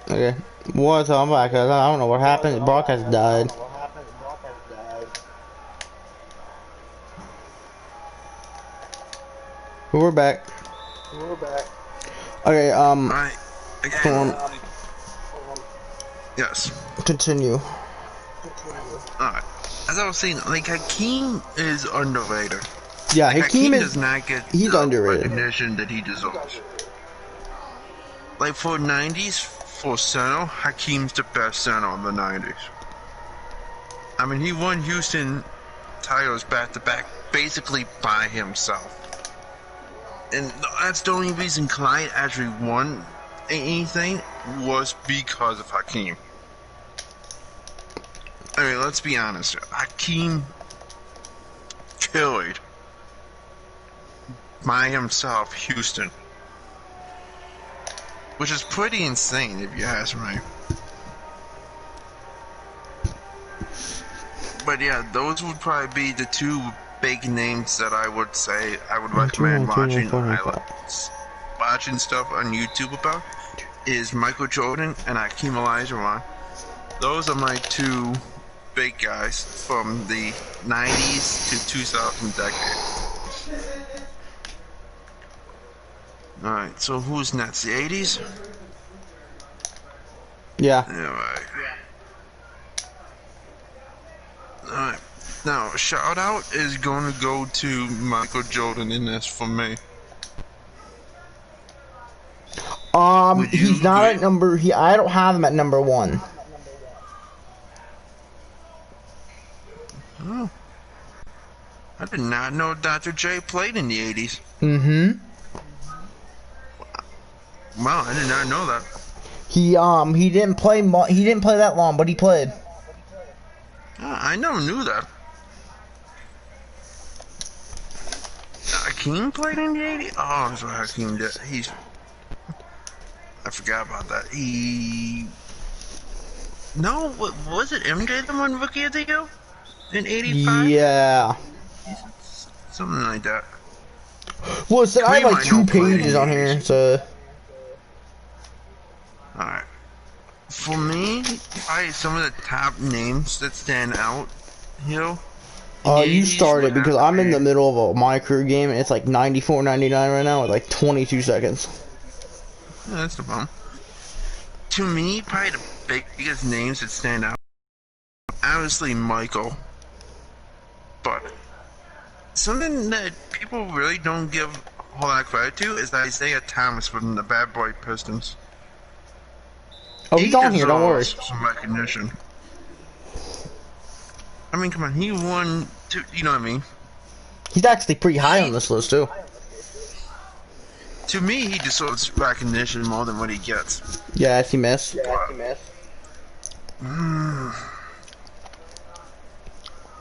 Okay. What's on back? Cause I don't know what happened. The broadcast died. We're back. Okay. Alright, Hold again, on. yes. Continue. Alright. As I was saying, like, Hakeem is underrated. Yeah, Like, Hakeem Hakeem is. does not get He's the underrated. recognition that he deserves. Like, for 90s, for center, Hakeem's the best center of the 90s. I mean, he won Houston titles back-to-back basically by himself. And that's the only reason Clyde actually won anything was because of Hakeem. I mean, let's be honest. Hakeem killed by himself Houston, which is pretty insane if you ask me. But yeah, those would probably be the two big names that I would say I would recommend watching watching stuff on YouTube about is Michael Jordan and Hakeem Olajuwon. Those are my two big guys from the 90s to 2000 decade. Alright, so who's next? The 80s? Yeah. Alright. Alright. Now, shout out is going to go to Michael Jordan in this for me. He's not at number. I don't have him at number 1. Oh. I did not know Dr. J played in the 80s. Mm-hmm. Wow, I did not know that. He didn't play. He didn't play that long, but he played. I never knew that. Hakeem played in the 80s? Oh, that's what Hakeem did. I forgot about that. No, was it MJ that won Rookie of the Year? In 85? Yeah. Something like that. Well, so I have like 2 pages on here, so. Alright. For me, probably some of the top names that stand out here. You started because I'm in the middle of a My Career game and it's like 94.99 right now with like 22 seconds. Yeah, that's the problem. To me, probably the biggest names that stand out, obviously Michael, but something that people really don't give a whole lot of credit to is Isaiah Thomas from the Bad Boy Pistons. Oh, he's on here, don't worry. Some recognition. I mean, come on, he won, you know what I mean? He's actually pretty high on this list, too. To me, he deserves recognition more than what he gets. Yeah, he missed.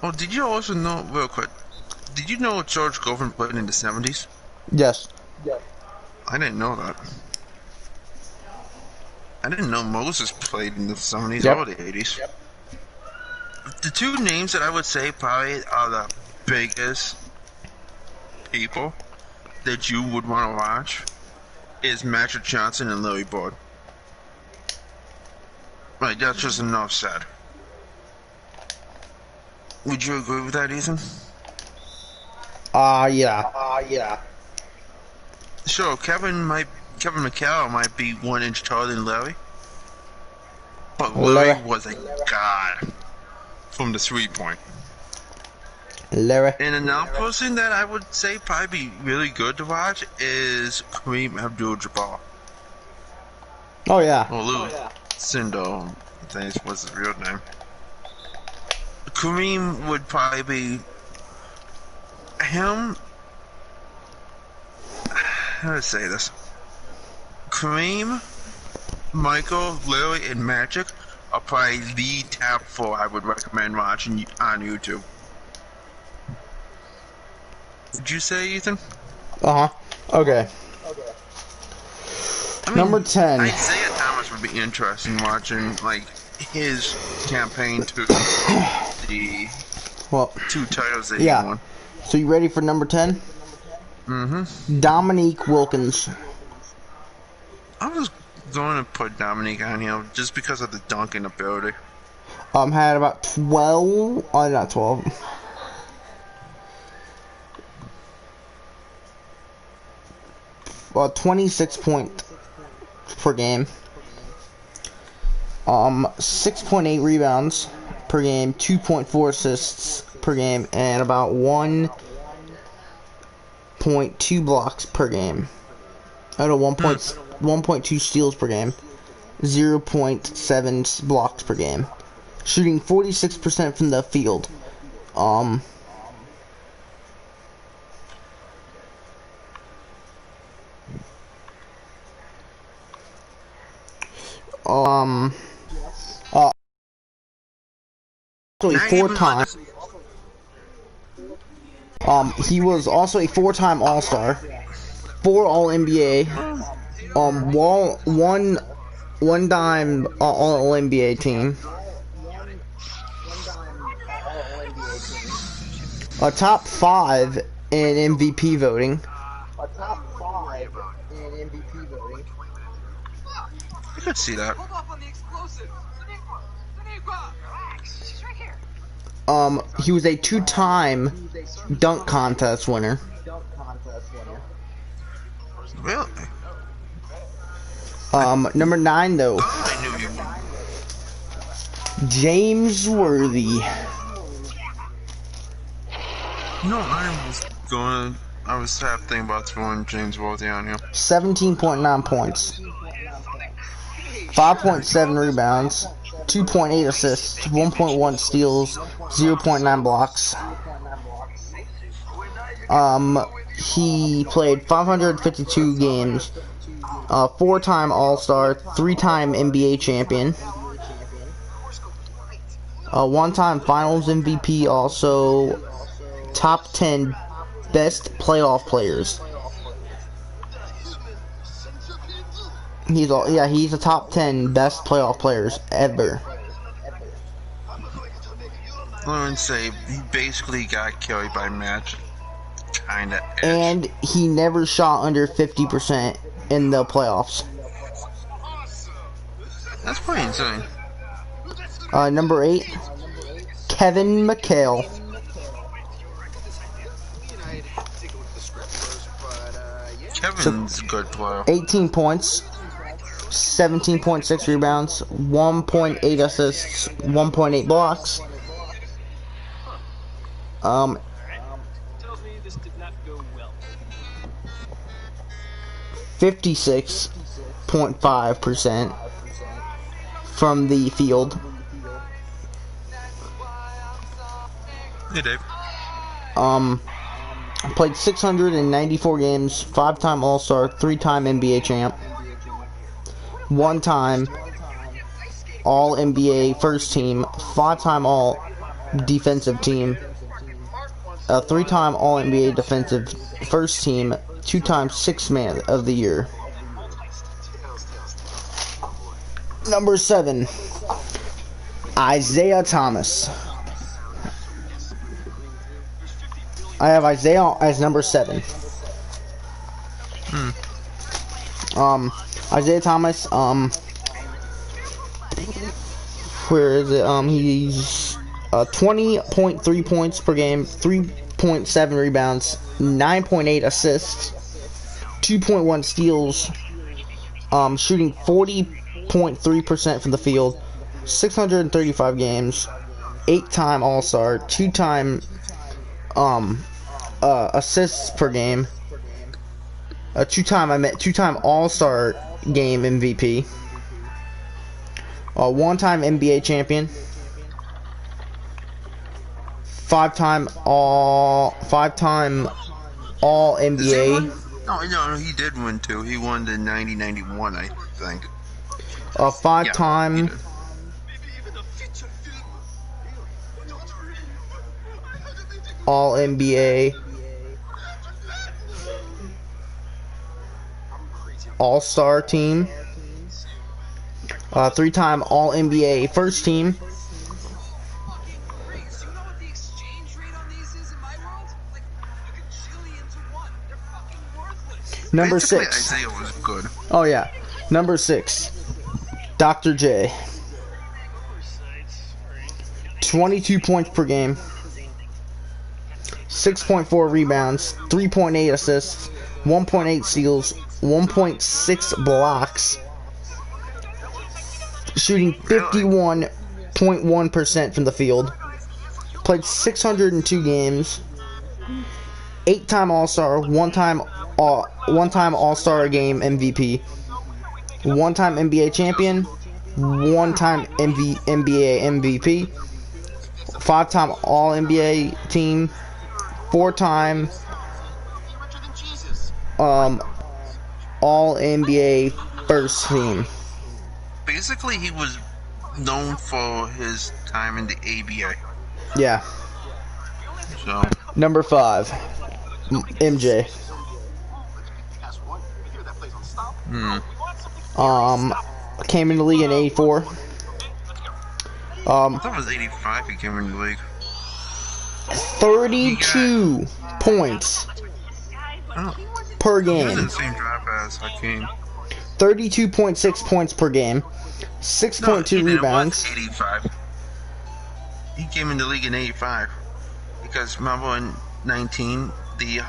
Oh, did you also know, real quick, did you know George Govan played in the 70s? Yes. I didn't know that. I didn't know Moses played in the 70s or the 80s. The two names that I would say probably are the biggest people that you would want to watch is Magic Johnson and Larry Bird. Right, that's just enough said. Would you agree with that, Ethan? Yeah. Sure, Kevin McHale might be 1 inch taller than Larry, but Larry was a god from the 3-point. Larry. And another person that I would say probably be really good to watch is Kareem Abdul-Jabbar. Oh yeah. Or Lou Sindo, I think was his real name. Kareem would probably be him. How do I say this? Kareem, Michael, Larry, and Magic are probably the top 4 I would recommend watching on YouTube. Would you say, Ethan? Okay. I mean, number 10. Isaiah Thomas would be interesting watching, like, his campaign to the 2 titles that he won. So you ready for number 10? Mm-hmm. Dominique Wilkins. Going to put Dominique on here just because of the dunking ability. Had about 12. Not 12. 26 points per game. 6.8 rebounds per game, 2.4 assists per game, and about 1.2 blocks per game. I don't know, 1.2 steals per game, 0.7 blocks per game. Shooting 46% from the field. A four-time. He was also a four-time All-Star, 4 All-NBA, one-time All-NBA team, a top 5 in MVP voting. I can see that. He was a 2-time dunk contest winner. Really? Number 9 though. I knew you would. James Worthy. No, I was half thinking about throwing James Worthy on here. 17.9 points. 5.7 rebounds. 2.8 assists. 1.1 steals. 0.9 blocks. He played 552 games. 4-time All-Star. 3-time NBA champion. 1-time Finals MVP. Also top 10 best playoff players. He's a top 10 best playoff players ever. I would say he basically got carried by match, kinda. And he never shot under 50% in the playoffs. That's pretty insane. Number 8, Kevin McHale. Kevin's a good player. 18 points, 17.6 rebounds, 1.8 assists, 1.8 blocks. 56.5% from the field. Hey, Dave. Played 694 games, 5-time All-Star, 3-time NBA champ, 1-time All-NBA first team, 5-time All-Defensive team, a 3-time All-NBA defensive first team, 2-time Sixth Man of the Year. Number 7, Isaiah Thomas. I have Isaiah as number 7. Isaiah Thomas, where is it? He's 20.3 points per game, 3.7 rebounds, 9.8 assists, 2.1 steals, shooting 40.3% from the field, 635 games, 8-time All-Star, 2-time assists per game, a 2-time All-Star game MVP, 1-time NBA champion, 5-time All NBA. No, he did win too. He won the 90-91, I think. 5-time. Yeah, All NBA, All-Star team, 3-time All NBA first team, number basically, 6. Isaiah was good. Oh yeah, Number 6, Dr. J. 22 points per game, 6.4 rebounds, 3.8 assists, 1.8 steals, 1.6 blocks, shooting 51.1% from the field. Played 602 games. 8-time All-Star, one-time All-Star Game MVP, one-time NBA champion, one-time NBA MVP, 5-time All-NBA team, 4-time All-NBA first team. Basically, he was known for his time in the ABA. Yeah. So. Number 5, MJ. Came in the league in 84. I thought it was 85 he came in the league. 32 points per He was in game. the same draft as Hakeem. 32.6 points per game. 6.2 rebounds. It was 85. He came in the league in 85 because remember in 19 the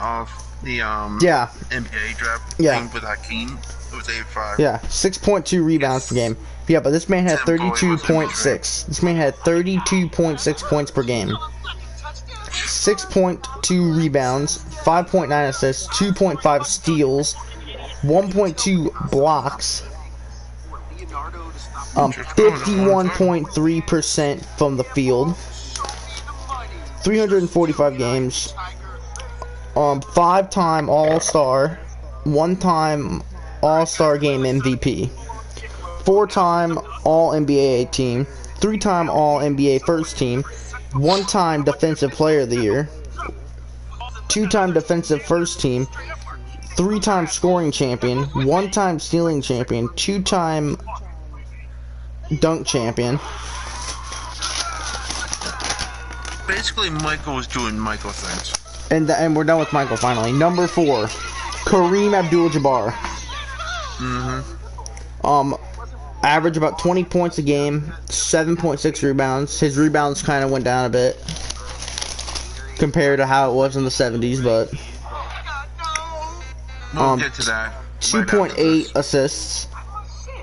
Yeah. NBA draft Yeah. thing with Hakeem. It was 85. Yeah, 6.2 rebounds per game. Yeah, but this man had 32.6. This man had 32.6 points per game. 6.2 rebounds, 5.9 assists, 2.5 steals, 1.2 blocks, 51.3% from the field, 345 games, 5-time All-Star, 1-time All-Star Game MVP, 4-time All-NBA team, 3-time All-NBA first team, 1-time Defensive Player of the Year, 2-time Defensive First Team, 3-time Scoring Champion, 1-time Stealing Champion, 2-time Dunk Champion. Basically, Michael was doing Michael things. And we're done with Michael finally. Number 4, Kareem Abdul-Jabbar. Average about 20 points a game, 7.6 rebounds. His rebounds kind of went down a bit compared to how it was in the 70s, but We'll get to that. 2.8 assists,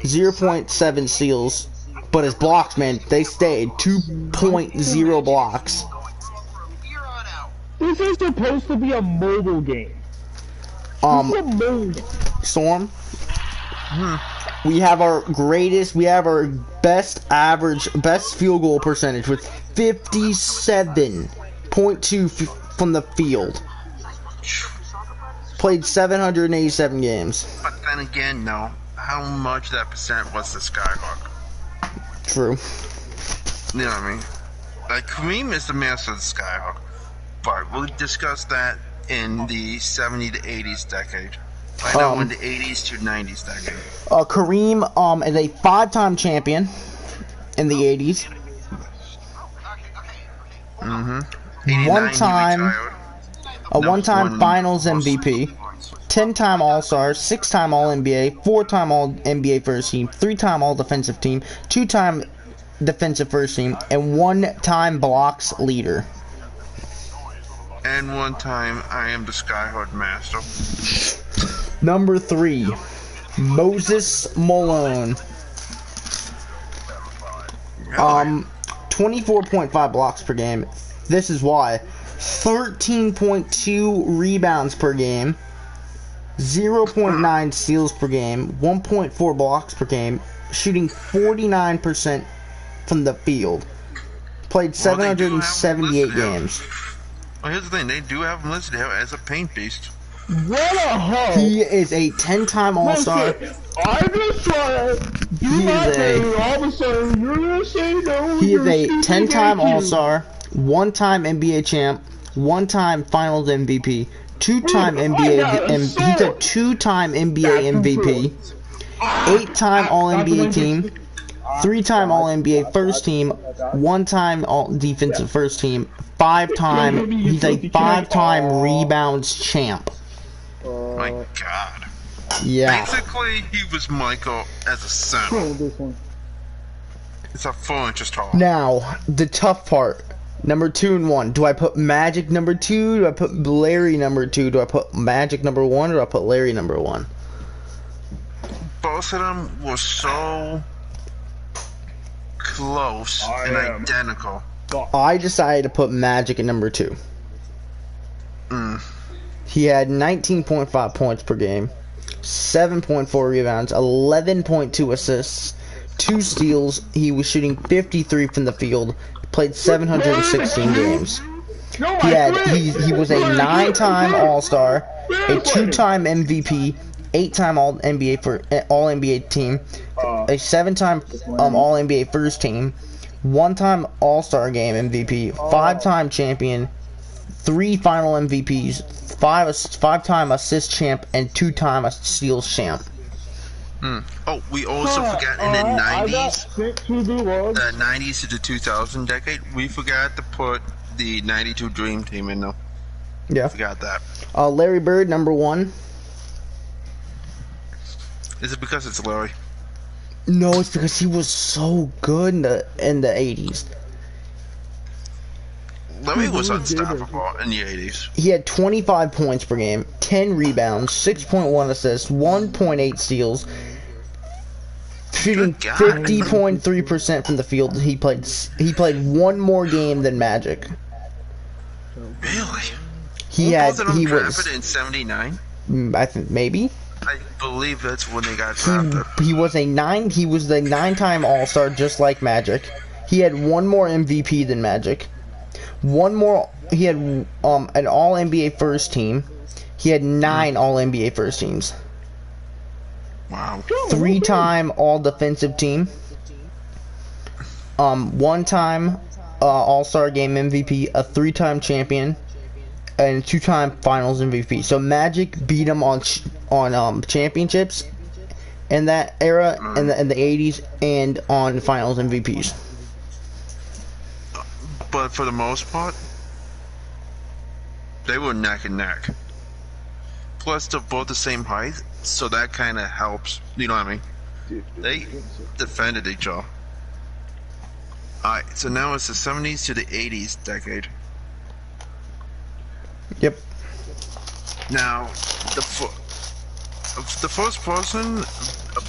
0.7 steals, but his blocks, man, they stayed 2.0 blocks. This is supposed to be a mobile game. This is a mobile. Storm. We have our best field goal percentage with 57.2 from the field. Played 787 games. But then again, no. How much that percent was the Skyhawk? True. You know what I mean? Like, Kareem is the master of the Skyhawk. But we'll discuss that in the 70 to 80s decade. I know in the 80s to 90s decade. Kareem is a 5-time champion in the 80s. One-time Finals MVP, 10-time All-Star, 6-time All-NBA, 4-time All-NBA First Team, 3-time All-Defensive Team, 2-time Defensive First Team, and 1-time Blocks Leader. And one time, I am the Skyhawk Master. Number 3, Moses Malone. 24.5 blocks per game. This is why. 13.2 rebounds per game, 0.9 steals per game, 1.4 blocks per game, shooting 49% from the field. Played 778 games. Well, here's the thing, they do have him listed as a paint beast. What a hoe! He is a 10-time All-Star. I'm just trying to do my thing, all of a sudden you're gonna say no. He is a 10-time All-Star, 1-time NBA champ, 1-time Finals MVP, 2-time NBA he's a 2-time NBA MVP, 8-time All-NBA team, 3-time All-NBA first team, 1-time All-Defensive first team, 5-time, he's a 5-time rebounds champ. My God. Yeah. Basically, he was Michael as a center. Oh, this one. It's a 4 inches tall. Now, the tough part. Number 2 and 1. Do I put Magic number 2? Do I put Larry number 2? Do I put Magic number 1? Or do I put Larry number 1? Both of them were so close and identical. I decided to put Magic at number 2. He had 19.5 points per game, 7.4 rebounds, 11.2 assists, 2 steals. He was shooting 53 from the field. Played 716 games. He was a 9-time All-Star, a 2-time MVP, 8-time All-NBA team, a 7-time All-NBA first team, 1-time All-Star game MVP, 5-time champion, 3 final MVPs, 5-time assist champ, and 2-time steals champ. Oh, we also forgot in the 90s, the 90s to the 2000 decade, we forgot to put the 92 Dream Team in though. Yeah. Forgot that. Larry Bird, number 1. Is it because it's Larry? No, it's because he was so good in the 80s. Larry was unstoppable in the 80s. He had 25 points per game, 10 rebounds, 6.1 assists, 1.8 steals, shooting 50.3% from the field. He played one more game than Magic. Really? He was drafted in 79. I think maybe. I believe that's when they got drafted. He was the 9-time All-Star, just like Magic. He had one more MVP than Magic. He had an All-NBA first team. He had 9 All-NBA first teams. Wow. 3-time All-Defensive team. 1-time All-Star Game MVP, a 3-time champion, and 2-time Finals MVP. So Magic beat him on championships in that era, in the 80s, and on Finals MVPs. But for the most part, they were neck and neck. Plus, they're both the same height, so that kind of helps. You know what I mean? They defended each other. Alright, so now it's the 70s to the 80s decade. Yep. Now, the first person,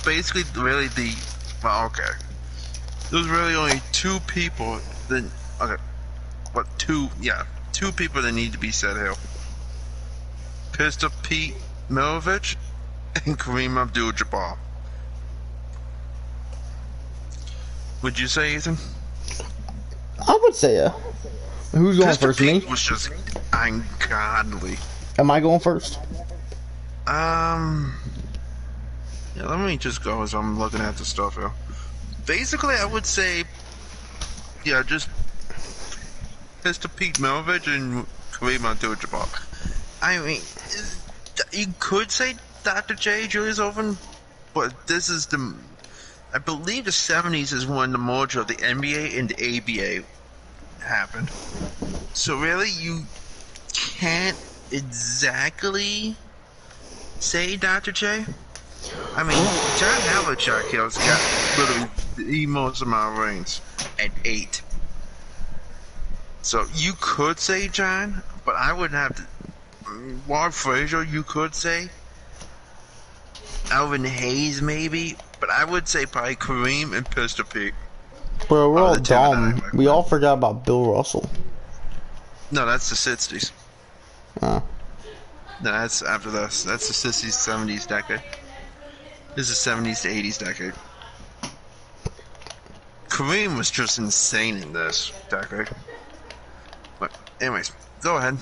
basically, really okay. There's really only 2 people that, okay, what, 2 people that need to be said here. Pistol Pete Milovich and Kareem Abdul-Jabbar. Would you say, Ethan? I would say yeah. Who's going first? Me? Was just ungodly. Am I going first? Yeah, let me just go as I'm looking at the stuff here. Basically, I would say, yeah, just Mr. Pete Milovich and Kareem Abdul-Jabbar. I mean, you could say Dr. J, Julius Erving, but this is I believe the 70s is when the merger of the NBA and the ABA happened. So really, you can't exactly say Dr. J. I mean, John Havlicek has got literally the most amount of rings at 8. So you could say John, but I would have to. Walt Frazier, you could say. Alvin Hayes, maybe. But I would say probably Kareem and Pistol Pete. Bro, we're all dumb. We all forgot about Bill Russell. No, that's the 60s. Oh. No, that's after this. That's the 60s, 70s decade. This is 70s to 80s decade. Kareem was just insane in this decade. But, anyways, go ahead.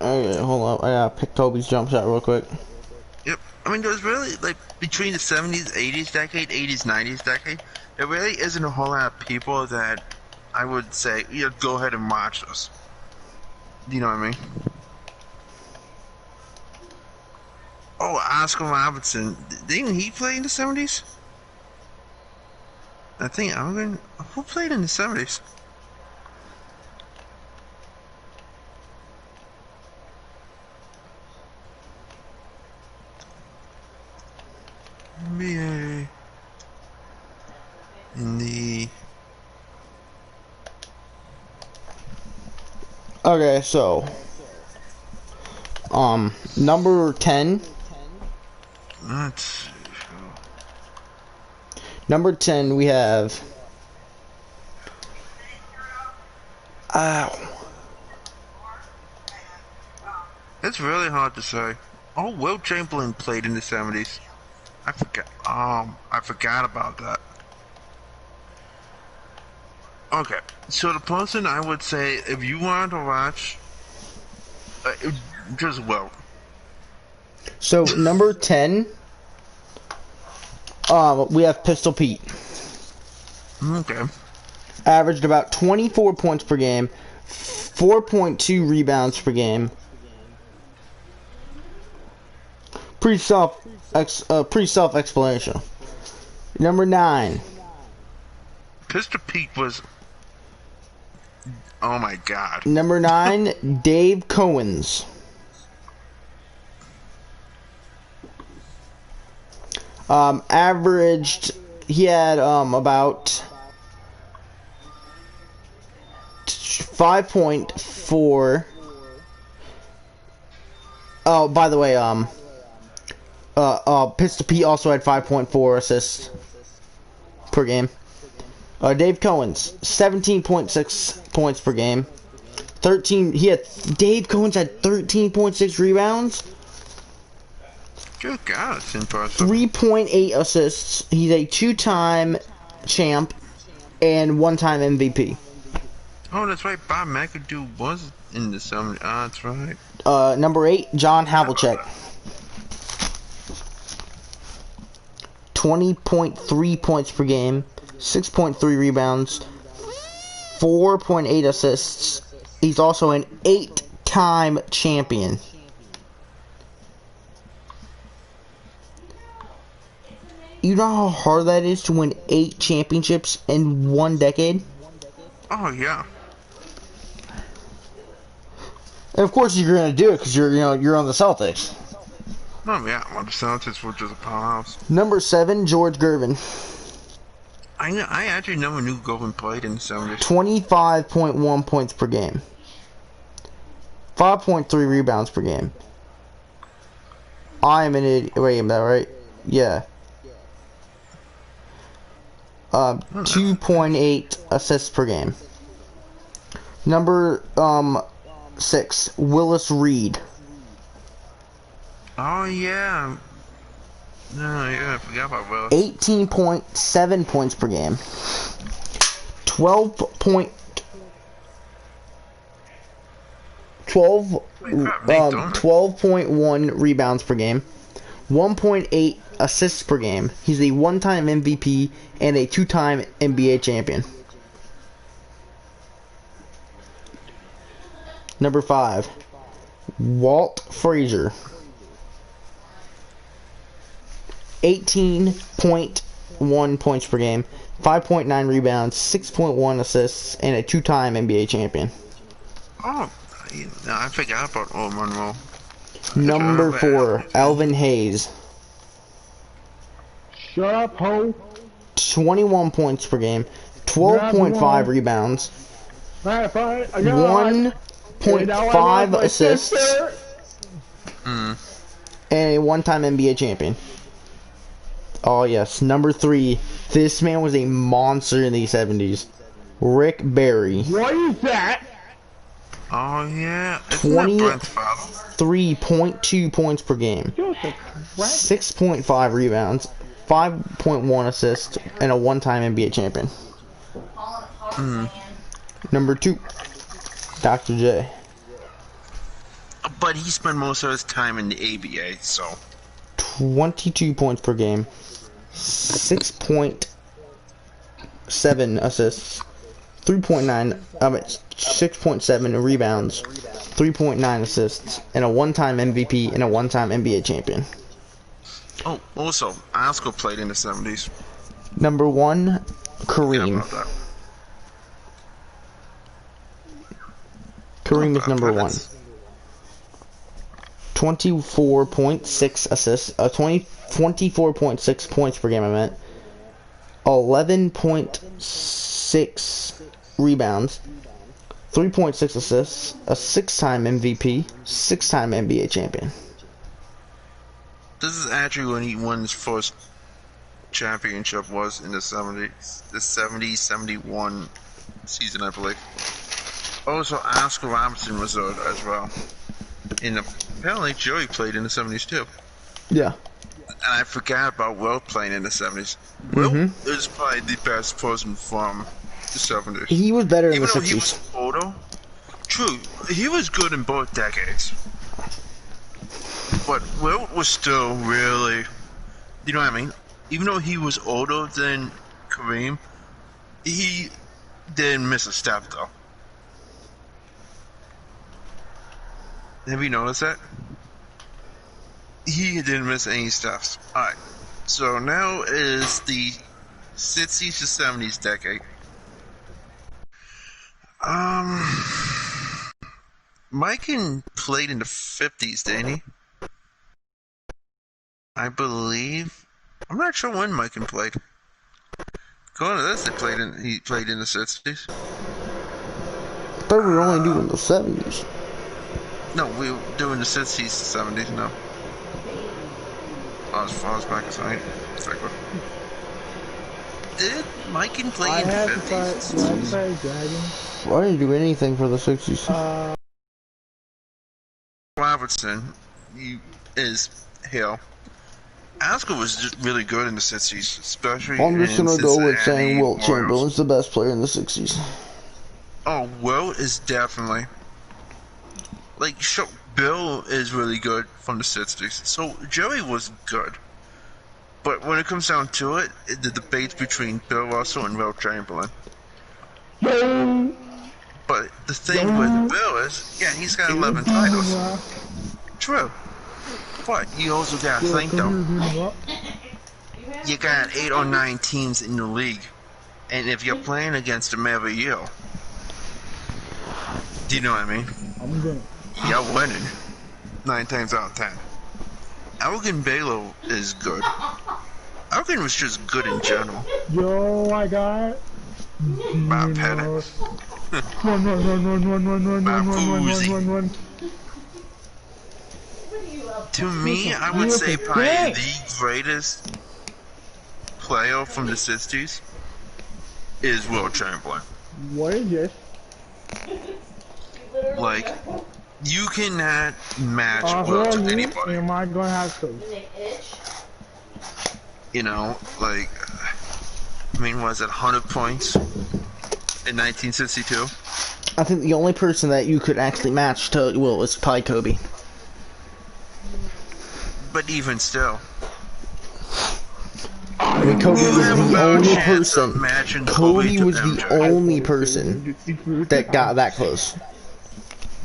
Okay, hold up. I gotta pick Toby's jump shot real quick. Yep. I mean, there's really, like, between the 70s, 80s decade, 80s, 90s decade, there really isn't a whole lot of people that I would say, yeah, go ahead and watch this. You know what I mean? Oh, Oscar Robertson. Didn't he play in the 70s? I think Alvin. Who played in the 70s? in the... Okay, so number 10. Let's see. Number 10 we have It's really hard to say. Oh, Will Chamberlain played in the 70s. I forgot about that. Okay, so the person I would say, if you want to watch, just Will. So number 10, we have Pistol Pete. Okay. Averaged about 24 points per game, 4.2 rebounds per game. Pretty self-explanation. Number 9. Pistol Pete was... Oh my god. Number 9, Dave Cowens. Averaged, he had about 5.4. Oh, by the way, Pistol Pete also had 5.4 assists per game. Dave Cowens, 17.6 points per game. Dave Cowens had 13.6 rebounds. Good God, it's impressive. 3.8 assists. He's a 2-time champ and 1-time MVP. Oh, that's right. Bob McAdoo was in the 70s. Ah, that's right. Number 8, John Havlicek. 20.3 points per game, 6.3 rebounds, 4.8 assists. He's also an 8-time champion. You know how hard that is to win 8 championships in 1 decade? Oh, yeah. And of course you're going to do it because you're on the Celtics. Oh, yeah. Well, the Celtics were just a powerhouse. Number 7, George Gervin. I actually never knew Gervin played in the 70s. 25.1 points per game. 5.3 rebounds per game. I am an idiot. Wait, am that right? Yeah. 2.8 assists per game. Number 6, Willis Reed. Oh, yeah. No, yeah, I forgot about Willis. 18.7 points per game. 12.1 rebounds per game. 1.8 assists per game. He's a 1-time MVP and a 2-time NBA champion. Number 5, Walt Frazier. 18.1 points per game, 5.9 rebounds, 6.1 assists, and a 2-time NBA champion. Oh, I forgot about Earl Monroe. Number 4, Alvin Hayes. Shut up, ho. 21 points per game, 12.5 rebounds, 1.5 assists, and a 1-time NBA champion. Oh yes, number 3. This man was a monster in the 70s. Rick Barry. What is that? Oh yeah, isn't that Brent's father? 3.2 points per game, 6.5 rebounds, 5.1 assists, and a 1-time NBA champion. Number 2, Dr. J. But he spent most of his time in the ABA, so 22 points per game, 6.7 assists, 6.7 rebounds, 3.9 assists, and a 1-time MVP and a 1-time NBA champion. Oh, also, Oscar played in the 70s. Number 1, Kareem. Kareem is number 1. 24.6 assists, 24.6 points per game, I meant. 11.6 rebounds, 3.6 assists, a 6-time MVP, 6-time NBA champion. This is actually when he won his first championship, was in the 70-71 season, I believe. Also, Oscar Robertson was there as well. And apparently Joey played in the 70s too. Yeah. And I forgot about Wilt playing in the 70s. Wilt is probably the best person from the 70s. He was better in the 60s. Even though he was older, true, he was good in both decades. But Wilt was still really, you know what I mean? Even though he was older than Kareem, he didn't miss a step though. Have you noticed that? He didn't miss any steps. Alright, so now is the 60s to 70s decade. Mikan played in the 50s, didn't he? I believe. I'm not sure when Mikan played. According to this, he played in the 60s. I thought we were only doing the 70s. No, we were doing the 60s to 70s, no. As far as back as I exactly. Did Mikan play in the 50s? I didn't do anything for the 60s. Robertson is here. Oscar was just really good in the 60s, especially I'm just gonna go with saying Wilt Warriors. Chamberlain's the best player in the 60s. Oh, Wilt is definitely. Like, Bill is really good from the 60s. So, Joey was good. But when it comes down to it, the debate's between Bill Russell and Wilt Chamberlain. But the thing with Bill is, yeah, he's got 11 titles. True. But you also gotta think though, you got 8 or 9 teams in the league, and if you're playing against them every year, do you know what I mean? You're winning 9 times out of 10. Elgin Baylor is good. Elgin was just good in general. Yo, I got Bob Pettit. Run. To me, I would say probably the greatest player from the 60s is Wilt Chamberlain. What is this? Like, you cannot match Wilt with anybody. Am I gonna have to? You know, like, I mean, was it 100 points in 1962? I think the only person that you could actually match to Wilt was probably Kobe. But even still, I mean, Kobe was the only person. Kobe was the only person that got that close.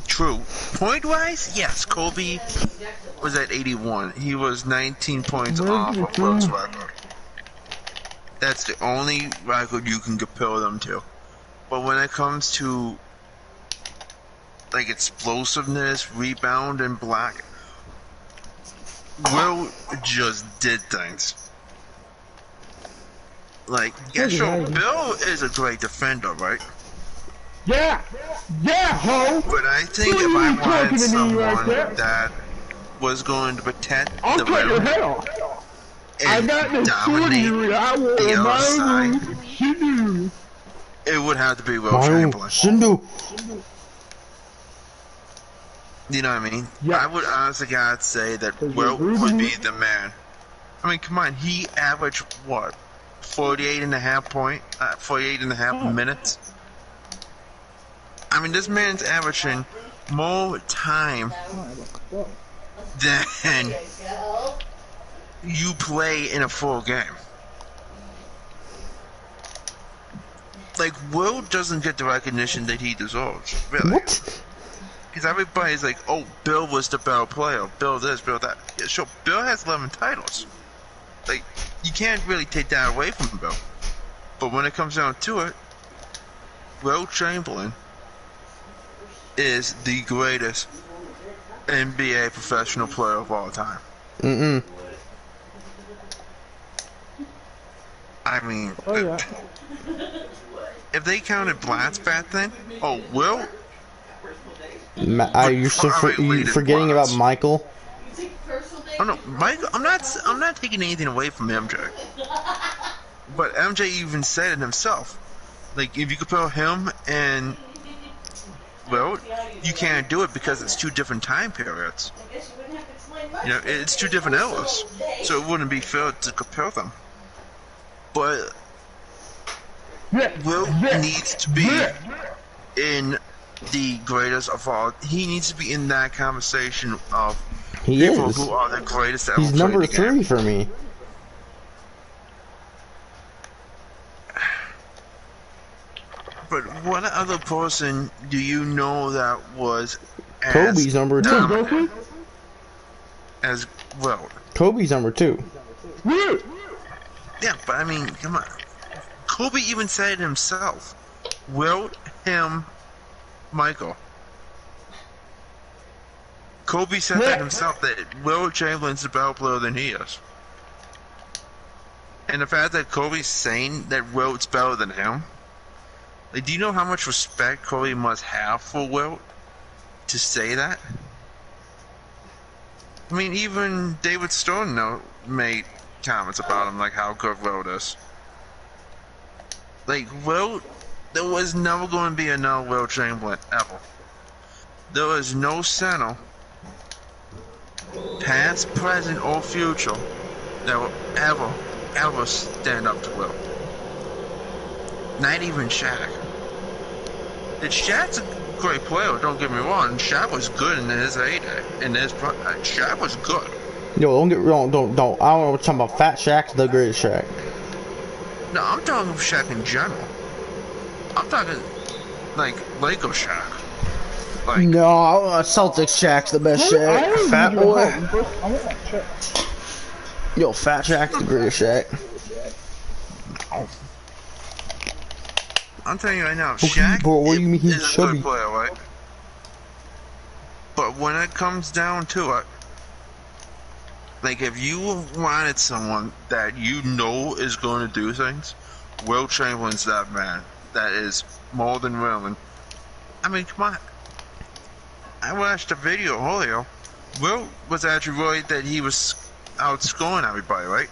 True. Point-wise, yes, Kobe was at 81. He was 19 points off of Wilt's record. That's the only record you can compare them to. But when it comes to, like, explosiveness, rebound, and block, Wilt just did things. Like, yeah, sure, Bill is a great defender, right? Yeah, ho. But I think if I wanted someone that was going to protect the rim and dominate the other side, it would have to be Wilt Chamberlain. You know what I mean? Yeah. I would honestly gotta say that Wilt would be the man. I mean, come on, he averaged what? 48 and a half minutes? I mean, this man's averaging more time than you play in a full game. Like, Wilt doesn't get the recognition that he deserves, really. What? Because everybody's like, oh, Bill was the better player. Bill this, Bill that. Yeah, sure, Bill has 11 titles. Like, you can't really take that away from Bill. But when it comes down to it, Wilt Chamberlain is the greatest NBA professional player of all time. I mean, Oh yeah. if they counted Blatt's back then, oh, Will. You're so you forgetting about Michael. Oh no, Michael. I'm not taking anything away from MJ. But MJ even said it himself. Like, if you compare him and Wilt, you can't do it because it's two different time periods. You know, it's two different eras, so it wouldn't be fair to compare them. But Wilt needs to be in the greatest of all. He needs to be in that conversation of people who are the greatest ever. He's number 3 for me. But what other person do you know that was Kobe's number 2 as well? Kobe's number 2. Yeah, but I mean, come on. Kobe even said it himself. Wilt, him, Michael. Kobe said that himself, that Wilt Chamberlain's a better player than he is. And the fact that Kobe's saying that Wilt's better than him, like, do you know how much respect Kobe must have for Wilt to say that? I mean, even David Stone made comments about him, like how good Wilt is. Like, Wilt, there was never going to be another Wilt Chamberlain, ever. There was no center, past, present, or future, that will ever stand up to Wilt. Not even Shaq. Shaq's a great player, don't get me wrong. Shaq was good in his heyday. Shaq was good. Yo, don't get wrong. Don't. I don't know what you're talking about. Fat Shaq's the greatest Shaq. No, I'm talking Shaq in general. I'm talking like Lego Shaq. Like, no, Celtics Shaq's the best Shaq. Fat boy. I want that check. Yo, Fat Shaq's the greatest Shaq. No. I'm telling you right now, Shaq what do you mean he's is a chubby? good player, right? But when it comes down to it, like, if you wanted someone that you know is going to do things, Wilt Chamberlain's that man. That is more than willing. I mean, come on. I watched a video earlier. Wilt was actually worried that he was outscoring everybody, right?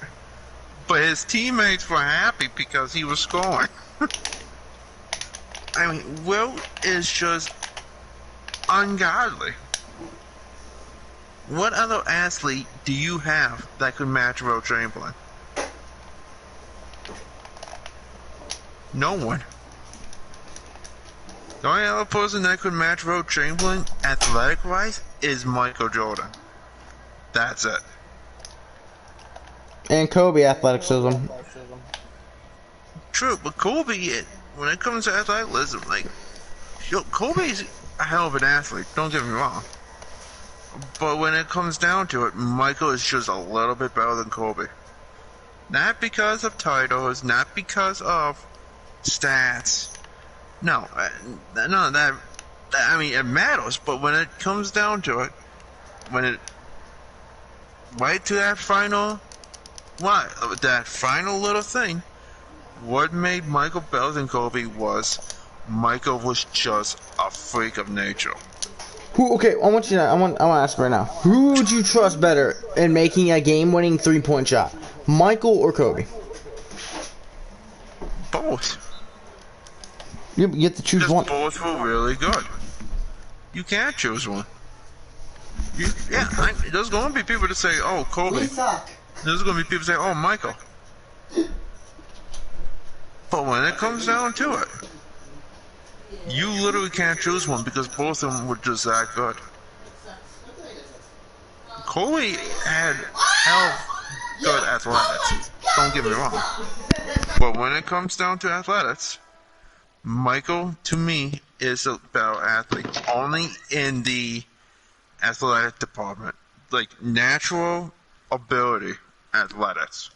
But his teammates were happy because he was scoring. I mean, Wilt is just ungodly. What other athlete do you have that could match Wilt Chamberlain? No one. The only other person that could match Wilt Chamberlain, athletic-wise, is Michael Jordan. That's it. And Kobe athleticism. True, but Kobe, when it comes to athleticism, like, Kobe's a hell of an athlete, don't get me wrong. But when it comes down to it, Michael is just a little bit better than Kobe. Not because of titles, not because of stats. No, none of that. I mean, it matters, but when it comes down to it, when it right to that final, that final little thing, what made Michael better than Kobe was Michael was just a freak of nature. Okay, I want to ask right now. Who would you trust better in making a game-winning three-point shot? Michael or Kobe? Both. You get to choose one. Both were really good. You can't choose one. There's going to be people that say, oh, Kobe. There's going to be people that say, oh, Michael. But when it comes down to it, you literally can't choose one because both of them were just that good. Kobe had hell good athletics. Don't get me wrong. But when it comes down to athletics, Michael, to me, is a better athlete. Only in the athletic department. Like, natural ability athletics.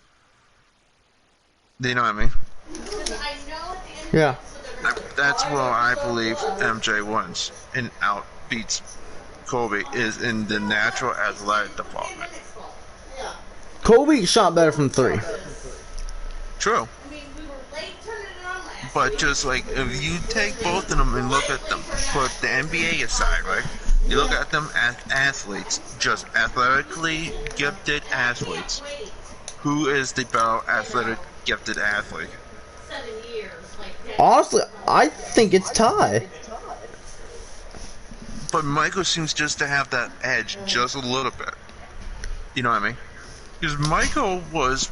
Do you know what I mean? Yeah. That's where I believe MJ wins and outbeats Kobe, is in the natural athletic department. Kobe shot better from 3. True. But just like if you take both of them and look at them, put the NBA aside, right? You look at them as athletes, just athletically gifted athletes. Who is the better athletic gifted athlete? Honestly, I think it's Ty. But Michael seems just to have that edge just a little bit. You know what I mean? Because Michael was...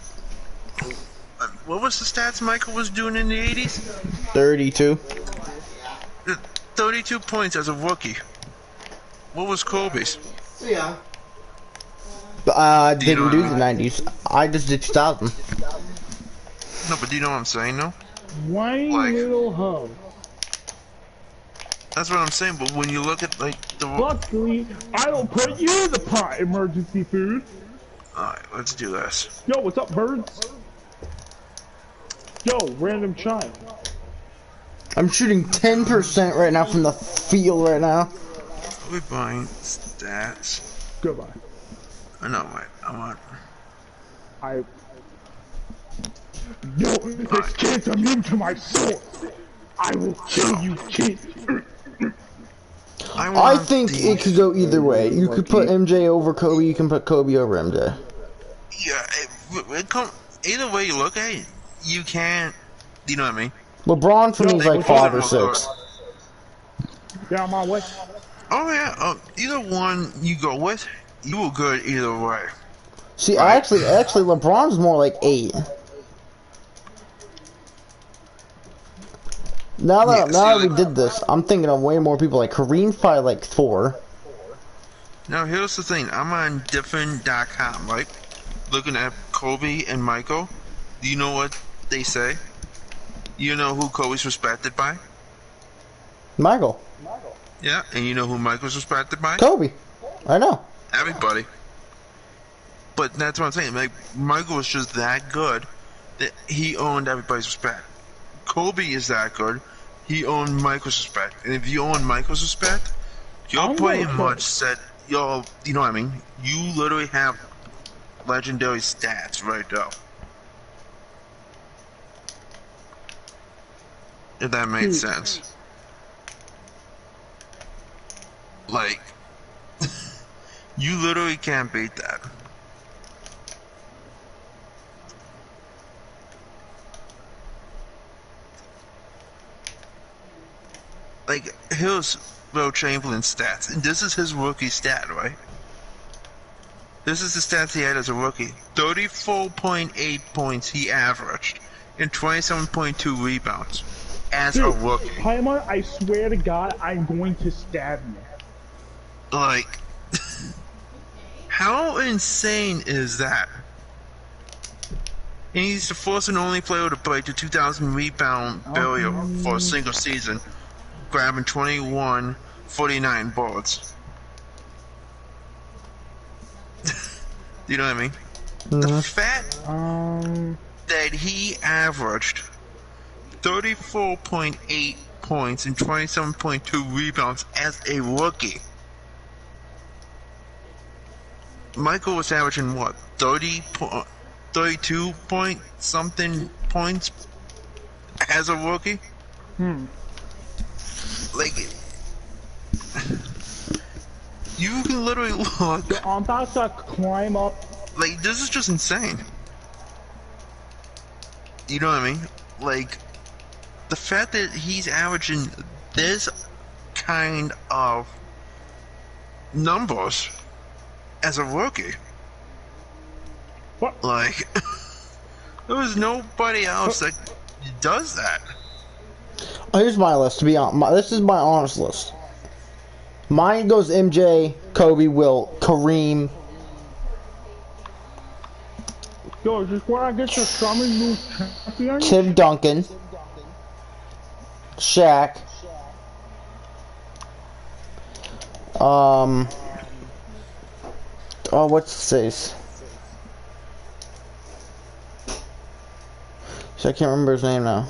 What was the stats Michael was doing in the 80s? 32. 32 points as a rookie. What was Kobe's? Yeah. Didn't do the 90s. I just did 2000. No, but do you know what I'm saying, though? Whiny Like- little hoe. That's what I'm saying, but when you look at, like, the... Luckily, I don't put you in the pot emergency food. Alright, let's do this. Yo, what's up, birds? Yo, random child. I'm shooting 10% right now from the field right now. We're buying stats. Goodbye. No, wait, I want... Yo, this kid's immune to my sword. I will kill you, kid. I think it could go either way. You could put MJ over Kobe, you can put Kobe over MJ. Yeah, either way you look at it, you can't... You know what I mean? LeBron for me is like 5 or 6. Get out my way. Oh yeah, either one you go with, you will good either way. See, actually, LeBron's more like 8. Now that we did this, I'm thinking of way more people. Like Kareem's probably like 4. Now here's the thing, I'm on different.com, right? Looking at Kobe and Michael. Do you know what they say? You know who Kobe's respected by? Michael. Yeah, and you know who Michael's respected by? Kobe. I know. Everybody. But that's what I'm saying. Like, Michael was just that good that he owned everybody's respect. Kobe is that good. He owned Michael's respect. And if you own Michael's respect, you're pretty much set. You know what I mean? You literally have legendary stats right now. If that made sense. Like, you literally can't beat that. Like, here's Will Chamberlain's stats, and this is his rookie stat, right? This is the stats he had as a rookie. 34.8 points he averaged, and 27.2 rebounds as a rookie. Paimon, I swear to God, I'm going to stab you. Like, how insane is that? And he's the first and only player to break the 2,000 rebound barrier for a single season, grabbing 21.49 boards. You know what I mean? The fact that he averaged 34.8 points and 27.2 rebounds as a rookie. Michael was averaging what, 32 point something points as a rookie? Like, you can literally look. I'm about to climb up. Like, this is just insane. You know what I mean? Like, the fact that he's averaging this kind of numbers as a rookie. What? Like, there was nobody else that does that. Here's my list, to be honest. This is my honest list. Mine goes MJ, Kobe, Wilt, Kareem. Yo, is this where I get your Summer Move champion? Tim Duncan. Shaq. Oh, what's this? So I can't remember his name now.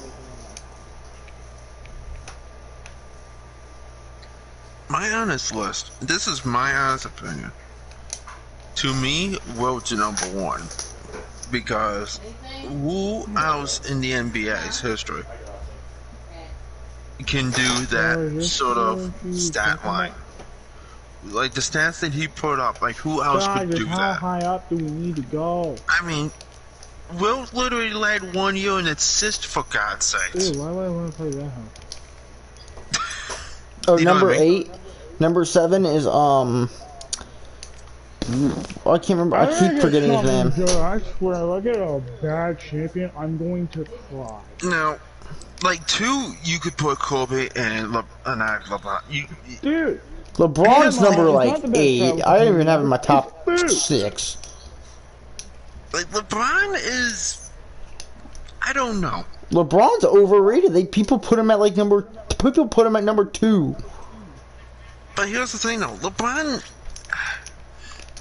My honest list, this is my honest opinion. To me, Wilt's number 1. Because who else in the NBA's history can do that sort of stat line. Like the stats that he put up, like who else could do how that? high up do we need to go? I mean, Wilt literally led 1 year in assist for God's sakes. Dude, why would I want to play that home? Oh, You know number what I mean? 8. Number 7 is I can't remember. I keep forgetting his name. I swear, if I get a bad champion, I'm going to cry. Now, like 2, you could put Kobe and LeBron. Dude, LeBron's Come on, number he's like not the best 8. travel I don't even team. have him in my top It's 6. Like LeBron is, I don't know. LeBron's overrated. People put him at like number 2. But here's the thing though, LeBron,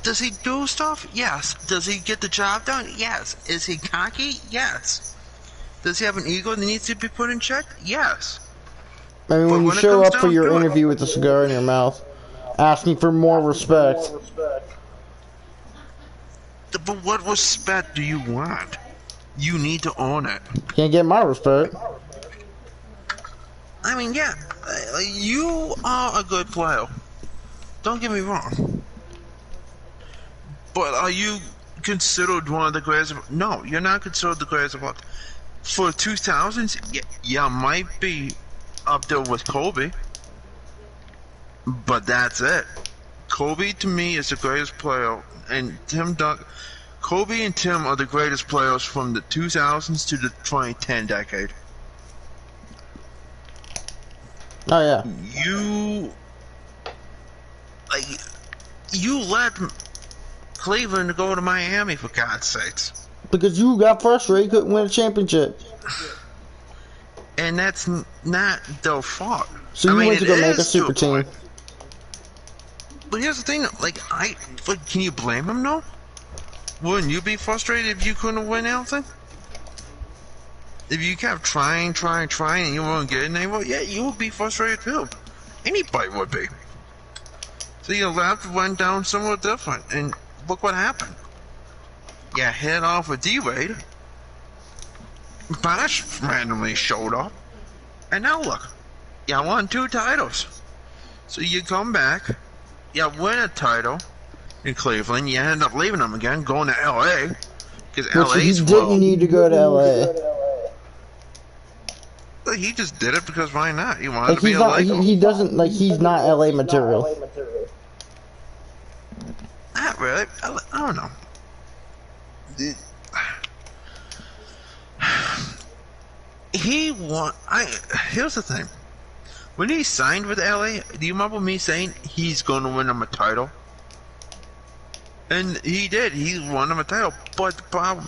does he do stuff? Yes. Does he get the job done? Yes. Is he cocky? Yes. Does he have an ego that needs to be put in check? Yes. I mean, when you when it show comes up for down your to it- interview with a cigar in your mouth, asking for more respect. But what respect do you want? You need to own it. Can't get my respect. I mean, yeah, you are a good player. Don't get me wrong. But are you considered one of the greatest? No, you're not considered the greatest of all. For 2000s, yeah, might be up there with Kobe. But that's it. Kobe to me is the greatest player, and Kobe and Tim are the greatest players from the 2000s to the 2010 decade. Oh yeah. You let Cleveland go to Miami for God's sakes, Because you got frustrated, you couldn't win a championship. and that's not their fault. So you I mean, went to it go make a is super to a team. point. But here's the thing, can you blame him? No. Wouldn't you be frustrated if you couldn't win anything? If you kept trying, and you weren't getting anywhere, yeah, you would be frustrated too. Anybody would be. So you left, went down somewhere different, and look what happened. You hit off with D-Wade. Bosh randomly showed up, and now look, you won 2 titles. So you come back, you win a title in Cleveland, you end up leaving them again, going to LA, because Which he LA's didn't need to go to LA. He just did it because why not? He wanted Like to be he's a not. Laker. He doesn't like. He's not LA material. Not really. I don't know. Here's the thing. When he signed with LA, do you remember me saying he's going to win him a title? And he did. He won him a title. But the problem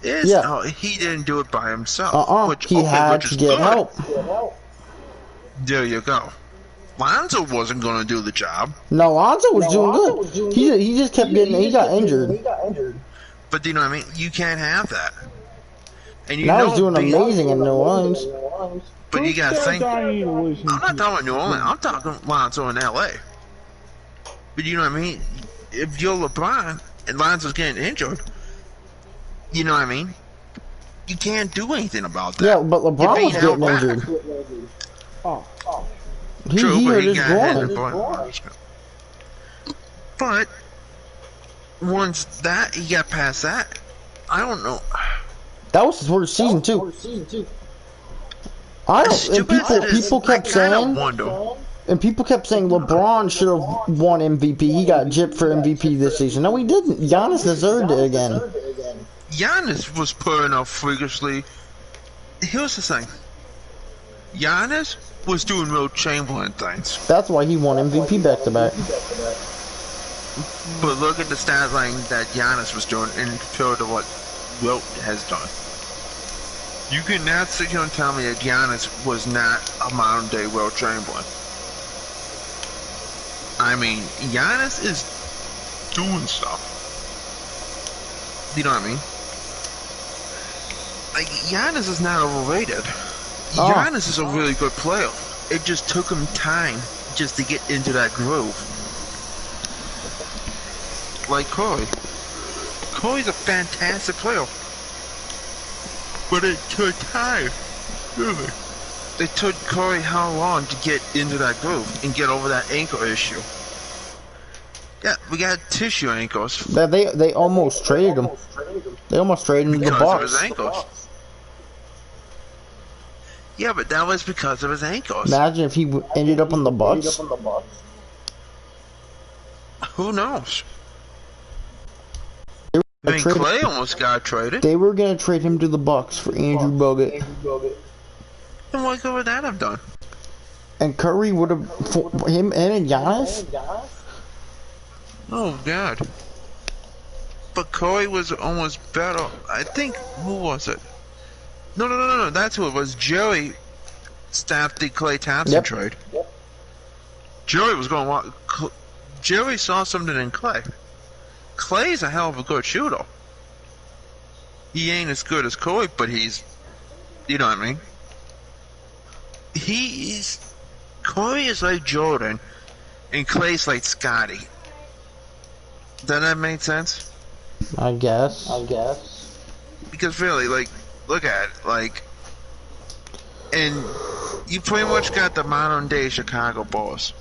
is, he didn't do it by himself. He had to get help. There you go. Lonzo wasn't going to do the job. No, Lonzo was doing good. He just kept getting. He got injured. But do you know what I mean? You can't have that. And Now he's doing amazing in New Orleans. But you gotta think. I'm not talking New Orleans. I'm talking Lonzo in LA. But you know what I mean? If you're LeBron and Lonzo's getting injured, you know what I mean? You can't do anything about that. Yeah, but LeBron was getting injured. True, he but hurt he his got hit groin. But once he got past that, I don't know. That was his worst season too. I don't. And people kept saying. And people kept saying LeBron should have won MVP. He got gypped for MVP this season. No, he didn't. Giannis deserved it again. Giannis was putting up freakishly. Here's the thing. Giannis was doing Will Chamberlain things. That's why he won MVP back-to-back. But look at the stat line that Giannis was doing compared to what Wilt has done. You cannot sit here and tell me that Giannis was not a modern-day Will Chamberlain. I mean, Giannis is doing stuff. You know what I mean? Like, Giannis is not overrated. Giannis is a really good player. It just took him time just to get into that groove. Like Curry. Curry's a fantastic player. But it took time. Really. It took Corey how long to get into that groove and get over that ankle issue? Yeah, we got tissue ankles. They almost traded him. They almost traded him to the Because of Bucks. his ankles. Yeah, but that was because of his ankles. Imagine if he ended up on the Bucks. Who knows? I mean, Clay almost got traded. They were gonna trade him to the Bucks for Andrew Bogut. And what good would that have done? And Curry would have him and Giannis. Oh God! But Curry was almost better. I think who was it? No. That's who it was. Jerry staffed the Klay Thompson trade. Jerry was going. Jerry saw something in Clay. Clay's a hell of a good shooter. He ain't as good as Curry, but he's, you know what I mean? Curry is like Jordan, and Clay's like Scotty. Does that make sense? I guess. Because really, like, look at it, like, and you pretty much got the modern day Chicago Bulls.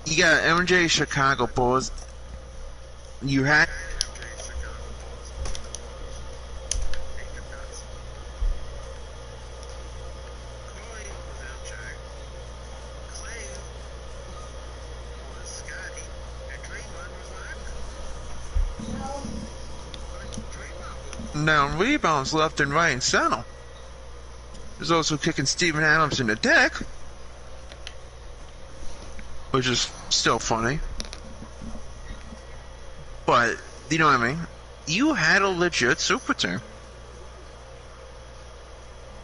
You got MJ Chicago Bulls. You had down rebounds left and right and center. There's also kicking Steven Adams in the deck, which is still funny. But, you know what I mean? You had a legit super team.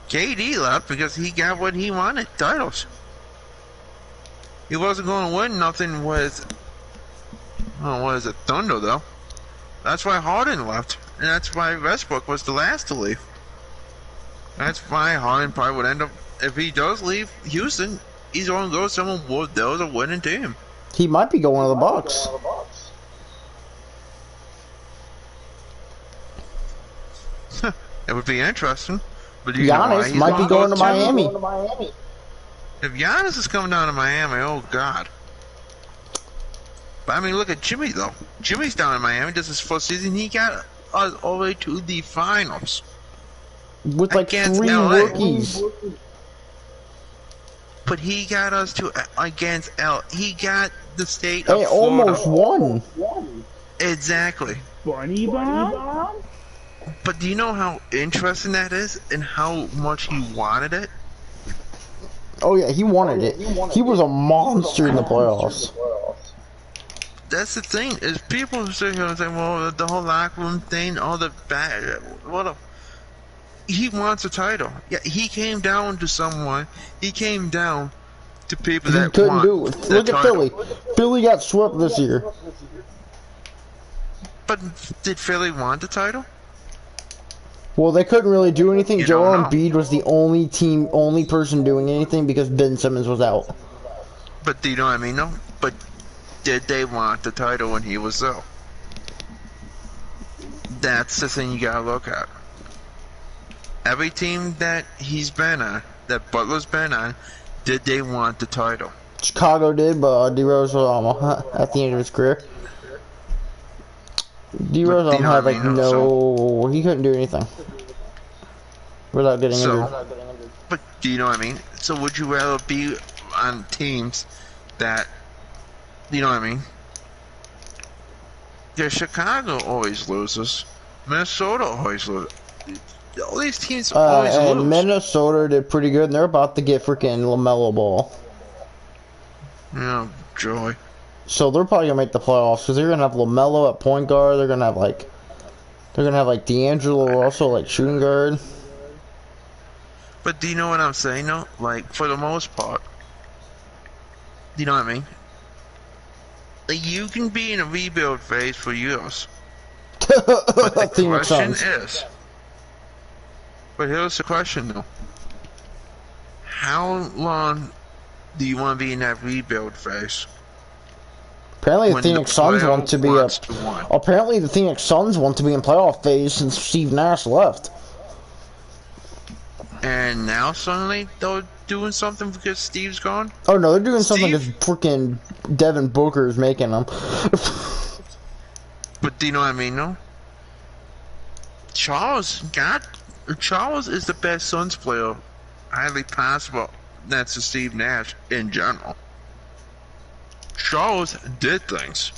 KD left because he got what he wanted, titles. He wasn't going to win nothing with, what is it, Thunder though. That's why Harden left. And that's why Westbrook was the last to leave. That's why Harden probably would end up, if he does leave Houston, he's going to go somewhere where there's a winning team. He might be going to the Bucks. It would be interesting. But Giannis might be going to Miami. If Giannis is coming down to Miami, oh God. But I mean, look at Jimmy though. Jimmy's down in Miami. This is his first season. He got us all the way to the finals with like against 3 LA. rookies. But he got us to against L. He got the state of Florida. Almost won. Exactly. Bunny bomb? But do you know how interesting that is, and how much he wanted it? Oh yeah, he wanted it. He was a monster in the playoffs. That's the thing, is people sit here and say, well, the whole locker room thing, all the bad, he wants a title. Yeah, he came down to someone, he came down to people that couldn't do it. Look at Philly. Philly got swept this year. But did Philly want the title? Well, they couldn't really do anything. Joel Embiid was the only person doing anything because Ben Simmons was out. But do you know what I mean, though? But did they want the title when he was there? That's the thing you gotta look at. Every team that he's been on, that Butler's been on, did they want the title? Chicago did, but D-Rose was at the end of his career. D-Rose had like he couldn't do anything without getting injured. But do you know what I mean? So would you rather be on teams that, you know what I mean? Yeah, Chicago always loses. Minnesota always loses. All these teams always lose. Minnesota did pretty good, and they're about to get freaking LaMelo Ball. Yeah, joy. So they're probably gonna make the playoffs because they're gonna have LaMelo at point guard. They're gonna have like D'Angelo also like shooting guard. But do you know what I'm saying? No, like for the most part, you know what I mean. Like you can be in a rebuild phase for years. But the question is, but here's the question though: how long do you want to be in that rebuild phase? Apparently the Phoenix Suns want to be Apparently the Phoenix Suns want to be in playoff phase since Steve Nash left. And now suddenly they're doing something because Steve's gone? Oh no, they're doing something Steve? because freaking Devin Booker is making them. But do you know what I mean, though? Charles is the best Suns player highly possible next to Steve Nash in general. Charles did things.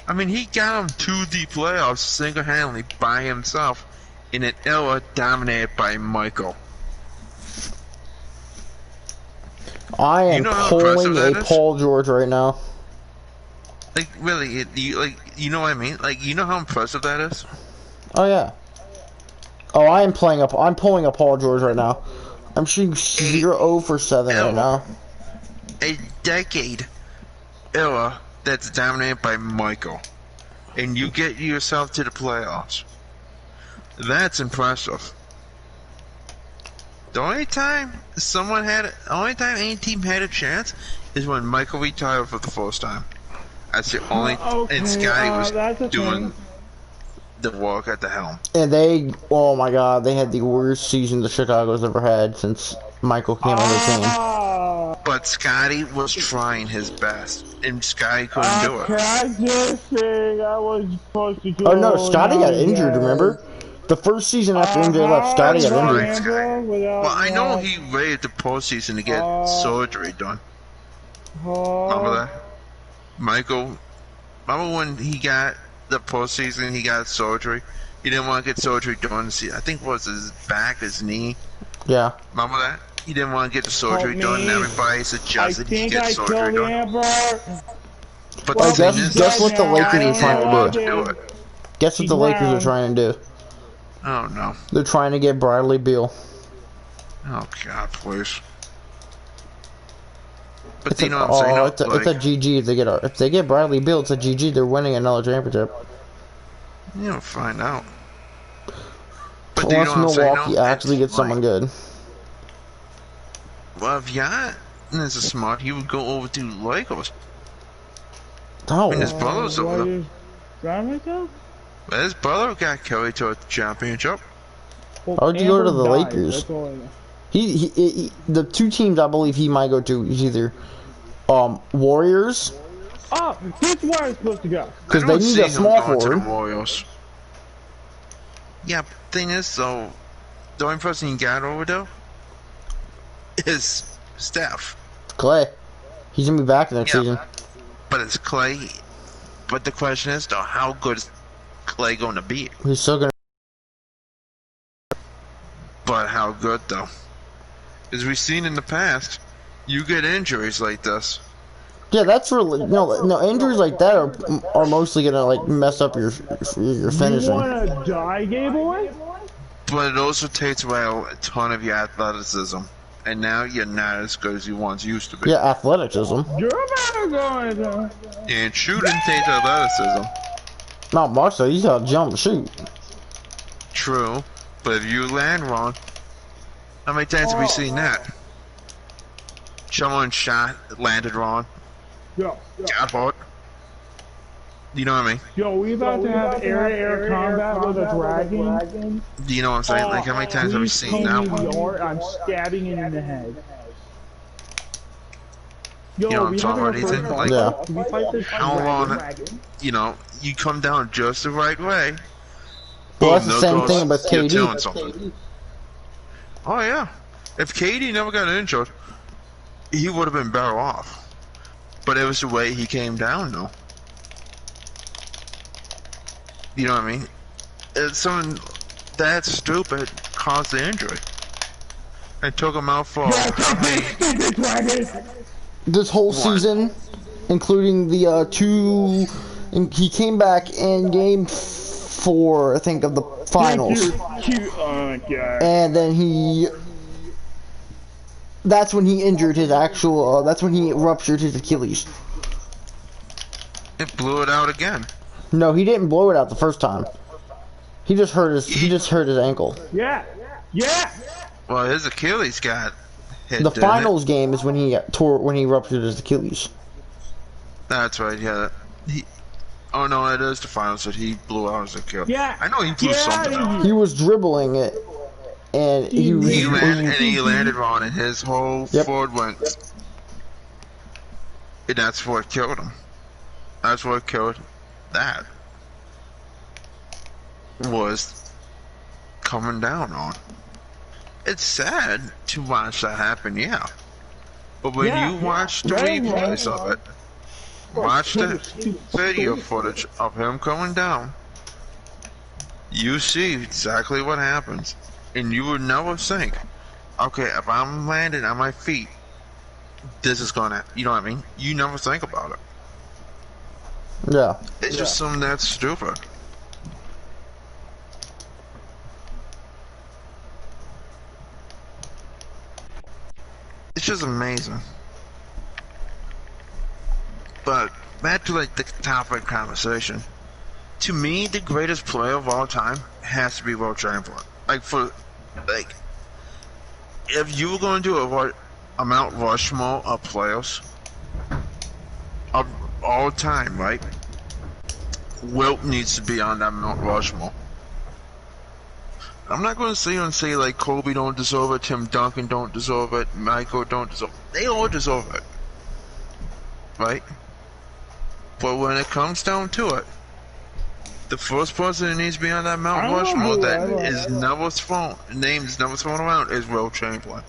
I mean, he got him to the playoffs single-handedly by himself in an era dominated by Michael. I am You know how pulling impressive a that is? Paul George right now. Like, really, you know what I mean? Like, you know how impressive that is? Oh yeah. Oh, I'm pulling a Paul George right now. I'm shooting 0 for 7 right now. A decade era that's dominated by Michael, and you get yourself to the playoffs. That's impressive. The only time any team had a chance is when Michael retired for the first time. That's the only, and Scotty was doing the work at the helm. And oh my god, they had the worst season the Chicago's ever had since Michael came on the team. But Scotty was trying his best, and Scotty couldn't do it. Practicing, I was supposed to do. Oh no, Scotty got injured, remember? The first season after MJ left, Scotty got injured. Well, I know he waited the postseason to get surgery done. Remember that? Michael, remember when he got the postseason, he got surgery? He didn't want to get surgery done. I think it was his back, his knee. Yeah. Remember that? He didn't want to get the surgery done, and everybody suggested he get I surgery done. Amber. But Oh, the thing is, guess what the Lakers Scotty are trying to didn't do? want to do it. Guess what the Lakers are trying to do? Oh no. They're trying to get Bradley Beal. Oh God, please. But It's you know what I'm saying? oh, No, it's a GG if they get Bradley Beal. It's a GG. They're winning another championship. You'll find out. But do you Unless know what I'm saying? Milwaukee No, actually gets someone good. Well, if Yacht is a smart, he would go over to Lakers. Oh. I mean, his brother's over there. Myself? But his brother got carried to a championship. Why would you go to the Lakers? The two teams I believe he might go to is either Warriors. Oh, this is where I'm supposed to go. Because they need a small going to the forward. Warriors. Yeah, thing is, though, the only person he got over there is Steph. Clay. He's gonna be back next Yeah. season. But it's Clay. But the question is, though, how good is Clay going to be? He's still gonna. But how good, though? As we've seen in the past, you get injuries like this. Yeah, that's really no injuries like that are mostly gonna like mess up your You finishing. wanna die, Gable? But it also takes away a ton of your athleticism. And now you're not as good as you once used to be. Yeah, athleticism. You're about to go. And shooting takes athleticism. Not much though. You gotta jump and shoot. True. But if you land wrong, how many times have we seen that? Someone shot, landed wrong, Yo, got hurt. You know what I mean? yo, we about to have air-to-air combat with a dragon. Do you know what I'm saying? Like, how many times have we seen that one? I'm stabbing it in the head. Yo, You know what I'm we talking having about, a Ethan? first Like, Yeah. Can we fight this how long, dragon? you know, you come down just the right way. Well, that's the there same goes- thing with you're KD. doing something. Oh, yeah. If KD never got injured, he would have been better off. But it was the way he came down, though. You know what I mean? It's something that stupid caused the injury. And took him out for how many? This whole season, including the two, and he came back in game 4, I think, of the finals, and then that's when he injured his actual. That's when he ruptured his Achilles. It blew it out again. No, he didn't blow it out the first time. He just hurt his ankle. Yeah. Well, his Achilles got hit. The didn't finals game is when he ruptured his Achilles. That's right. Yeah. Oh no, it is the finals that he blew out his Achilles. Yeah. I know he blew something out. He was dribbling it, and he He was, ran and he landed wrong, and his whole Yep. forward went. And that's what killed him. That's what killed that. Was coming down on. It's sad to watch that happen, yeah. But when you watch the replays of it, watch the video footage of him coming down, you see exactly what happens. And you would never think, okay, if I'm landing on my feet, this is gonna, you know what I mean? You never think about it. yeah. It's just something that's stupid. It's just amazing. But back to like the topic conversation. To me, the greatest player of all time has to be Will Chamberlain. Like if you were going to do a Mount Rushmore of players of all time, right? Wilt needs to be on that Mount Rushmore. I'm not going to sit here and say like Kobe don't deserve it, Tim Duncan don't deserve it, Michael don't deserve it. They all deserve it, right? But when it comes down to it, the first person that needs to be on that Mount Rushmore that is never thrown, names never thrown around, is Will Chamberlain.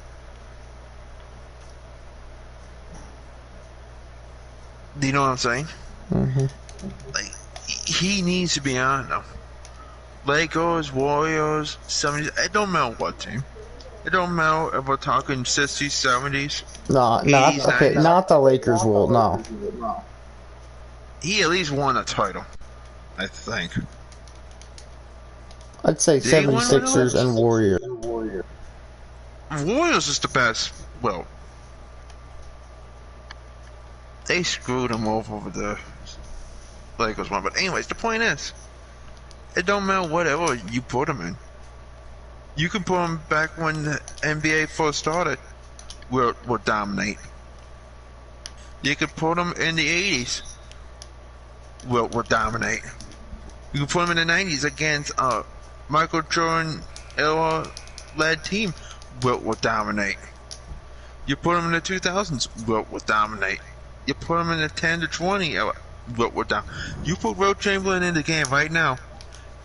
Do you know what I'm saying? Mm-hmm. Like, he needs to be on them. Lakers, Warriors, 70s, it don't matter what team. It don't matter if we're talking 60s, 70s. No, not the Lakers will, no. He at least won a title, I think. I'd say Did he win 76ers and Warriors. Warriors is the best. Well, they screwed him over with the Lakers one. But anyways, the point is, it don't matter whatever you put him in. You can put him back when the NBA first started, will dominate. You could put him in the 80s, will dominate. You can put him in the 90s against Michael Jordan led team, will dominate. You put him in the 2000s, will dominate. You put him in the 10 to 20, will down. You put Will Chamberlain in the game right now.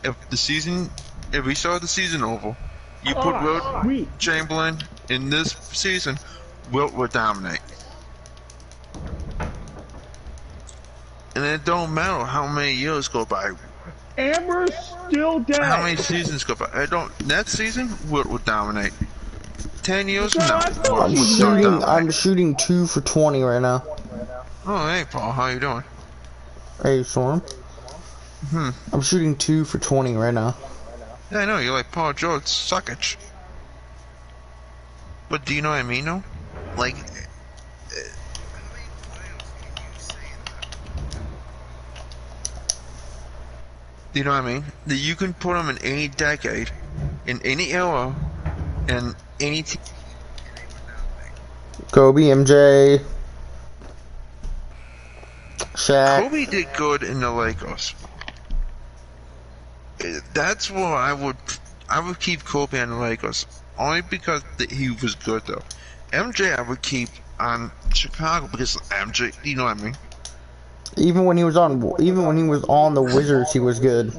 If we start the season over, you put Will Chamberlain in this season, will dominate. And it don't matter how many years go by. Amber's still dead. How many seasons go by? Next season, Wilt will dominate. 10 years from now, Wilt will dominate. I'm shooting 2 for 20 right now. Oh, hey, Paul, how you doing? Hey, Storm. I'm shooting 2 for 20 right now. Yeah, I know, you're like Paul George, suckage. But do you know what I mean, though? Like, do you know what I mean? That you can put them in any decade, in any era, and any team. Kobe, MJ, Shaq. Kobe did good in the Lakers. That's where I would keep Kobe on the Lakers, only because he was good though. MJ I would keep on Chicago because MJ, you know what I mean? Even when he was on the Wizards, he was good.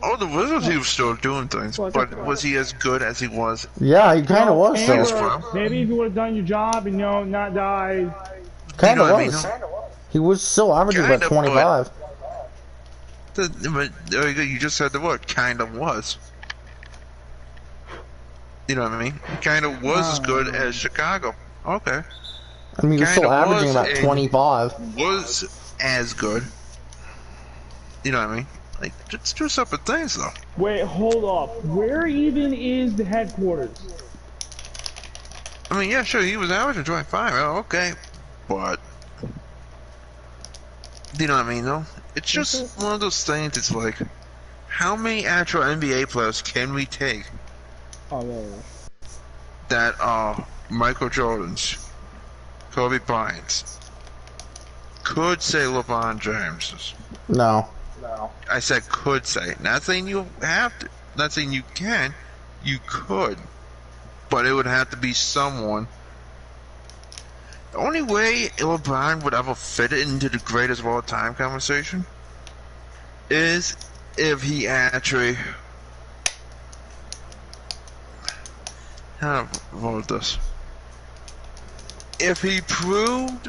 Oh, the Wizards, he was still doing things, but was he as good as he was? Yeah, he kind of was Amber, though. maybe if you would have done your job and not died. Kind of You know what I mean, was. though? He was still averaging about Kinda, 25. But there you go, you just said the word, kind of was. You know what I mean? He kind of was as good as Chicago. Okay. I mean, he was still Kinda averaging was about a- 25. Was as good. You know what I mean? Like, it's two separate things, though. Wait, hold up. Where even is the headquarters? I mean, yeah, sure, he was averaging 25. Oh, okay. But, you know what I mean, though? It's just one of those things, it's like, how many actual NBA players can we take Oh, there that are Michael Jordans, Kobe Bryant's, could say LeBron James's? No. I said could say. Not saying you have to. Not saying you can. You could, but it would have to be someone. The only way LeBron would ever fit it into the greatest of all time conversation is if he actually. How to wrote this? If he proved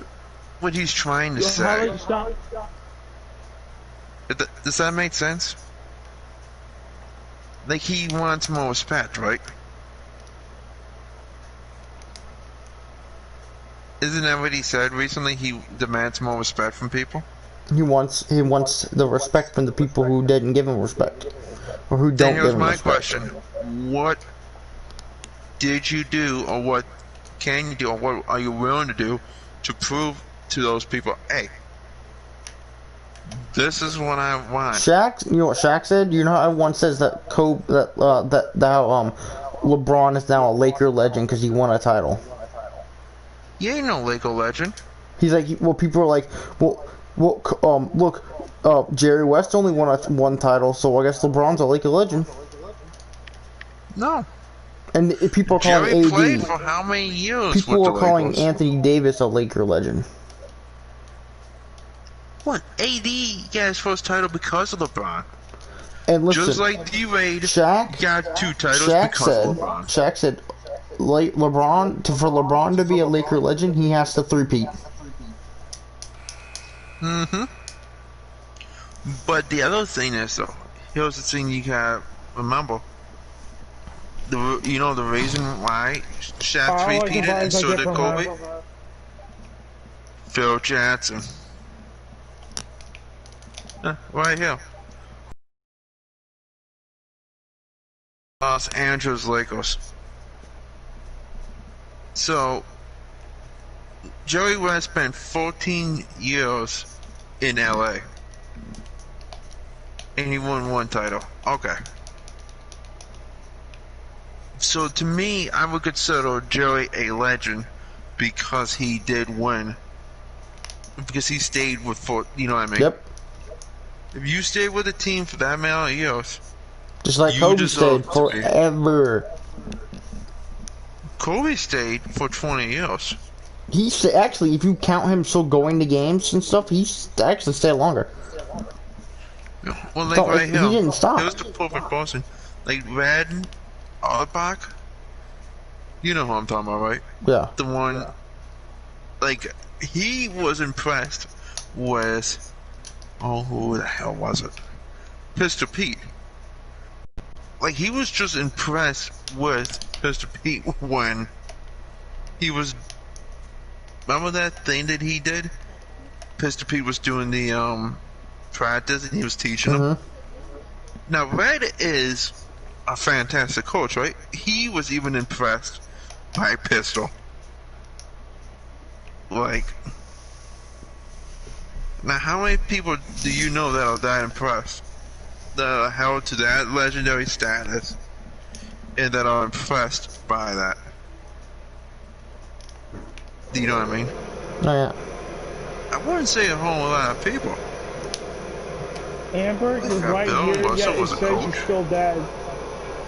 what he's trying to say. Does that make sense? Like, he wants more respect, right? Isn't that what he said recently? He demands more respect from people? He wants the respect from the people who didn't give him respect. Or who don't give him respect. Here's my question. What did you do, or what can you do, or what are you willing to do to prove to those people, hey, this is what I want? Shaq, you know what Shaq said? You know how everyone says that LeBron is now a Laker legend because he won a title. He ain't no Laker legend. He's like, well, people are like, look, Jerry West only won one title, so I guess LeBron's a Laker legend. No. And people are calling Jerry AD. Played for how many years? People are calling Lakers? Anthony Davis a Laker legend. What? AD got his first title because of LeBron. And listen, just like D-Wade Shaq got 2 titles Shaq because said, of LeBron. Shaq said, for LeBron to be a Laker legend, he has to three-peat. Mm-hmm. But the other thing is, though, here's the thing you gotta remember. You know the reason why Shaq three-peated and so did Kobe? Phil Jackson. Right here. Los Angeles Lakers. So, Jerry West spent 14 years in LA. And he won 1 title. Okay. So to me, I would consider Jerry a legend because he did win. Because he stayed with you know what I mean? Yep. If you stayed with a team for that amount of years, just like Kobe stayed forever. Kobe stayed for 20 years. Actually, if you count him still going to games and stuff, he actually stayed longer. Well, like right here, he didn't stop. It was the perfect person. Like Red Auerbach, you know who I'm talking about, right? Yeah. The one, like, he was impressed with, who the hell was it? Pistol Pete. Like, he was just impressed with Pistol Pete when he was, remember that thing that he did? Pistol Pete was doing the, practice and he was teaching him. Now, Red is a fantastic coach, right? He was even impressed by Pistol. Like, now how many people do you know that are that impressed? That are held to that legendary status and that are impressed by that? Do you know what I mean? Oh, yeah. I wouldn't say a whole lot of people. Amber is right here, yet it says you're still dead.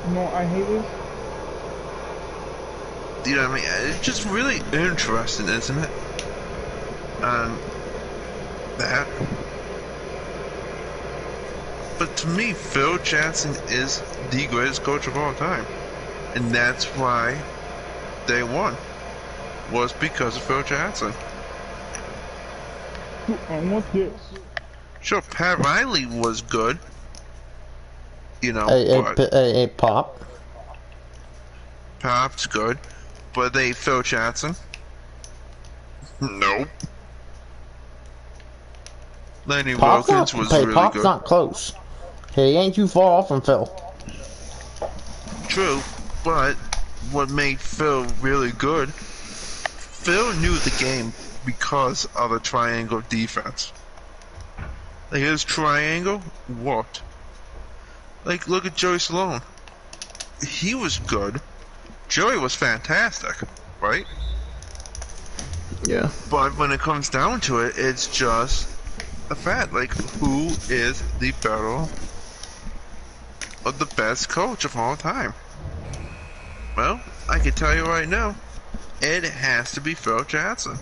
No, I hate this. You know what I mean? It's just really interesting, isn't it? That. But to me, Phil Jackson is the greatest coach of all time. And that's why they won. Was because of Phil Jackson. And what's this? Sure, Pat Riley was good. You know, a Pop. Pop's good. But Phil Jackson? Nope. Lenny Wilkins was really Pop's good. not close. He ain't too far off from Phil. True, but what made Phil really good, Phil knew the game because of the triangle defense. Like, his triangle worked. Like, look at Joey Sloan. He was good. Joey was fantastic, right? Yeah. But when it comes down to it, it's just a fact. Like, who is the better or the best coach of all time? Well, I can tell you right now, it has to be Phil Jackson.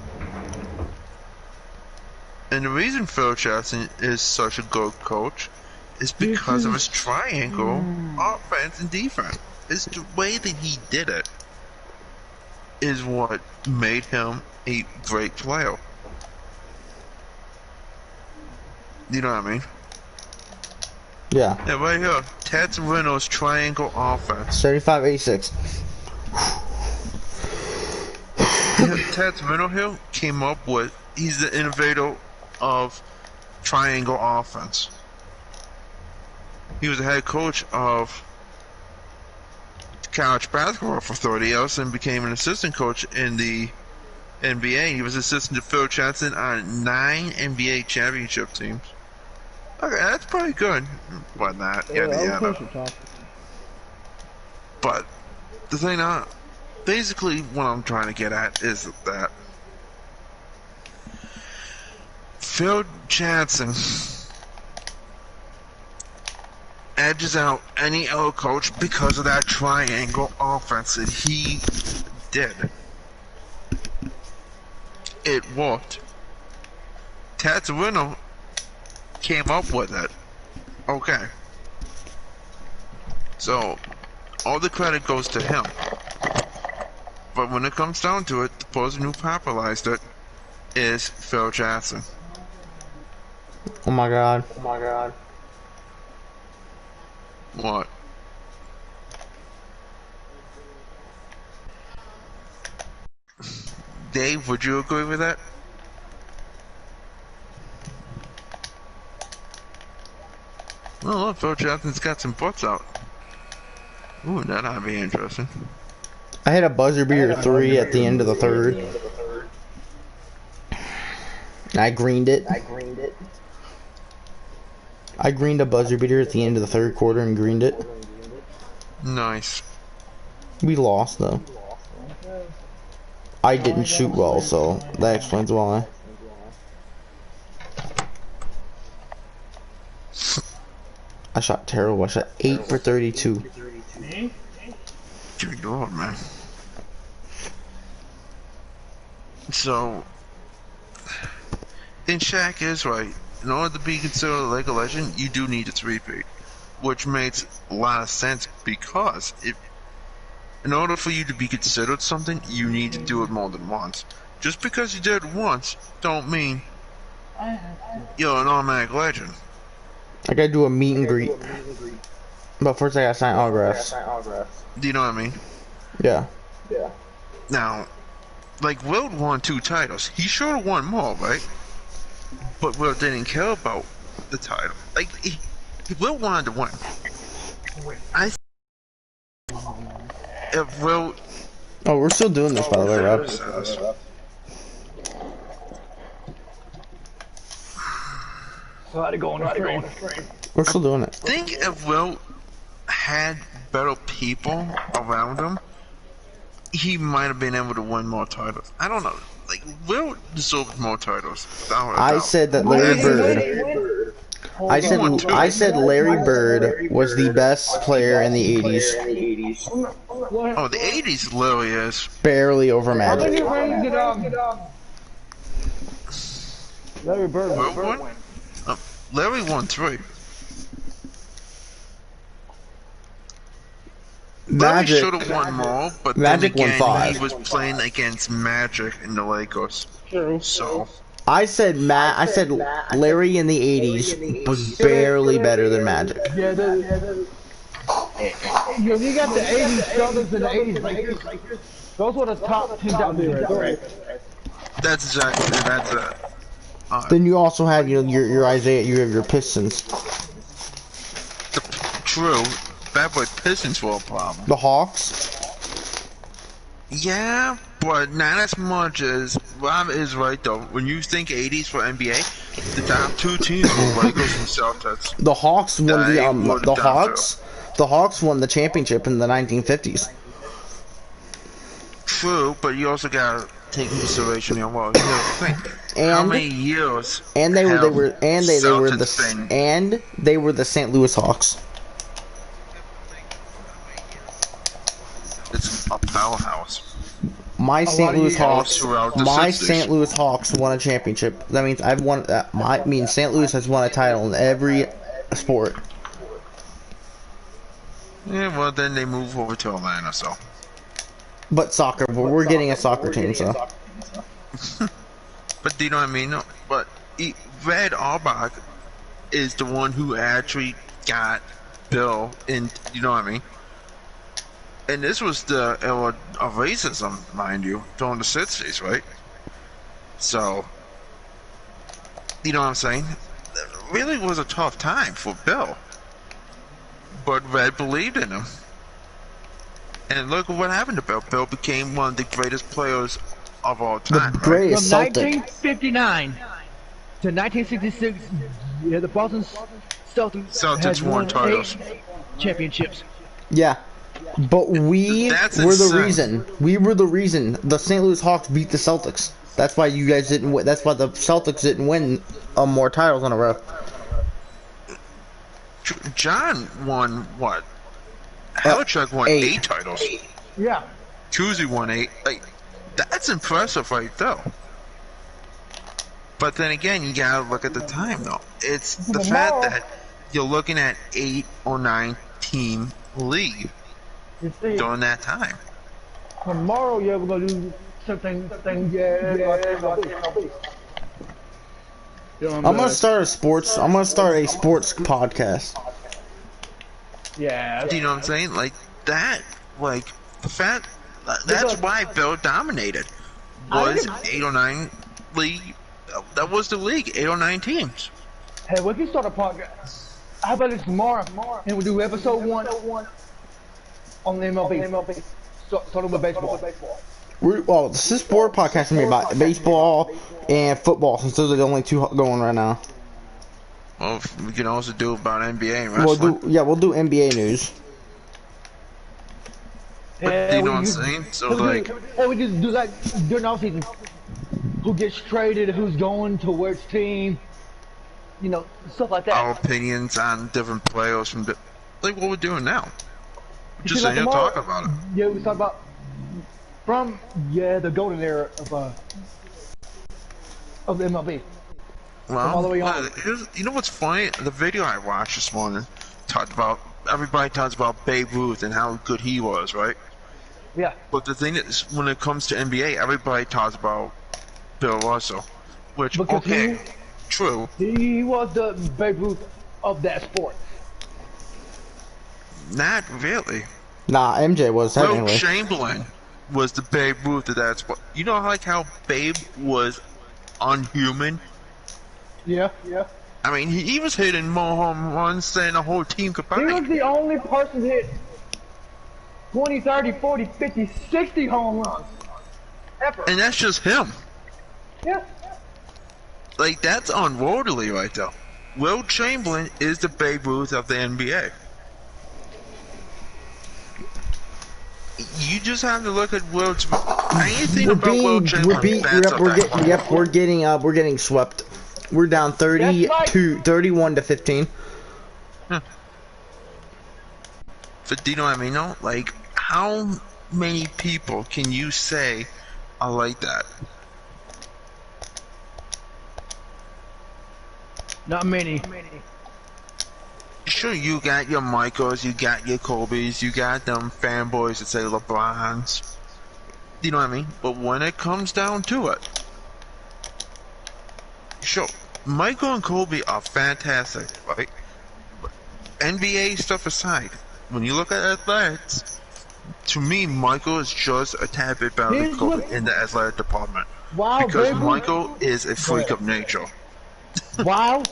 And the reason Phil Jackson is such a good coach is because of his triangle offense and defense. It's the way that he did it is what made him a great player. You know what I mean? Yeah. Yeah, right here. Ted Marino's triangle offense. 35-86. Ted Marino here came up with, he's the innovator of triangle offense. He was the head coach of college basketball for 30 years and became an assistant coach in the NBA. He was assistant to Phil Jackson on 9 NBA championship teams. Okay, that's pretty good. But not yada. But the thing, basically, what I'm trying to get at is that Phil Jackson edges out any other coach because of that triangle offense that he did. It worked. Ted Marino came up with it. Okay. So, all the credit goes to him. But when it comes down to it, the person who popularized it is Phil Jackson. Oh my god. What? Dave, would you agree with that? Oh, look, Phil Jackson's got some butts out. Ooh, that ought to be interesting. I hit a buzzer beater 3 at the end of the third. I greened it. I greened a buzzer beater at the end of the third quarter and greened it. Nice. We lost though. I didn't shoot well, so that explains why. I shot terrible. I shot 8 for 32. Good lord, man. So, and Shaq is right. In order to be considered a Laker legend, you do need a 3-peat, which makes a lot of sense because in order for you to be considered something, you need to do it more than once. Just because you did it once, don't mean you're an automatic legend. I gotta do a meet and greet. But first I gotta sign autographs. Do you know what I mean? Yeah. Now, like, Wilt won 2 titles. He should have won more, right? But Wilt didn't care about the title. Like, Wilt wanted to win. If Wilt... Oh, we're still doing this, by the way, Rob. We're still doing it. I think if Wilt had better people around him, he might have been able to win more titles. I don't know. Like, Wilt deserved more titles. I said that Larry Bird. I said Larry Bird was the best player in the 80s. Oh, the 80s literally is. Barely over Magic. Larry Bird won? Larry won 3. Larry Magic should have won more, but Magic then again, won 5. he was playing against Magic in the Lakers. True. So I said Larry in the 80s was barely better than Magic. Yeah, you got the 80s Celtics and the 80s Lakers. Those were the top 10 out there, right? that's exactly that's it. Then you also had your Isaiah, you have your Pistons. True. Bad boy Pistons were a problem. The Hawks. Yeah, but not as much as Rob is right though. When you think 80s for NBA, the top 2 teams were Lakers and Celtics. The Hawks won the Hawks won the championship in the 1950s. True, but you also gotta take into consideration, well, you know, think how many years they were the St. Louis Hawks. It's My St. Louis Hawks. throughout the My 60s. St. Louis Hawks won a championship. That means I've won. Means St. Louis has won a title in every sport. Yeah, well, then they move over to Atlanta, so. But soccer. But we're getting a soccer team, so. But do you know what I mean? No, but Red Auerbach is the one who actually got Bill in, you know what I mean? And this was the era of racism, mind you, during the 60s, right? So, you know what I'm saying? It really was a tough time for Bill. But Red believed in him. And look at what happened to Bill. Bill became one of the greatest players of all time, The right? greatest From Celtic. 1959 to 1966, yeah, the Boston Celtics had won titles. 8 championships. Yeah. But we That's were the insane. reason. We were the reason the St. Louis Hawks beat the Celtics. That's why you guys didn't win. That's why the Celtics didn't win more titles in a row. John won what? Havlicek won 8. 8 titles. Yeah. Cousy won 8. Like, that's impressive right there. But then again, you gotta look at the time though. It's the fact that you're looking at 8 or 9 team league You see, during that time. tomorrow, yeah, we're gonna do something, I'm gonna start a sports podcast. Yeah. Do you know what I'm saying? Like that, like the fact that's why Bill dominated. Was 8 or 9 league. That was the league. 8 or 9 teams. Hey, we can start a podcast. How about this tomorrow? And we'll do episode 1 on the MLB. Starting with baseball. Well, this is sport podcast gonna be about baseball and football, since those are the only 2 going right now. Well, we can also do about NBA and wrestling. We'll do NBA news. But do you know what I'm saying? So like, Or we just do like during off season. Who gets traded? Who's going to which team? You know, stuff like that. our opinions on different players from like what we're doing now. We're just See, like sitting here tomorrow- talking about it. Yeah, we talk about from the golden era of the MLB. all the way on. You know what's funny? The video I watched this morning talked about everybody talks about Babe Ruth and how good he was, right? Yeah. But the thing is, when it comes to NBA, everybody talks about Bill Russell, which Because okay, true. He was the Babe Ruth of that sport. Not really. Nah, MJ was Will anyway. Chamberlain was the Babe Ruth of that sport. You know, like how Babe was unhuman. Yeah, yeah. I mean, he was hitting more home runs than the whole team He was combined. the only person to hit 20, 30, 40, 50, 60 home runs. Ever. And that's just him. Yeah. Like, that's unworldly right there. Will Chamberlain is the Babe Ruth of the NBA. You just have to look at Will's anything about Will Chamberlain. We're getting swept. We're down 31 to 15. But do you know what I mean? No, like how many people can you say are like that? Not many. Sure, you got your Michaels, you got your Kobe's, you got them fanboys that say LeBron's. You know what I mean? But when it comes down to it, sure, Michael and Kobe are fantastic, right? But NBA stuff aside, when you look at athletics, to me, Michael is just a tad bit better than Here's Kobe what- in the athletic department. Wow, Because Babe Ruth- Michael is a freak of nature. While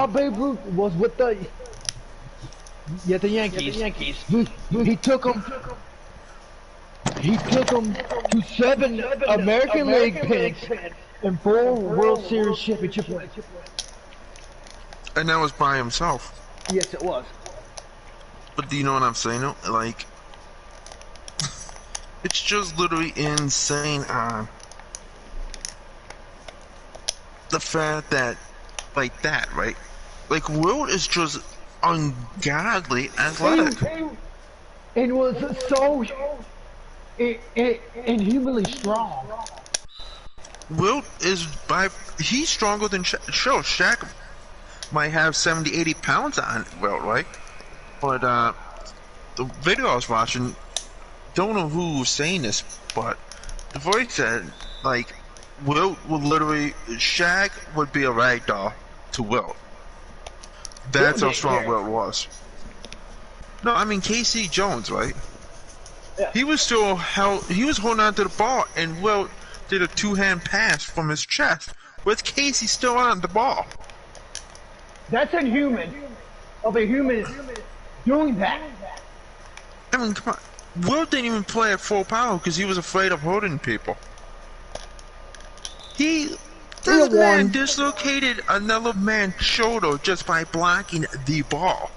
Babe Ruth was with the Yankees. he took him to 7 American League picks and 4 World Series championship wins. And that was by himself. Yes, it was. But do you know what I'm saying? No? Like, it's just literally insane on the fact that, like that, right? Like, Will is just ungodly athletic. And was so inhumanly strong. Wilt is he's stronger than Shaq. Sure, Shaq might have 70, 80 pounds on Wilt, right? But the video I was watching, don't know who was saying this, but the voice said like Wilt would literally Shaq would be a rag doll to Wilt. That's how strong Wilt was. No, I mean Casey Jones, right? Yeah. He was still he was holding on to the ball, and Wilt did a two-hand pass from his chest with Casey still on the ball. That's inhuman of a human doing that. I mean, come on. Wilt didn't even play at full power because he was afraid of hurting people. This man dislocated another man's shoulder just by blocking the ball.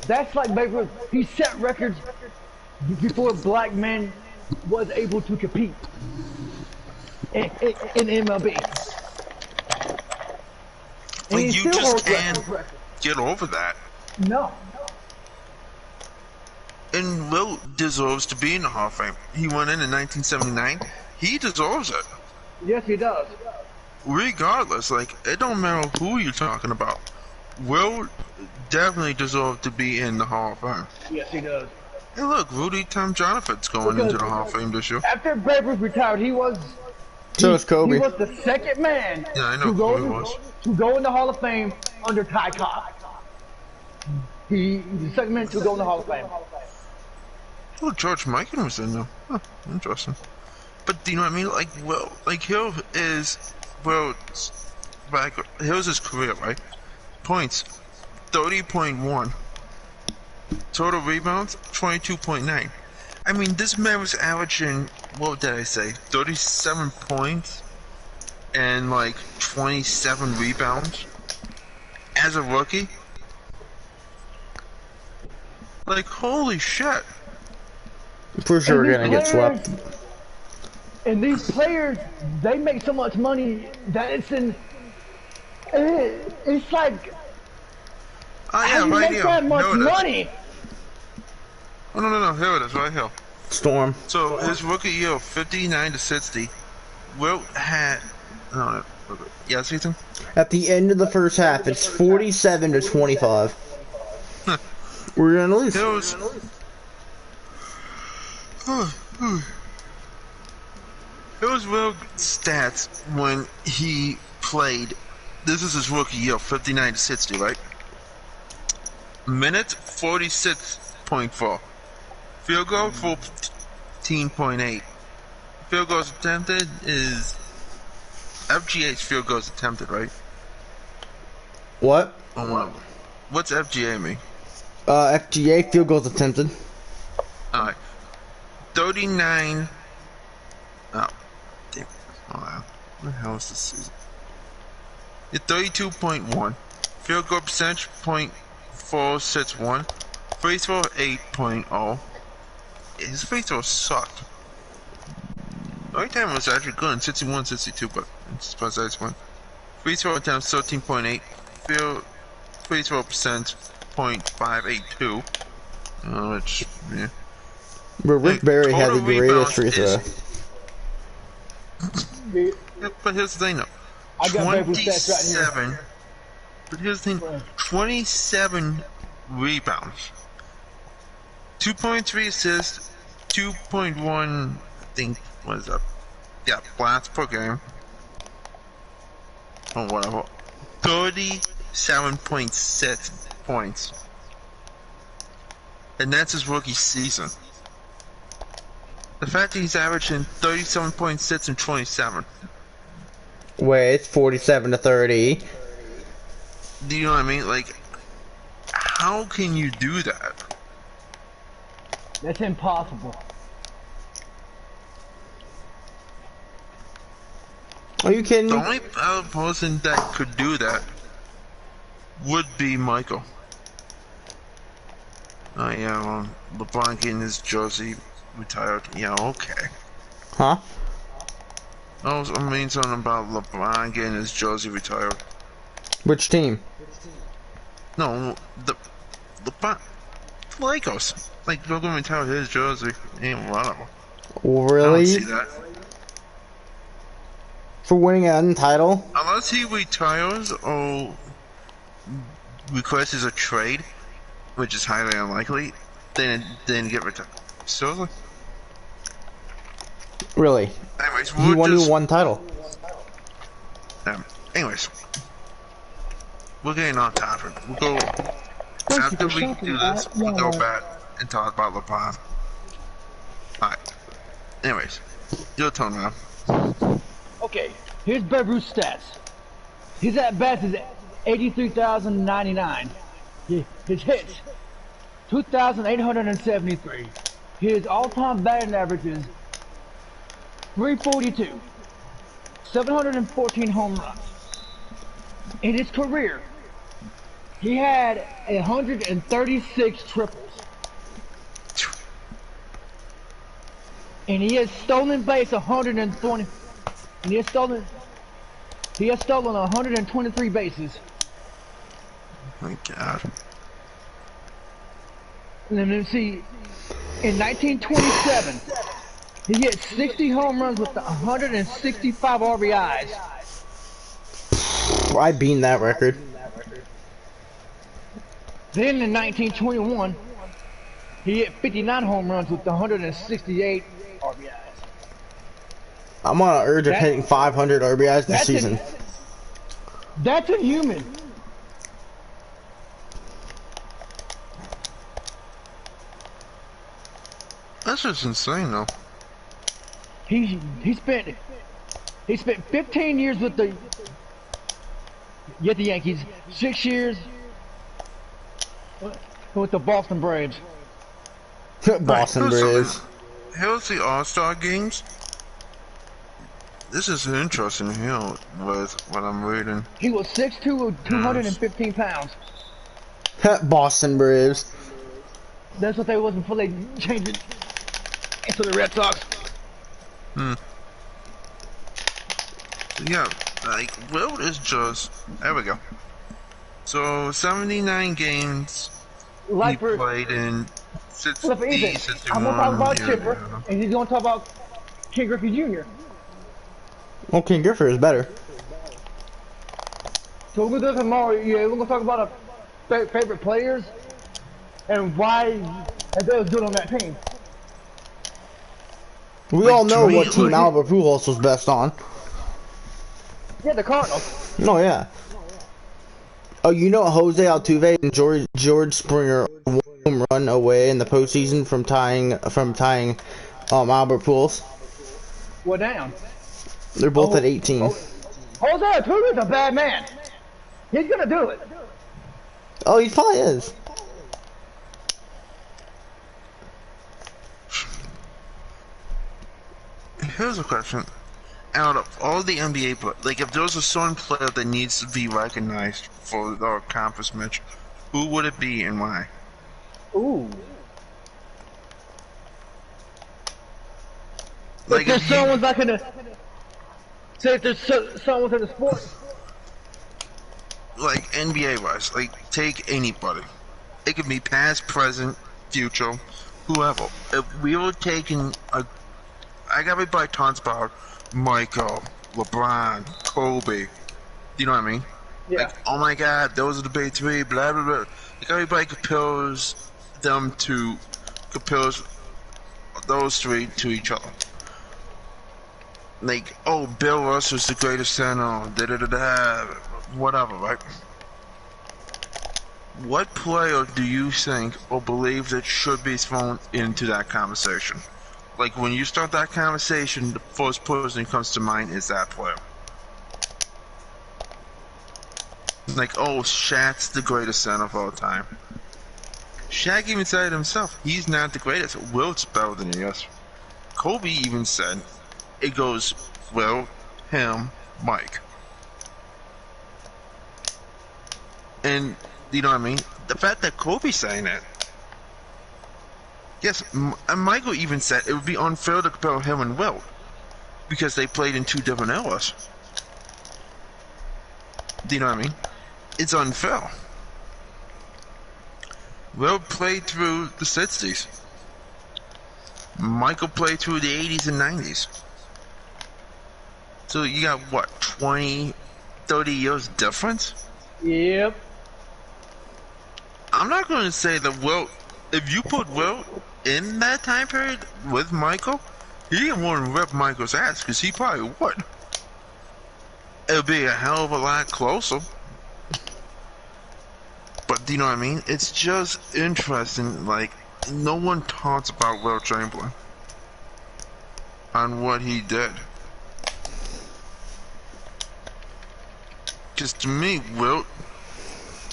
That's like Babe Ruth. He set records before black men was able to compete in MLB. Like, you just can't get over that. No. And Wilt deserves to be in the Hall of Fame. He went in 1979. He deserves it. Yes, he does. Regardless, like, it don't matter who you're talking about. Wilt definitely deserves to be in the Hall of Fame. Yes, he does. Hey, look, Rudy Tom Jonathan's going into the Hall of Fame this year. After Babe Ruth retired, so is Kobe. He was the second man to go in the Hall of Fame under Ty Cobb. He's the second man to go in the Hall of Fame. Oh, George Mikan was in there. Huh, interesting. But do you know what I mean? Like, well, like Hill is, well, back. Hill's his career, right? Points, 30.1. Total rebounds, 22.9. I mean, this man was averaging, what did I say, 37 points and like 27 rebounds as a rookie. Like, holy shit. For sure we're gonna get swept. And these players, they make so much money that it's like, oh, yeah, how you right make that much money? Oh, no, here it is, right here. Storm. So, his rookie year, 59 to 60. Wilt had, no, yes, Ethan? At the end of the first half, it's 47 to 25. We're gonna lose. It was, it was Wilt's stats when he played. This is his rookie year, 59 to 60, right? Minutes, 46.4. Field goal, 14.8. Field goals attempted is FGA's field goals attempted, right? What? Oh, what's FGA mean? FGA field goals attempted. Alright. 39. Oh, damn. Oh, wow. What the hell is this season? Yeah, 32.1. Field goal percentage, .461. Free throw, 8.0. His free throw sucked. Right time was actually good in 61, 62, but it's besides one. Free throw attempts, 13.8. Free throw percent, .582. Which, yeah. But Rick Barry had the greatest free throw. Yeah, but here's the thing though. I got Babe Ruth stats right here. But here's the thing. 27 rebounds. 2.3 assists. 2.1, I think, what is that? Yeah, blocks per game. Oh, whatever. 37.6 points. And that's his rookie season. The fact that he's averaging 37.6 and 27. Wait, it's 47 to 30. Do you know what I mean? Like, how can you do that? That's impossible. Are you kidding The me? only other person that could do that would be Michael. Oh yeah, LeBron getting his jersey retired. Yeah, okay. Huh? I mean something about LeBron getting his jersey retired. Which team? No, the LeBron, Lakers. Like, they're gonna retire his jersey. Ain't whatever. I don't Really? see that. For winning an title? Unless he retires or requests a trade, which is highly unlikely, then get retired. Seriously? Really? Anyways, He won you one title. Anyways, we're getting on topic. We'll go after we do this. We'll go back and talk about LeBron. Alright. Anyways, your turn now. Okay, here's Babe Ruth's stats. His at-bats is 83,099. His hits, 2,873. His all-time batting average is 342. 714 home runs. In his career, he had 136 triples. And he has stolen base 120. And he has stolen 123 bases. My God. And then let's see, in 1927, he hit 60 home runs with 165 RBIs. I beat that record. Then in 1921, he hit 59 home runs with 168 RBIs. I'm on an urge of hitting 500 RBIs this season. That's inhuman. That's just insane, though. He spent 15 years with the Yankees, 6 years with the Boston Braves. Boston Braves. Here's the All-Star games. This is interesting here with what I'm reading. He was 6'2", with 215 pounds. Boston Braves. That's what they was before they changed it into the Red Sox. Yeah, like, Wilt is just... There we go. So, 79 games Like he for, played in look for Ethan, 61. I'm gonna talk about yeah, Chipper, yeah. and he's gonna talk about Ken Griffey Jr. Well, King Griffith is better. So we're gonna do tomorrow. Yeah, we're gonna talk about our favorite players and why they was good on that team. We Like all know what Dwayne- team Albert Pujols was best on. Yeah, the Cardinals. No, yeah. Oh, you know Jose Altuve and George Springer home run away in the postseason from tying Albert Pujols. We're down. They're both at 18. Jose Altuve's a bad man. He's gonna do it. Oh, he probably is. Here's a question. Out of all the NBA players, like, if there's a certain player that needs to be recognized for their accomplishment, who would it be and why? Ooh. Like, If there's if you- someone's not gonna say if there's someone's in the sport. like NBA wise, like, take anybody. It could be past, present, future, whoever. If we were taking a, I got everybody talks about Michael, LeBron, Kobe. You know what I mean? Yeah. Like, oh my God, those are the big three. Blah blah blah. Like, everybody compares those three to each other. Like, oh, Bill Russell's the greatest center. Da da da da. Whatever, right? What player do you think or believe that should be thrown into that conversation? Like, when you start that conversation, the first person who comes to mind is that player. Like, oh, Shaq's the greatest center of all time. Shaq even said it himself. He's not the greatest. Wilt's better than he is. Kobe even said, it goes, Wilt, him, Mike. And, you know what I mean? The fact that Kobe's saying that. Yes, and Michael even said it would be unfair to compare him and Wilt, because they played in two different eras. Do you know what I mean? It's unfair. Wilt played through the 60s. Michael played through the 80s and 90s. So you got, what, 20, 30 years difference? Yep. I'm not going to say that Wilt, if you put Wilt in that time period with Michael, he wouldn't rip Michael's ass, because he probably would. It would be a hell of a lot closer. But do you know what I mean? It's just interesting, like, no one talks about Wilt Chamberlain on what he did. Because to me, Wilt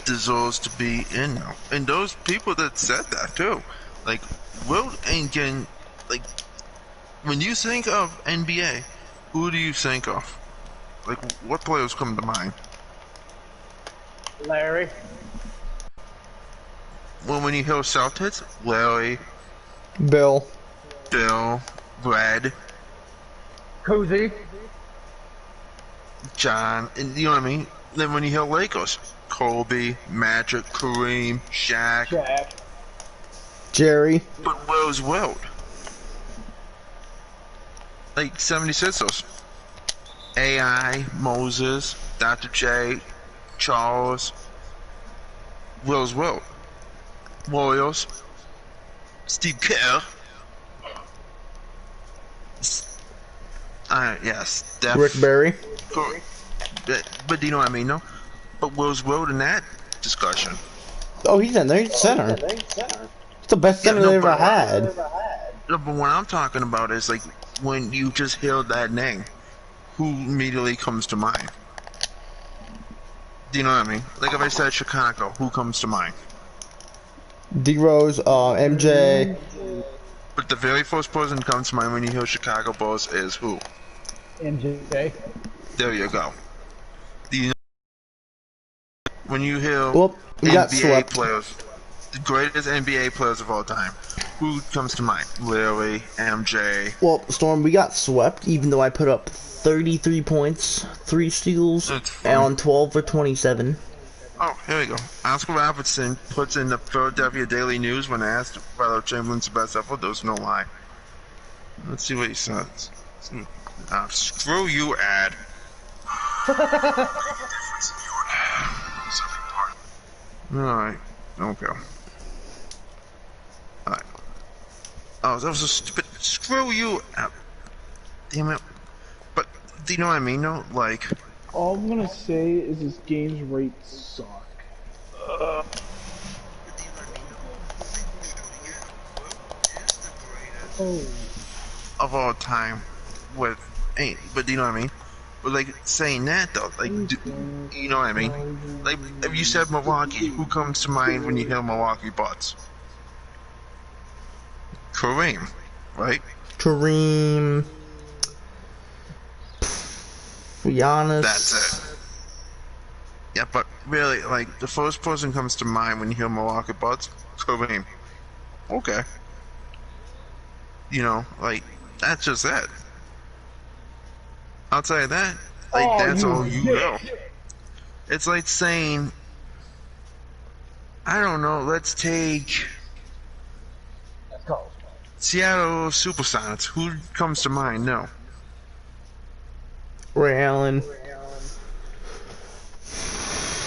deserves to be in now. And those people that said that too. Like, Wilt ain't getting, like, when you think of NBA, who do you think of? Like, what players come to mind? Larry. Well, when you hear Celtics, Larry, Bill. Brad, Cozy. John, and you know what I mean? Then when you hear Lakers, Kobe, Magic, Kareem, Shaq. Jerry. But where's Wilt? Like 76ers. AI, Moses, Dr. J, Charles. Where's Wilt? Warriors. Steve Kerr. Yes, Steph. Rick Barry. But do you know what I mean, no? But where's Wilt in that discussion? Oh, he's in there. He's center. It's the best center they ever had. No, but what I'm talking about is, like, when you just hear that name, who immediately comes to mind? Do you know what I mean? Like, if I said Chicago, who comes to mind? D-Rose, MJ. But the very first person that comes to mind when you hear Chicago Bulls is who? MJ. There you go. Do you know when you hear we got NBA swept. players, the greatest NBA players of all time, who comes to mind? Larry, MJ. Well, Storm, we got swept, even though I put up 33 points, 3 steals, on 12 for 27. Oh, here we go. Oscar Robertson puts in the Philadelphia Daily News when asked whether Chamberlain's the best ever. There's no lie. Let's see what he says. Screw you, ad. Alright. Okay. Alright. Oh, that was a stupid. Screw you, ad. Damn it. But, do you know what I mean, though? Like. All I'm gonna say is his games rates suck. Of all time, with but do you know what I mean? But like saying that though, like you know what I mean? Like if you said Milwaukee, who comes to mind when you hear Milwaukee Bucks? Kareem, right? Kareem. Giannis. That's it. Yeah, but really, like, the first person comes to mind when you hear Milwaukee Bucks, Kareem. Okay. You know, like, that's just it. I'll tell you that. Like, that's all you know. It's like saying, I don't know, let's take Seattle Supersonics. Who comes to mind? No. Ray Allen.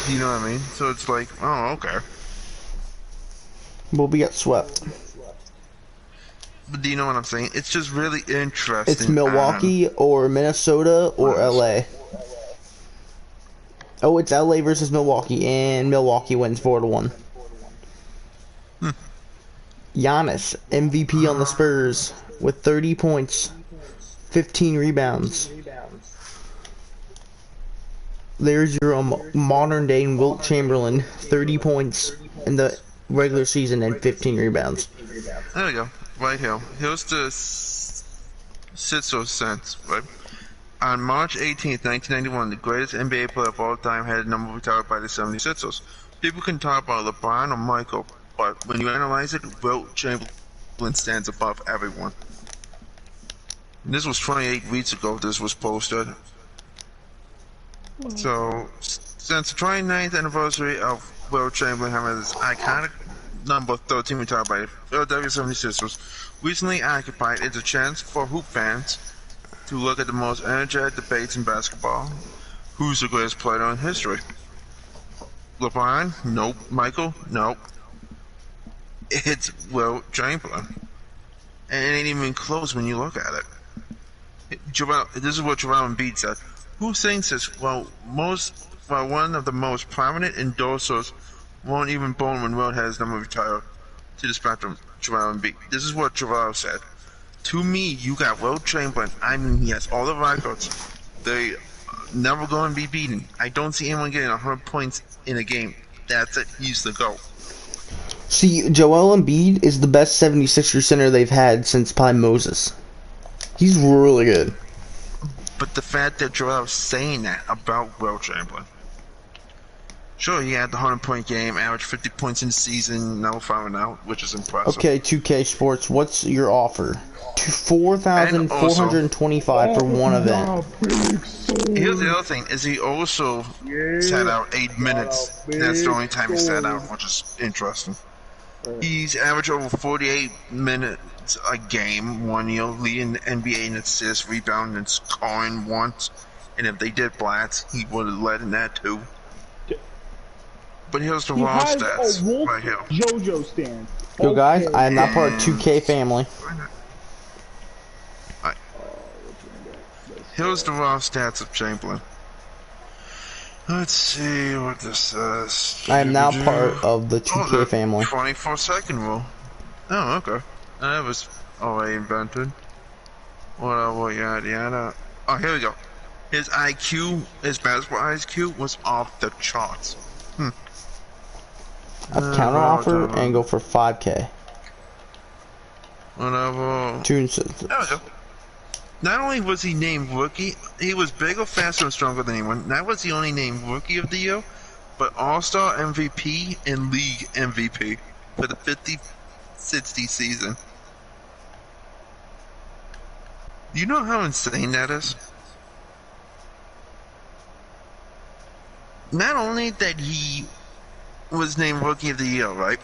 You know what I mean? So it's like, oh, okay. Well, we got swept. But do you know what I'm saying? It's just really interesting. It's Milwaukee or Minnesota or LA. Oh, it's LA versus Milwaukee, and Milwaukee wins 4-1. Giannis, MVP on the Spurs, with 30 points, 15 rebounds. There's your modern day Wilt Chamberlain, 30 points in the regular season and 15 rebounds. There we go, right here. Here's the Sixers sense, right? On March 18th, 1991, the greatest NBA player of all time had a number retired by the 76ers. People can talk about LeBron or Michael, but when you analyze it, Wilt Chamberlain stands above everyone. And this was 28 weeks ago this was posted. So, since the 29th anniversary of Wilt Chamberlain having this iconic number 13 retired by Philadelphia 76ers, recently occupied is a chance for hoop fans to look at the most energetic debates in basketball. Who's the greatest player in history? LeBron? Nope. Michael? Nope. It's Wilt Chamberlain. And it ain't even close when you look at it. This is what Joel Embiid said. Who thinks this? Well, one of the most prominent endorsers won't even bone when Wilt has number retired to the spectrum. Joel Embiid. This is what Joel said. To me, you got Wilt Chamberlain. I mean, he has all the records. They never going to be beaten. I don't see anyone getting 100 points in a game. That's it. He's the GOAT. See, Joel Embiid is the best 76er center they've had since probably Moses. He's really good. But the fact that Joel's saying that about Wilt Chamberlain. Sure, he had the 100-point game, averaged 50 points in the season, now 5-0, which is impressive. Okay, 2K Sports, what's your offer? 4,425 for one event. Here's the other thing, is he also sat out 8 minutes. That's the only time he sat out, which is interesting. He's averaged over 48 minutes a game 1 year, leading the NBA in assists, rebounding, and scoring once. And if they did blats, he would have led in that too. But here's the raw stats right here. JoJo stand. Yo guys, I am not part of 2K family. Here's the raw stats of Chamberlain. Let's see what this says. I am now part of the 2K family. 24-second rule. Oh, okay. That was already invented. Whatever, yada yada. Oh, here we go. His IQ, his basketball IQ was off the charts. I've counter offer and go for 5K. Whatever. There we go. Not only was he named rookie, he was bigger, faster, and stronger than anyone. That was the only named rookie of the year, but All-Star MVP and League MVP for the 50-60 season. Do you know how insane that is? Not only that he was named Rookie of the Year, right?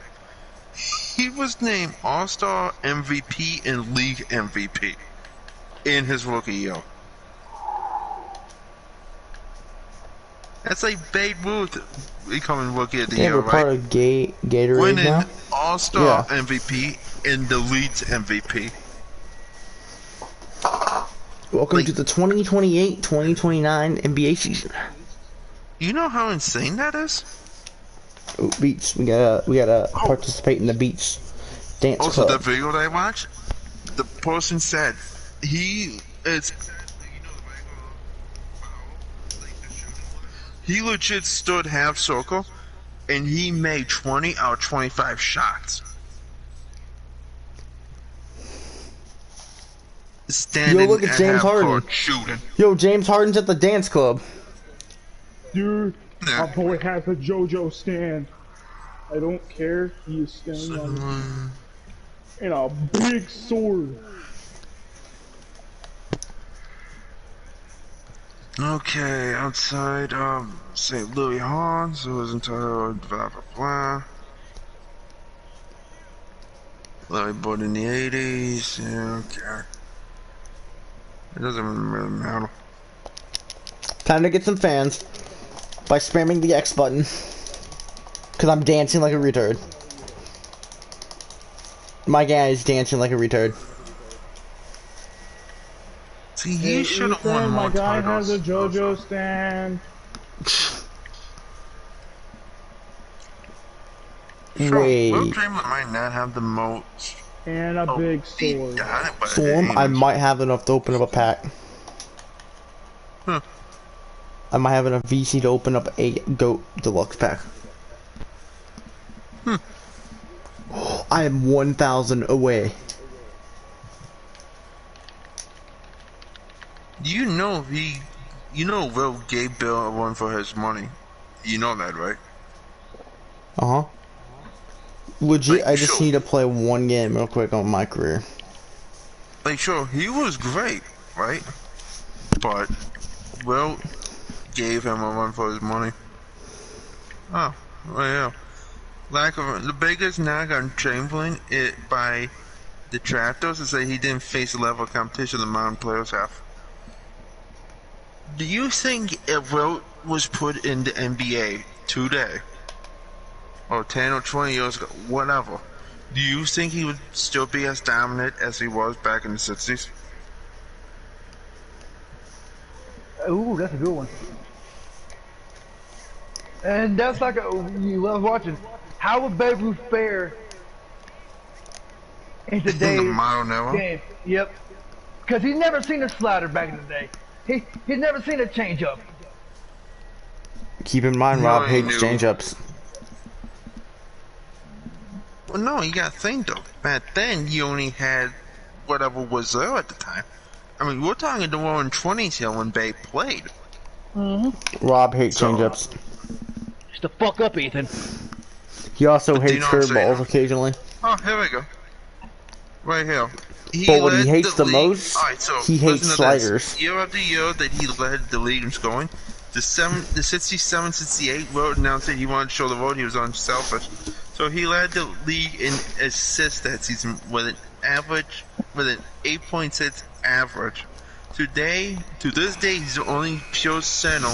He was named All-Star MVP and League MVP in his rookie year. That's like Babe Ruth becoming Rookie of the Year, right? Part of Gatorade winning now? All-Star MVP and the League's MVP. Welcome to the 2028-2029 NBA season. You know how insane that is? Oh, beats. We gotta participate in the beats dance also, club. the video that I watched, the person said he legit stood half circle and he made 20 out of 25 shots. Standing. Yo, look at James Harden shooting. Yo, James Harden's at the dance club. Dude, my boy has a JoJo stand. I don't care. He is standing on and a big sword. Okay, outside St. Louis Hans, who was entitled blah blah blah. Larry Bird in the 80s, yeah, okay. It doesn't really matter. Time to get some fans by spamming the X button. Cause I'm dancing like a retard. My guy is dancing like a retard. See, he should have won more My guy titles. has a JoJo stand. Wait. Will Chamberlain might not have the most. And a big sword. Storm, I might have enough to open up a pack. Huh. I might have enough VC to open up a GOAT Deluxe pack. I am 1,000 away. You know Will gave Bill a run for his money. You know that, right? Uh-huh. Legit, Like, I just sure. need to play one game real quick on my career. Like, sure, he was great, right? But Will gave him a run for his money. Oh, well, yeah. lack of the biggest knock on Chamberlain by detractors is that he didn't face the level of competition the modern players have. Do you think if Wilt was put in the NBA today, or 10 or 20 years ago, whatever, do you think he would still be as dominant as he was back in the 60s? Ooh, that's a good one. And that's like you love watching. How would Babe Ruth fare in today's game? Yep. Because he's never seen a slider back in the day. He's never seen a changeup. Keep in mind, Rob hates changeups. Well, no, you got to think though. Back then, you only had whatever was there at the time. I mean, we're talking the 120s here when Babe played. Rob hates changeups. Just the fuck up, Ethan. He also hates curveballs occasionally. Oh, here we go. Right here. But what he hates the most, he hates sliders. Year after year that he led the league in scoring, the 67-68 Wilt announced that he wanted to show the world he was unselfish. So he led the league in assists that season with an 8.6 average. To this day, he's the only pure center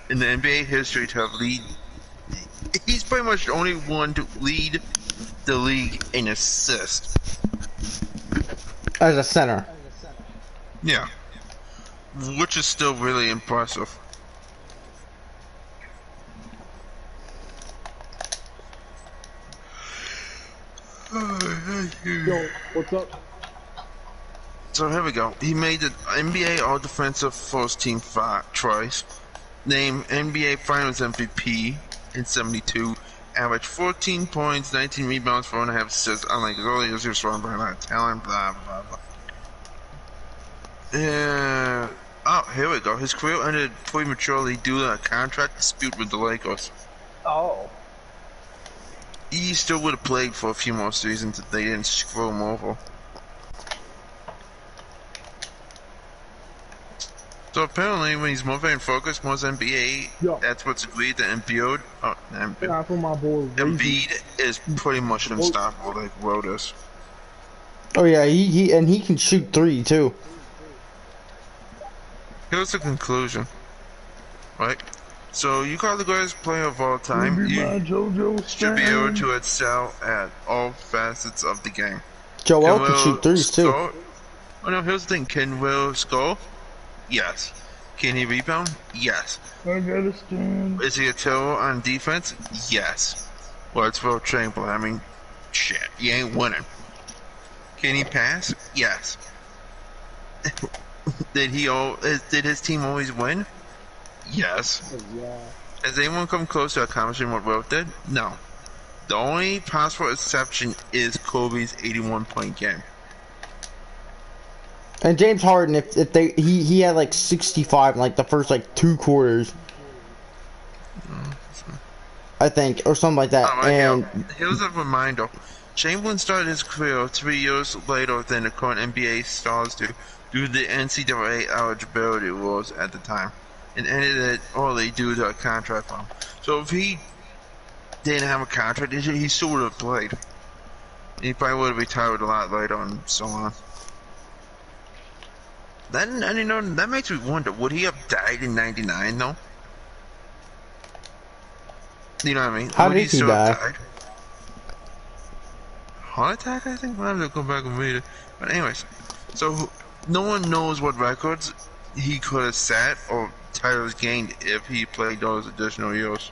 in the NBA history to have lead. He's pretty much the only one to lead the league in assists. As a center. Yeah. Which is still really impressive. Yo, what's up? So here we go. He made the NBA All-Defensive First Team twice. Named NBA Finals MVP in 72. Averaged 14 points, 19 rebounds, 4.5 assists. Unlike his earlier years, he was surrounded by a lot of talent, blah, blah, blah. Oh, here we go. His career ended prematurely due to a contract dispute with the Lakers. Oh. He still would have played for a few more seasons if they didn't screw him over. So apparently, when he's moving and focused more NBA, that's what's agreed to Embiid. Oh, Embiid is pretty much unstoppable, like Wilt is. Oh yeah, he can shoot 3 too. Here's the conclusion, right? So you call the greatest player of all time, you should be able to excel at all facets of the game. Joel can shoot 3s too. Oh no, here's the thing: can Will score? Yes. Can he rebound? Yes. Is he a terror on defense? Yes. Well, it's Wilt Chamberlain. I mean, shit, he ain't winning. Can he pass? Yes. Did his team always win? Yes. Has anyone come close to accomplishing what Wilt did? No. The only possible exception is Kobe's 81-point game. And James Harden, he had like 65 in like the first like 2 quarters, I think, or something like that. And here's a reminder: Chamberlain started his career 3 years later than the current NBA stars do, due to the NCAA eligibility rules at the time, and ended it early due to a contract problem. So if he didn't have a contract, he still would have played. He probably would have retired a lot later and so on. That makes me wonder, would he have died in 99 though? You know what I mean? How did he die? Heart attack, I think? I'll have to go back and read it. But anyways, so no one knows what records he could have set or titles gained if he played those additional years.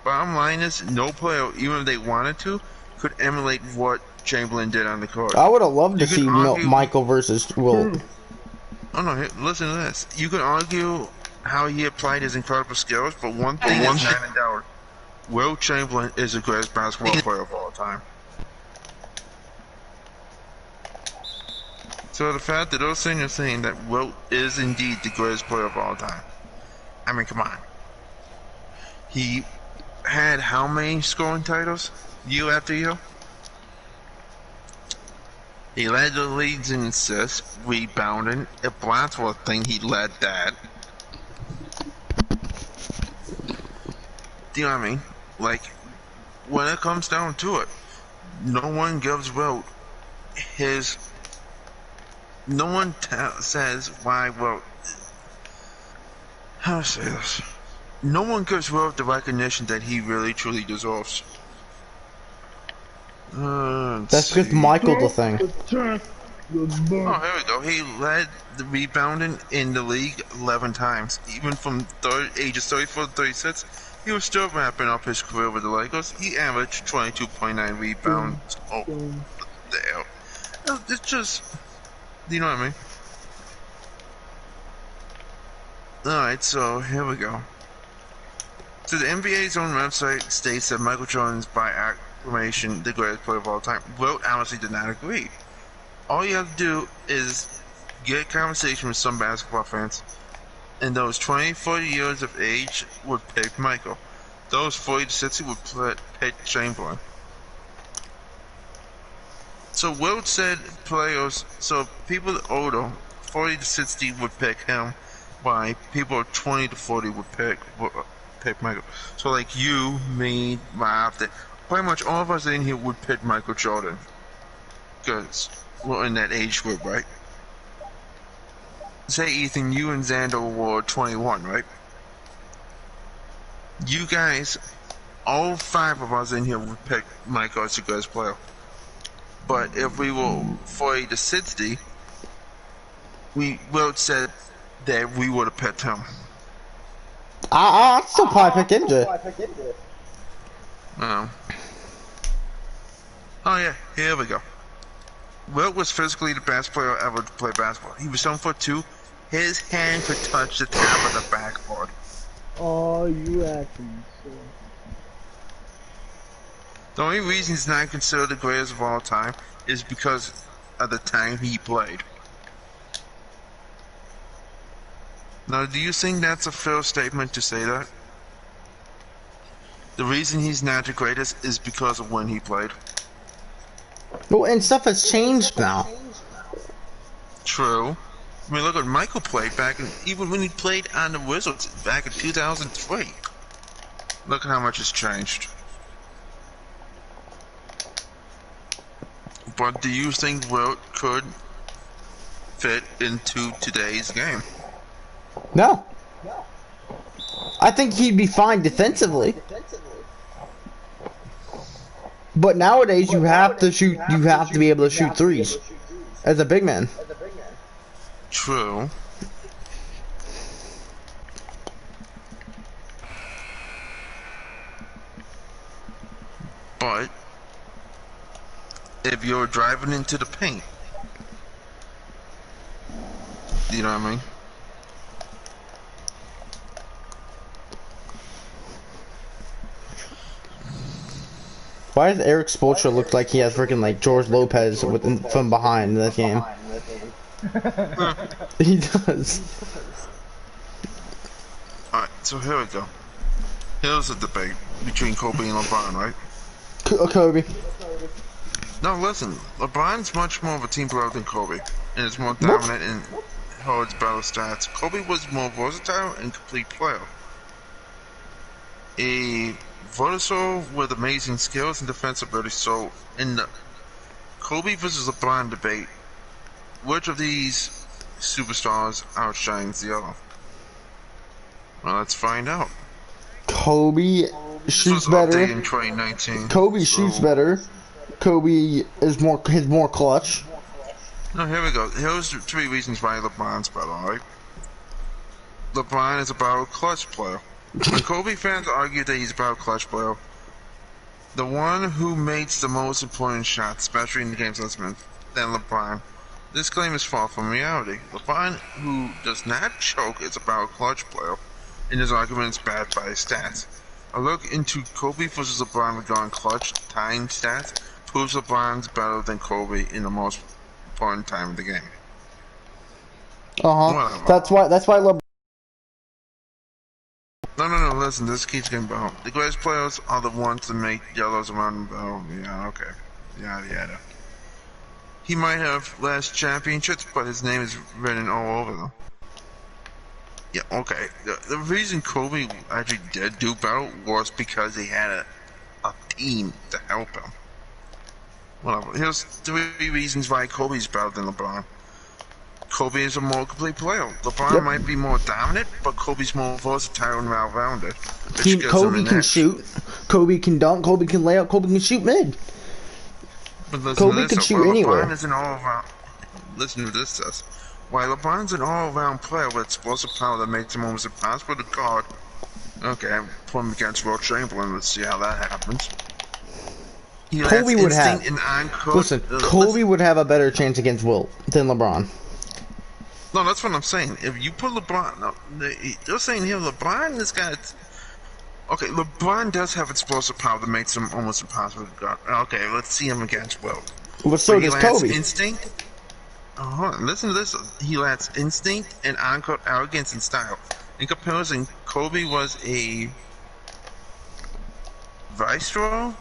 Bottom line is, no player, even if they wanted to, could emulate what Chamberlain did on the court. I would have loved to see Michael versus Wilt. Oh no, listen to this. You can argue how he applied his incredible skills, but one thing is not in doubt. Wilt Chamberlain is the greatest basketball player of all time. So the fact that those things are saying that Wilt is indeed the greatest player of all time. I mean, come on. He had how many scoring titles? Year after year? He led the leagues in assists, rebounding. If blocks were a thing, he led that. Do you know what I mean? Like, when it comes down to it, no one gives Wilt his. No one says why Wilt. How to say this? No one gives Wilt the recognition that he really truly deserves. That's because Michael the thing. Oh, here we go. He led the rebounding in the league 11 times. Even from ages 34 to 36, he was still wrapping up his career with the Lakers. He averaged 22.9 rebounds. Oh, there. It's just, you know what I mean? Alright, so here we go. So the NBA's own website states that Michael Jordan is by acclamation the greatest player of all time. Wilt honestly did not agree. All you have to do is get a conversation with some basketball fans, and those 20, 40 years of age would pick Michael. Those 40 to 60 would pick Chamberlain. So Wilt said players, so people older, 40 to 60 would pick him, while people 20 to 40 would pick Michael. So like you, me, Rob, pretty much all of us in here would pick Michael Jordan. Because we're in that age group, right? Say, Ethan, you and Xander were 21, right? You guys, all 5 of us in here would pick Michael as the greatest player. But if we were 40 to 60, we would said that we would have picked him. I'd still probably pick MJ. Oh yeah, here we go. Wilt was physically the best player ever to play basketball. He was 7'2". His hand could touch the top of the backboard. Oh, you acting so. The only reason he's not considered the greatest of all time is because of the time he played. Now, do you think that's a fair statement to say that? The reason he's not the greatest is because of when he played. Well, and stuff has changed now. True. I mean, look at Michael played back in, even when he played on the Wizards back in 2003. Look at how much has changed. But do you think Wilt could fit into today's game? No. I think he'd be fine defensively. But nowadays you have to shoot. You have to be able to shoot threes as a big man. True. But if you're driving into the paint, you know what I mean? Why does Eric Spoelstra look like he has freaking like George Lopez from behind in that game? He does. Alright, so here we go. Here's a debate between Kobe and LeBron, right? Kobe. No, listen. LeBron's much more of a team player than Kobe, and is more dominant and holds better stats. Kobe was more versatile and complete player. A versatile with amazing skills and defensive ability. So, in the Kobe versus LeBron debate, which of these superstars outshines the other? Well, let's find out. Kobe shoots better. In 2019. Kobe shoots better. Kobe is more clutch. No, here we go. Here's 3 reasons why LeBron's better, alright? LeBron is a better clutch player. When Kobe fans argue that he's a better clutch player, the one who makes the most important shots, especially in the games than LeBron, this claim is far from reality. LeBron, who does not choke, is a better clutch player, and his argument is backed by his stats. A look into Kobe versus LeBron regarding clutch time stats proves LeBron's better than Kobe in the most important time of the game. Whatever. That's why LeBron. No, listen, this keeps getting better. The greatest players are the ones that make yellows around them. Oh, yeah, okay. Yada. He might have less championships, but his name is written all over them. Yeah, okay. The reason Kobe actually did do better was because he had a team to help him. Whatever. Here's 3 reasons why Kobe's better than LeBron. Kobe is a more complete player. LeBron might be more dominant, but Kobe's more versatile and well-rounded. Kobe can shoot. Kobe can dunk. Kobe can lay up. Kobe can shoot mid. Kobe can shoot anywhere. LeBron is an all-around. Listen to this, Seth. While LeBron's an all-around player with explosive power that makes him almost impossible to guard. Okay, put him against Will Chamberlain. Let's see how that happens. Kobe would have. Listen, Kobe would have a better chance against Wilt than LeBron. No, that's what I'm saying. If you put LeBron, no, they're saying here LeBron has got. Okay, LeBron does have explosive power that makes him almost impossible to guard. Okay, let's see him against Wilt. But so does Kobe. Instinct. Listen to this. He lacks instinct and on-court arrogance and style. In comparison, Kobe was a viceroy.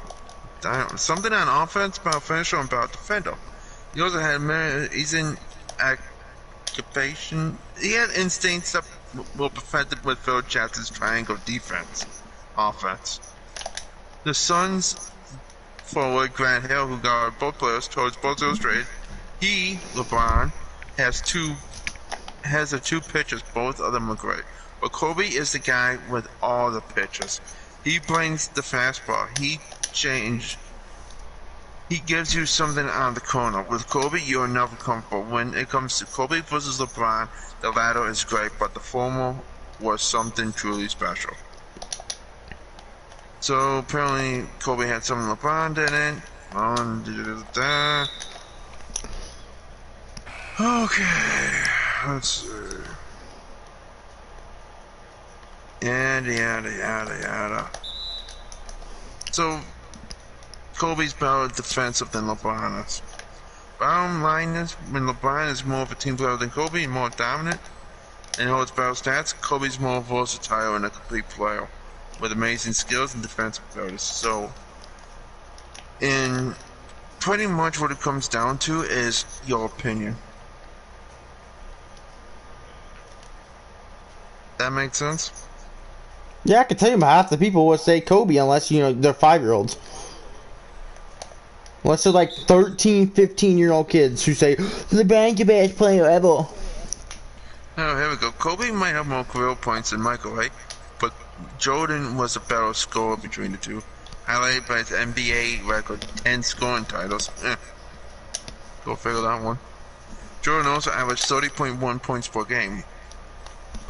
Something on offense, about finisher, and about defender. He also had he's in occupation. He had instincts that were perfected with Phil Jackson's triangle defense, offense. The Suns forward Grant Hill, who guarded both players towards both illustrated. He, LeBron, has the 2 pitches. Both of them are great. But Kobe is the guy with all the pitches. He brings the fastball. He gives you something on the corner. With Kobe, you are never comfortable. When it comes to Kobe versus LeBron, the latter is great, but the former was something truly special. So apparently, Kobe had something LeBron didn't. Okay, let's see. Yada. So, Kobe's better defensive than LeBron is. Bottom line is, when LeBron is more of a team player than Kobe, more dominant, and holds better stats, Kobe's more versatile and a complete player, with amazing skills and defensive abilities. So, in pretty much what it comes down to is your opinion. That makes sense? Yeah, I can tell you half the people would say Kobe unless, you know, they're 5-year-olds. Unless they're like 13, 15-year-old kids who say, LeBron's the best player ever. Oh, here we go. Kobe might have more career points than Michael, right? But Jordan was a better scorer between the two. Highlighted by his NBA record, 10 scoring titles. Go figure that one. Jordan also averaged 30.1 points per game.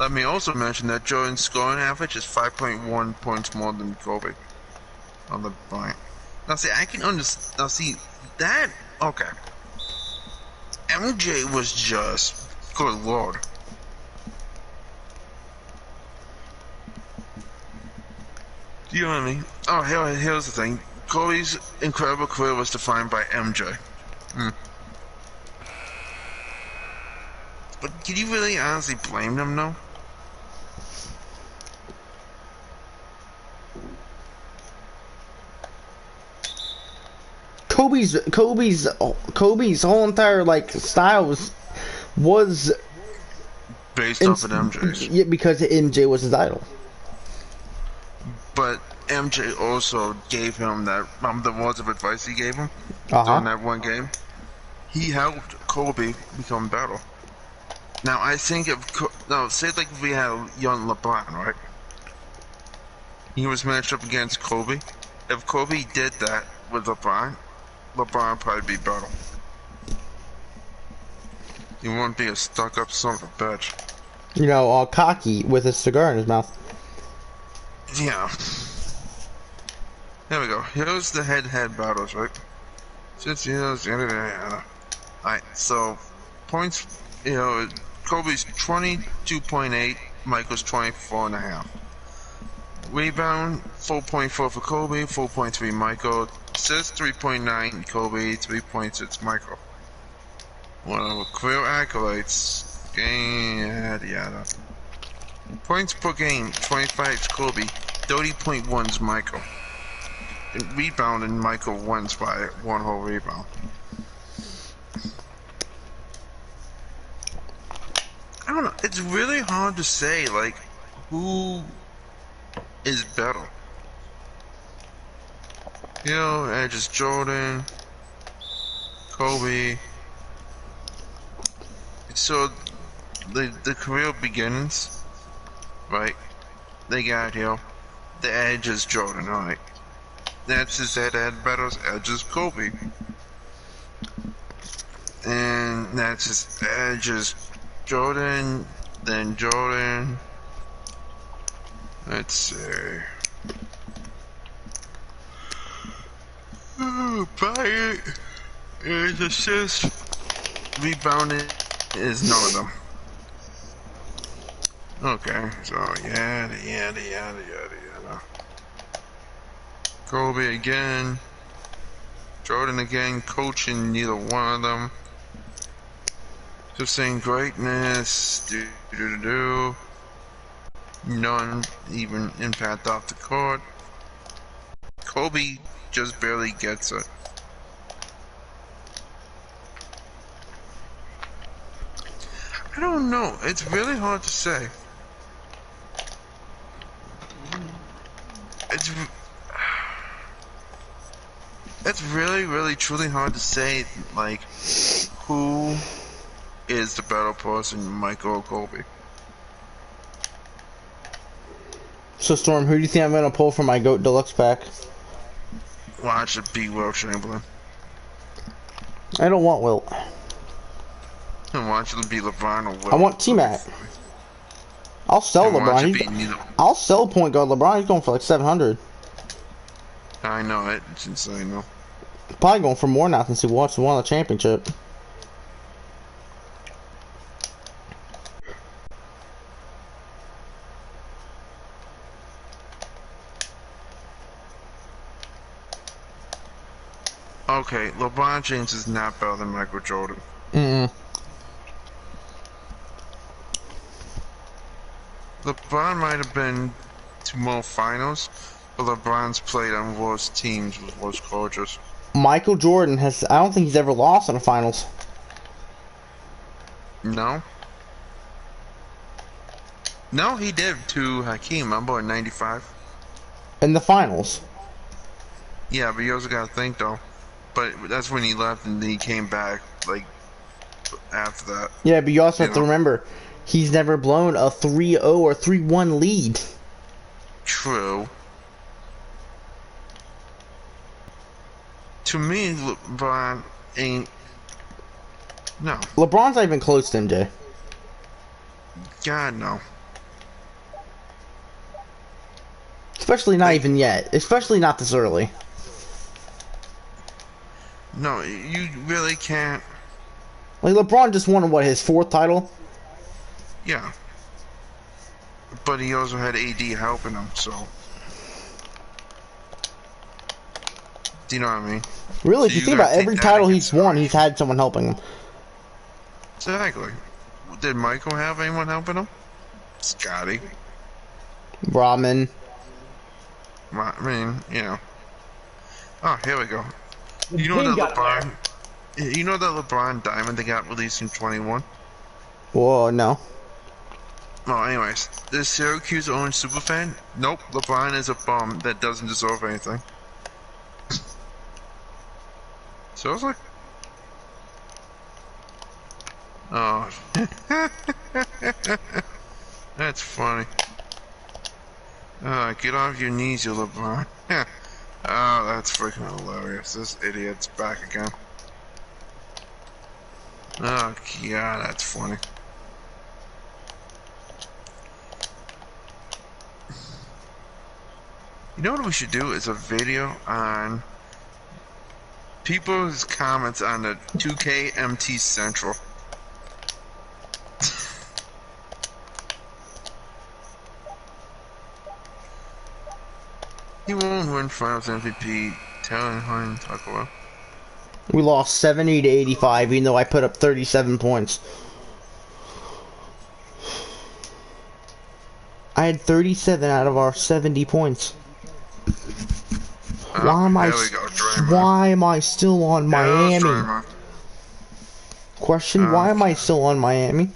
Let me also mention that Jordan's scoring average is 5.1 points more than Kobe on the point. Now see, I can understand. Now see, that, okay. MJ was just, good lord. Do you know what I mean? Oh, here's the thing. Kobe's incredible career was defined by MJ. But can you really honestly blame them, though? Kobe's whole entire like style was based off of MJ's. Yeah, because MJ was his idol. But MJ also gave him that the words of advice he gave him during that one game. He helped Kobe become better. Now I think say like if we had a young LeBron, right? He was matched up against Kobe. If Kobe did that with LeBron would probably be better. He wouldn't be a stuck-up son of a bitch. You know, all cocky with a cigar in his mouth. Yeah. There we go. Here's the head-to-head battles, right? Since you know, alright, so points, you know, Kobe's 22.8, Michael's 24.5. Rebound 4.4 for Kobe, 4.3 Michael. Assists 3.9 Kobe, 3.6 Michael. Whatever. Career accolades. Game, yada. Points per game 25 is Kobe, 30.1 is Michael. And rebound, and Michael wins by 1 whole rebound. I don't know. It's really hard to say like who is better. You know, Edge is Jordan, Kobe. So the career beginnings, right? They got here. The Edge is Jordan, alright. That's his head battles. Edge is Kobe. And that's his Edge is Jordan, then Jordan. Let's see. Bryant is assist. Rebounding is none of them. Okay, so yada. Kobe again. Jordan again, coaching neither one of them. Just saying greatness, None even impact off the court. Kobe just barely gets it. I don't know. It's really hard to say. It's really truly hard to say, like, who is the better person, Michael or Kobe. So Storm, who do you think I'm gonna pull for my GOAT Deluxe pack? Watch it be Will Chamberlain. I don't want Wilt. And watch it be LeBron or Will. I want T-Mac. I'll sell LeBron. I'll sell point guard LeBron. He's going for like 700. I know it. It's insane though. Probably going for more now since he won the championship. Okay, LeBron James is not better than Michael Jordan. LeBron might have been to more finals, but LeBron's played on worse teams with worse coaches. Michael Jordan has, I don't think he's ever lost in the finals. No? No, he did to Hakeem, remember, in 95? In the finals? Yeah, but you also gotta think, though. But that's when he left and then he came back, like, after that. Yeah, but you also have to remember, he's never blown a 3-0 or 3-1 lead. True. To me, LeBron ain't... No. LeBron's not even close to MJ. God, no. Especially not even yet. Especially not this early. No, you really can't. Like, LeBron just won, what, his 4th title? Yeah. But he also had AD helping him, so... Do you know what I mean? Really, So if you think about every title he's won, he's had someone helping him. Exactly. Did Michael have anyone helping him? Scotty. Rodman. I mean, you know. Oh, here we go. You know that LeBron... You know that LeBron diamond they got released in 21? Whoa, no. Well, anyways, this Syracuse orange superfan? Nope, LeBron is a bum that doesn't deserve anything. So I was like... Oh. That's funny. Get off your knees, you LeBron. Oh, that's freaking hilarious. This idiot's back again. Oh, yeah, that's funny. You know what we should do is a video on people's comments on the 2K MT Central. He won't win Finals MVP. Telling Hein Tucker. We lost 70 to 85, even though I put up 37 points. I had 37 out of our 70 points. Why am I still on Miami? Question, why am I still on Miami?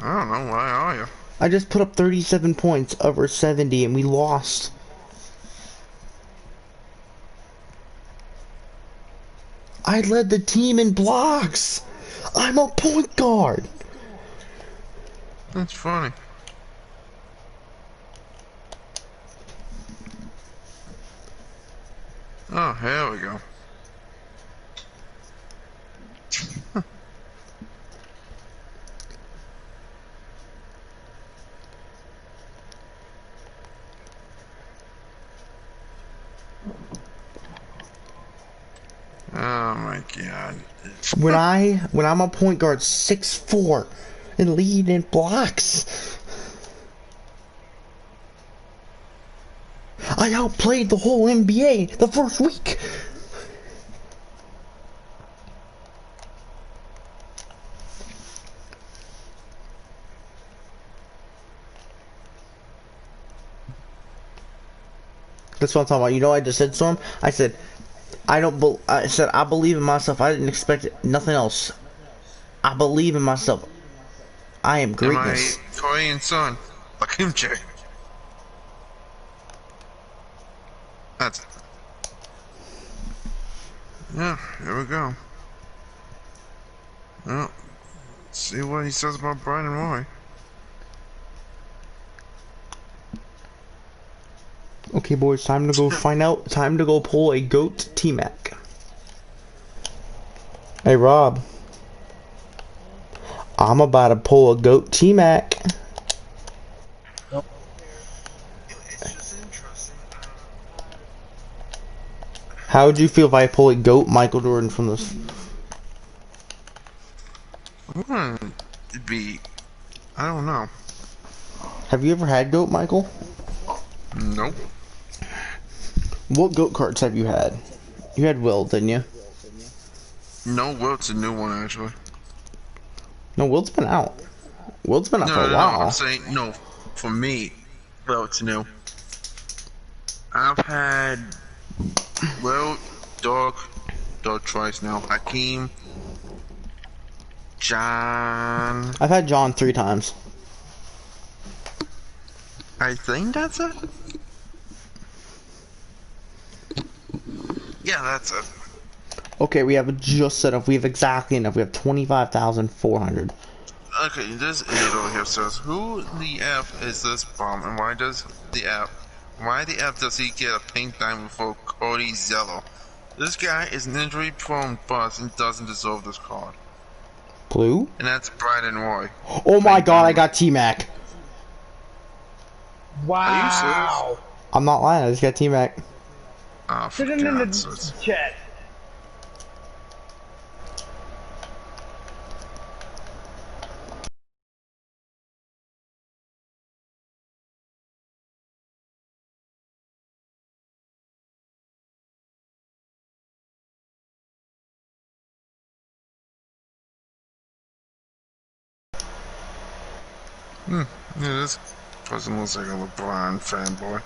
I don't know, why are you? I just put up 37 points over 70 and we lost. I led the team in blocks. I'm a point guard. That's funny. Oh, here we go. Oh my god. When I'm a point guard, 6'4", and lead in blocks. I outplayed the whole NBA the first week. That's what I'm talking about. You know what I just said, Storm? I said, I said, I believe in myself. I didn't expect nothing else. I believe in myself. I am greatness. My Korean son, Akim J. That's it. Yeah, here we go. Well, let's see what he says about Brian and Roy. Okay, boys, time to go find out. Time to go pull a GOAT T-Mac. Hey, Rob. I'm about to pull a GOAT T-Mac. How would you feel if I pull a GOAT Michael Jordan from this? It'd be... I don't know. Have you ever had GOAT, Michael? Nope. What GOAT cards have you had? You had Wilt, didn't you? No, Wilt's a new one, actually. No, Wilt's been out. Wilt's been out for a while. No, I'm saying, no, for me, Wilt's new. I've had Wilt, Dog twice now, Hakeem, John... I've had John 3 times. I think that's it? Yeah, that's it. Okay, we have just enough. We have exactly enough. We have 25,400. Okay, this idiot over here says, who the F is this bum, and why the F does he get a pink diamond for Cody Zello? This guy is an injury-prone bust and doesn't deserve this card. Blue? And that's Brandon Roy. Oh my god, I got T-Mac. Wow. Are you serious? I'm not lying, I just got T-Mac. Oh, for Put it in God's the sakes. chat. Yeah, this person looks like a LeBron fanboy.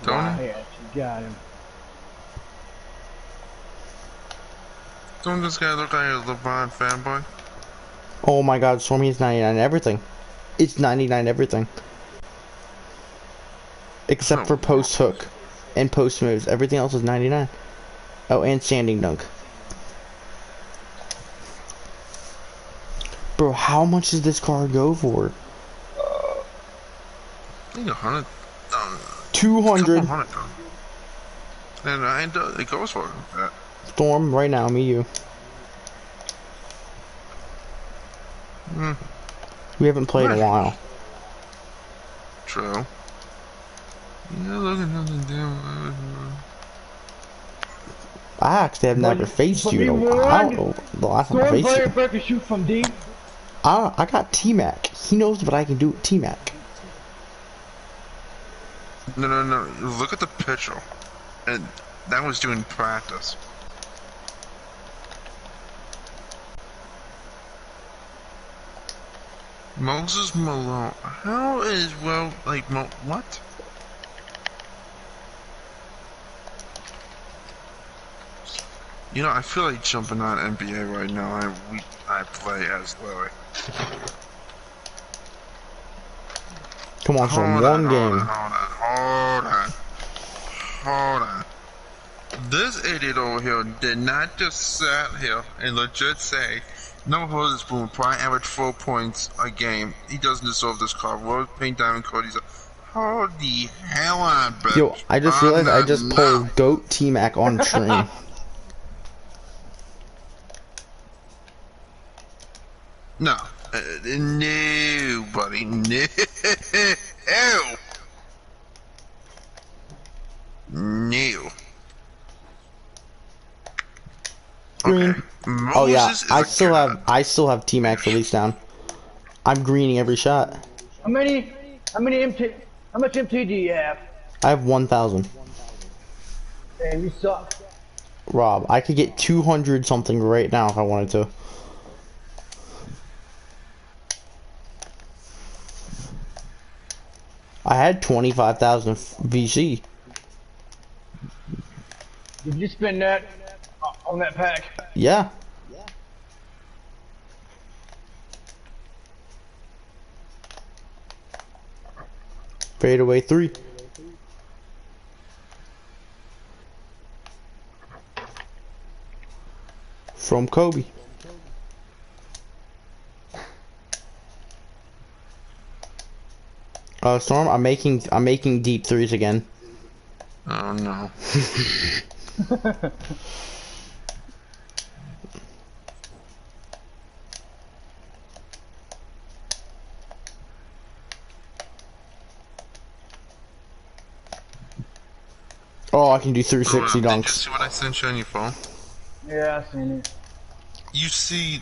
Don't he? Yeah, she got him. Don't this guy look like a LeBron fanboy? Oh my god, Stormy is 99 everything. It's 99 everything. Except for post hook and post moves. Everything else is 99. Oh, and standing dunk. Bro, how much does this card go for? I think 100. 200. 100. And it goes for that. Storm, right now, me, you. We haven't played in a while. True. Yeah, look at nothing down. I actually have never faced you in a while. I don't know the last time I Storm faced player you. Burke can shoot from deep. I got T-Mac. He knows what I can do with T-Mac. No. Look at the picture. And that was doing practice. Moses Malone. How is, what? You know, I feel like jumping on NBA right now. I play as Larry. Come on, Storm, one game. Hold on. hold on. This idiot over here did not just sit here and legit say, no Witherspoon probably average 4 points a game. He doesn't deserve this card. World Paint Diamond card. He's a hold the hell on, bitch. Yo, I just realized I just pulled Goat T-Mac on stream. No. No, buddy. No. No. Green. Okay. Oh yeah, Moses is I a still have T-Mac released down. I'm greening every shot. How much MT do you have? I have 1,000. Damn, you suck. Rob, I could get 200 something right now if I wanted to. I had 25,000 VC. Did you spend that on that pack? Yeah. Fadeaway 3. From Kobe. Storm, I'm making deep threes again. Oh no. Oh, I can do 360 Did you dunks. see what I sent you on your phone? Yeah, I seen it. You see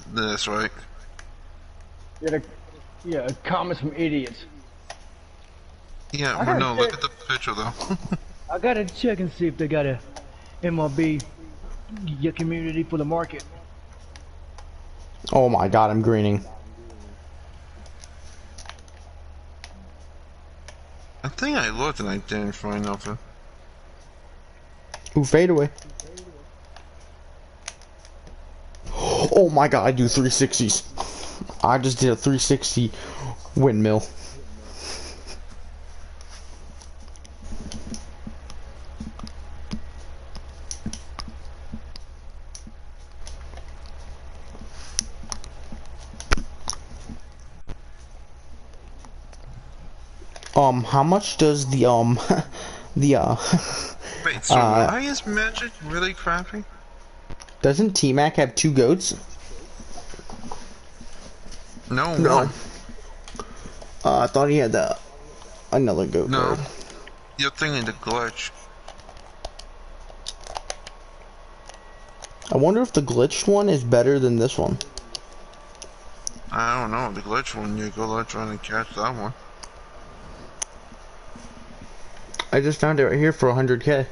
this, right? Yeah, comments from idiots. Yeah, I but no, heard look that- at the picture though. I gotta check and see if they got a MLB your community for the market. Oh my god, I'm greening. I think I looked and I didn't find nothing. Ooh, fadeaway. Oh my god, I do 360s. I just did a 360 windmill. How much does the Wait, so why is Magic really crappy? doesn't T-Mac have 2 goats? No. No. I thought he had another goat. No. card. You're thinking the glitch. I wonder if the glitched one is better than this one. I don't know. The glitch one, you go let's run and catch that one. I just found it right here for 100K.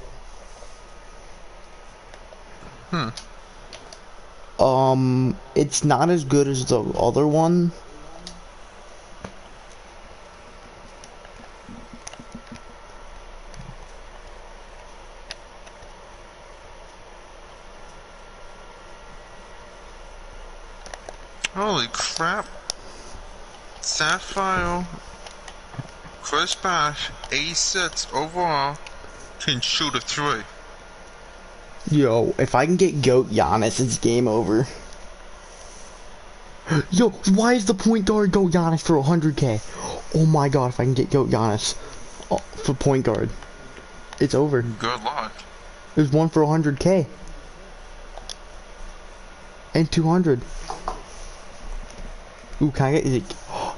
It's not as good as the other one. Holy crap. Sapphire, Chris Bosh, 86 overall, can shoot a 3. Yo, if I can get GOAT Giannis, it's game over. Yo, why is the point guard GOAT Giannis for 100K? Oh my god, if I can get GOAT Giannis for point guard, it's over. Good luck. There's one for 100K. And 200. Ooh, can I get, is it,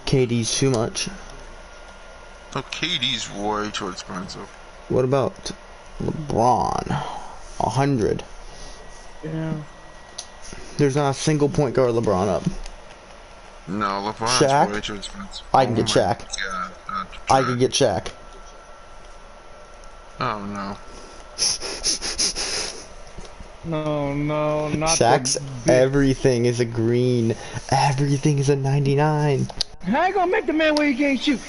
KD's too much. Oh, KD's way too expensive. What about LeBron? 100. Yeah. There's not a single point guard LeBron up. No, LeBron's Shaq? way too expensive. I can get my Shaq. God, not I Shaq. could get Shaq. Oh no. No, not Shaq's the everything is a green. Everything is a 99. How you gonna make the man where he can't shoot?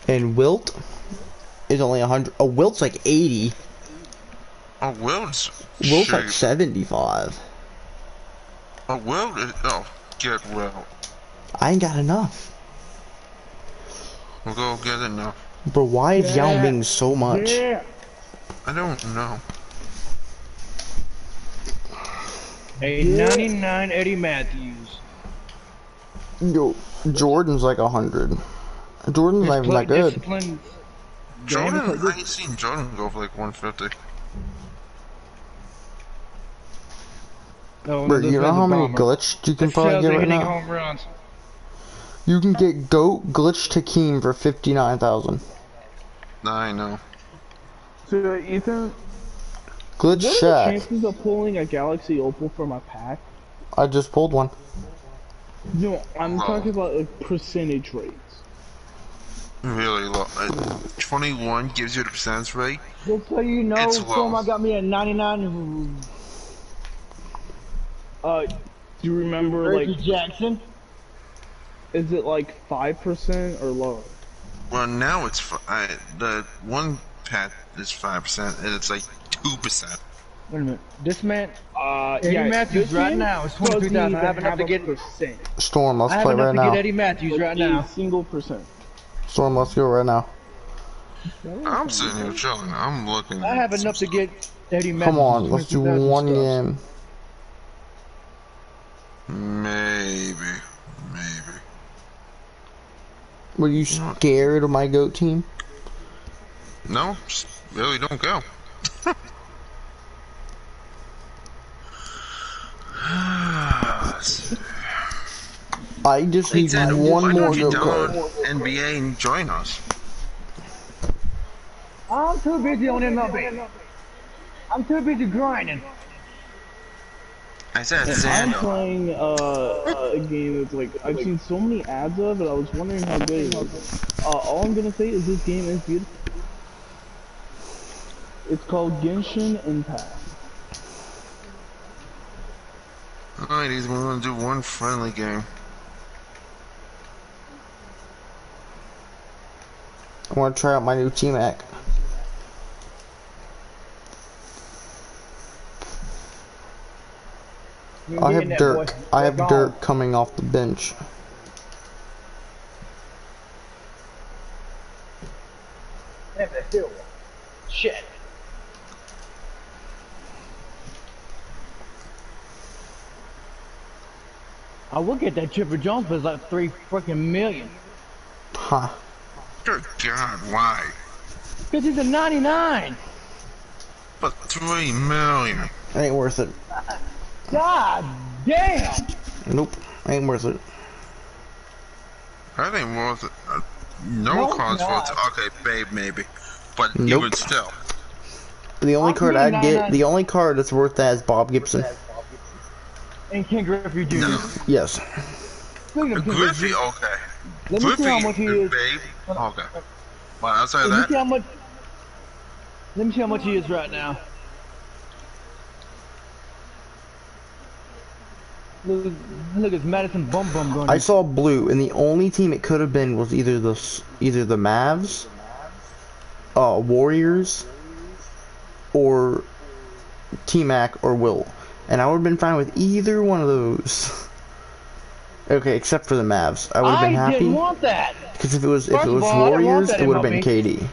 And Wilt is only 100. Oh, Wilt's like 80. Oh, Wilt's Wilt's like cheap. 75. Oh, Wilt is, oh, get Wilt. I ain't got enough. We'll go get it now. Bro, why is Yao Ming so much? Yeah. I don't know. A 99 Eddie Matthews. Yo, Jordan's like 100. Jordan's not even that good. Discipline. Jordan, I ain't seen Jordan go for like 150. No, Bro, you know how many glitched you can probably get right now? Home runs. You can get GOAT Glitch Takeem for 59,000. I know. So Ethan, Glitch what are the Shaq. chances of pulling a Galaxy Opal for my pack? I just pulled one. No, I'm Low. talking about like percentage rates. Really low. 21 gives you the percentage rate. Just so you know, It's low. Storm, I got me a 99 Do you remember Reggie like, Jackson. is it like 5% or lower? Well, now it's the one pack is 5%, and it's like 2%. Wait a minute. This man, Yeah, Eddie Matthews this right game now is doesn't 23,000. I even have enough to a get. percent. Storm, let's I have play enough right to get now. Eddie Matthews Like right now. a single percent. Storm, let's go right now. I'm sitting here chilling. I'm looking. I have enough to get Eddie Matthews. Come on, let's do 22,000 one stuff. game. Maybe. Were you scared of my GOAT team? No, just really don't go. I just need Why one more don't you GOAT card. download NBA and join us? I'm too busy on MLB. I'm too busy grinding. I said I'm Xander. playing a game that's like, I've seen so many ads of it, I was wondering how good it was. All I'm gonna say is this game is beautiful. It's called Genshin Impact. Alright, we're gonna do one friendly game. I want to try out my new Team Act. I have Dirk. I have Dirk coming off the bench. Shit. I will get that Chipper Jones, but it's like 3 freaking million. Huh. Good God, why? Cause he's a 99. But 3 million. Ain't worth it. God damn. Nope. Ain't worth it. That ain't worth it. No No, cards not. for it. Okay, babe, maybe. But you Nope. would still. The only I'll card give you I'd get, 99. the only card that's worth that is Bob Gibson. And Ken Griffey Jr. No. Yes. Speaking of Ken Griffey, okay. let me see how much he is. babe. Okay. But outside of Let me see that, how much. Let me see how much he is right now. Look at Madison Bum Bum going. I saw blue, and the only team it could have been was either the Mavs, Warriors, or T-Mac or Will, and I would have been fine with either one of those. Okay, except for the Mavs, I would have been I didn't happy want that. because if it was First of all, I didn't want Warriors, that it would have been MLB. KD.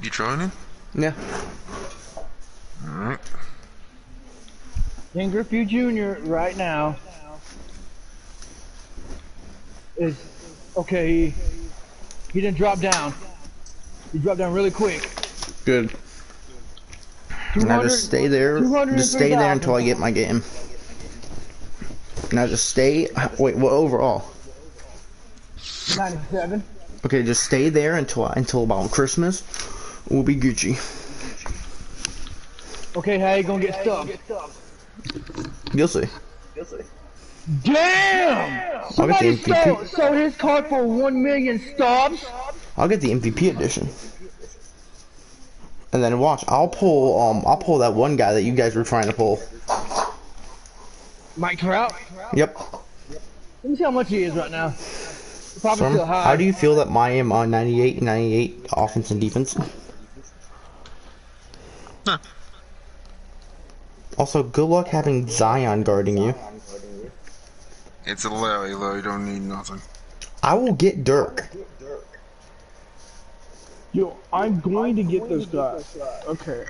you joining? Yeah. Alright. Ken Griffey Jr. right now is okay. He didn't drop down. He dropped down really quick. Good. Now just stay there. Just stay there until I get my game. Now just stay. Wait, what overall? 97. Okay, just stay there until about Christmas. We'll be Gucci. Okay, how you gonna get stuck? You'll see. Damn! I'll get Somebody the MVP. sold his card for 1 million stubs. I'll get the MVP edition. And then watch. I'll pull that one guy that you guys were trying to pull. Mike Trout. Yep. Let me see how much he is right now. Probably Storm, still high. how do you feel that I am on 98 and 98 offense and defense? Huh. Also, good luck having Zion guarding you. It's a Larry, though. You don't need nothing. I will get Dirk. Yo, I'm going to get this guy. Okay.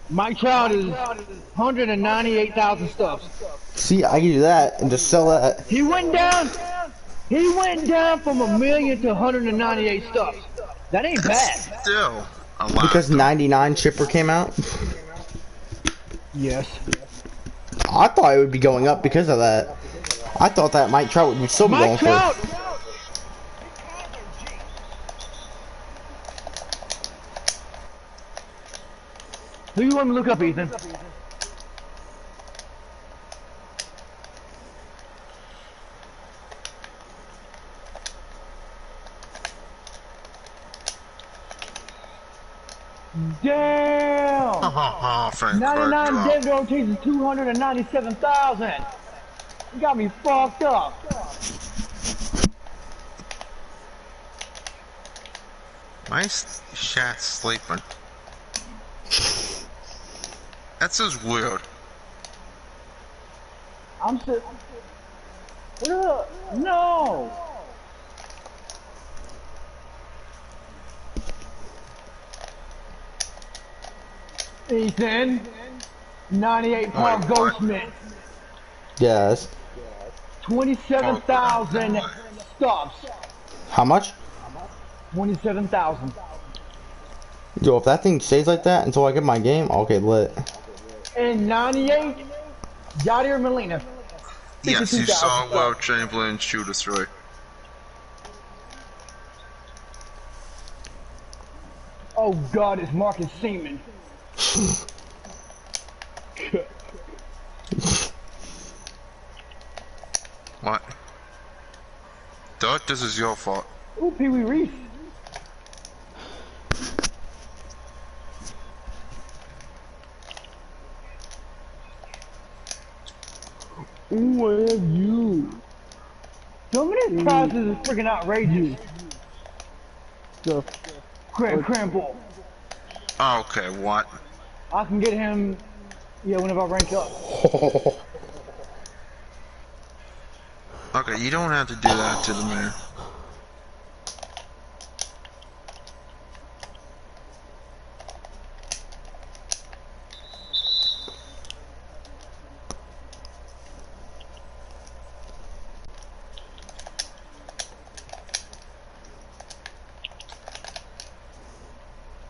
Mike Trout is 198,000 stuffs. See, I can do that and just sell that. He went down. He went down from 1 million to 198 stuffs. That ain't bad. Still a lot. Because 99 chipper came out. Yes. I thought it would be going up because of that. I thought that Mike Trout would still be going Mike Trout. for. Who you want me to look up, Ethan? Damn! Frank 99 Clark, Denver Ortiz is 297,000. You got me fucked up. My chat sleeping. That's just weird. I'm so. No! Ethan, 98-pound Wait, what? Ghostman, Yes. 27,000 stops. How much? 27,000. Yo, if that thing stays like that until I get my game, I'll get lit. And 98, Yadier Molina. Yes, you 52,000 saw Will stops. Chamberlain shoot a three. Oh God, it's Marcus Seaman. What? Doug, this is your fault. Ooh, Pee Wee Reese. Who are you? Some of these prices is freaking outrageous. The Crample. Oh, okay, what? I can get him, yeah, whenever I rank up. Okay, you don't have to do that to the man.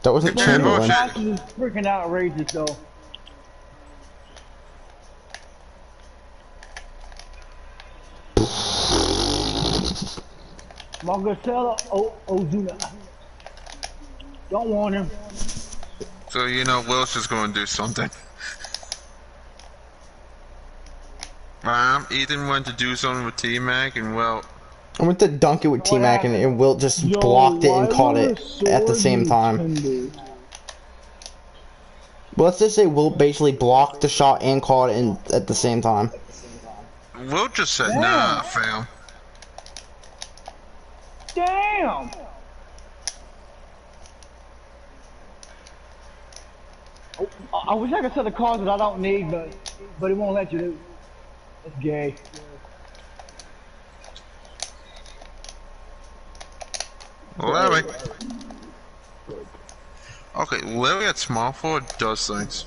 That wasn't Yeah, Chamberlain. bullshit. Prices is freaking outrageous though. Marcelo Ozuna. Don't want him. So you know Will's is going to do something. Ethan went to do something with T-Mac and well, I went to dunk it with T-Mac and Wilt just Yo, blocked it and why caught would it a at the sword same use time. Tinder? Well, let's just say Wilt basically blocked the shot and caught it at the same time. Will just said, nah, fam. Damn! I wish I could set the cards that I don't need, but it won't let you do. That's gay. Larry. Okay, Larry at small forward does things.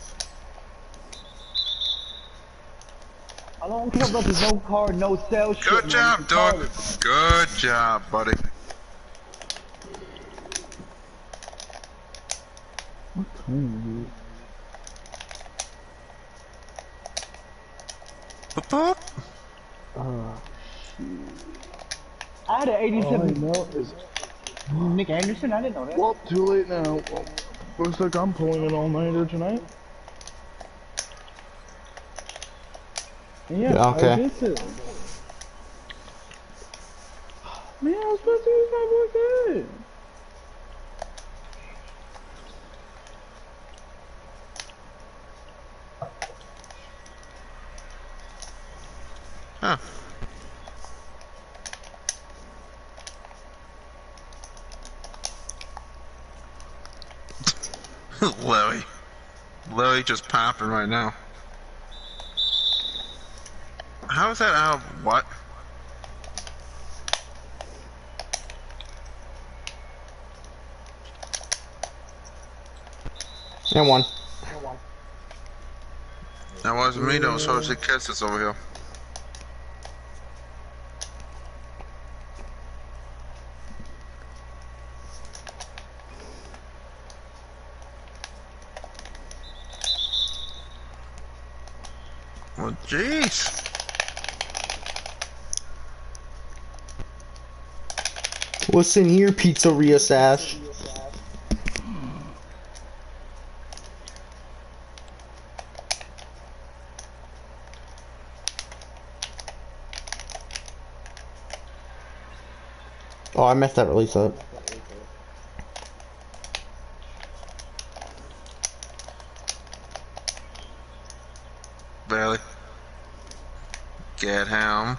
I don't care about the no card, no sell shit. Good man. job, It's dog. hard. Good job, buddy. Boop, boop. I had an All I 87 know is, Nick Anderson. I didn't know that. well, too late now. Well, looks like I'm pulling an all-nighter tonight. Yeah, Okay. I get it. Man, I was supposed to use my boy good. Larry. Larry just popping right now. How is that out of what? And one. That wasn't me, that was Jose Kessis over here. Well, jeez. What's in here, Pizzeria Sash? Oh, I messed that release up. Barely. Get him.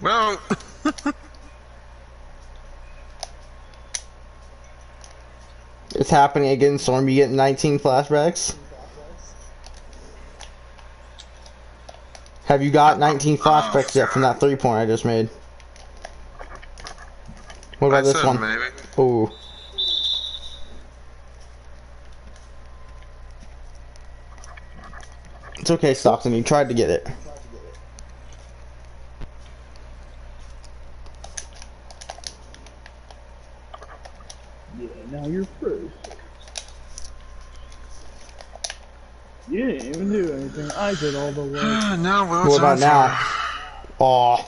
Well, It's happening again, Storm. You get 19 flashbacks. Have you got 19 flashbacks yet from that 3-point I just made? What about I this said one? maybe. Ooh. It's okay, Stockton. You tried to get it. Yeah, now you're first. You didn't even do anything. I did all the work. Now we're What about now? Aw.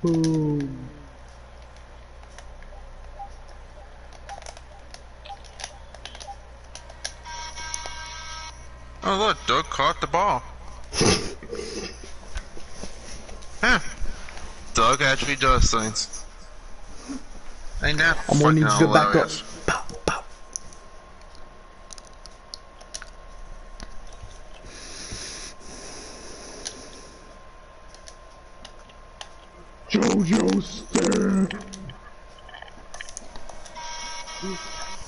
Boom. Oh look, Doug caught the ball. Huh. Doug actually does things. Ain't that I'm gonna need fucking you to back up. hilarious? Pow, pow. JoJo Stick!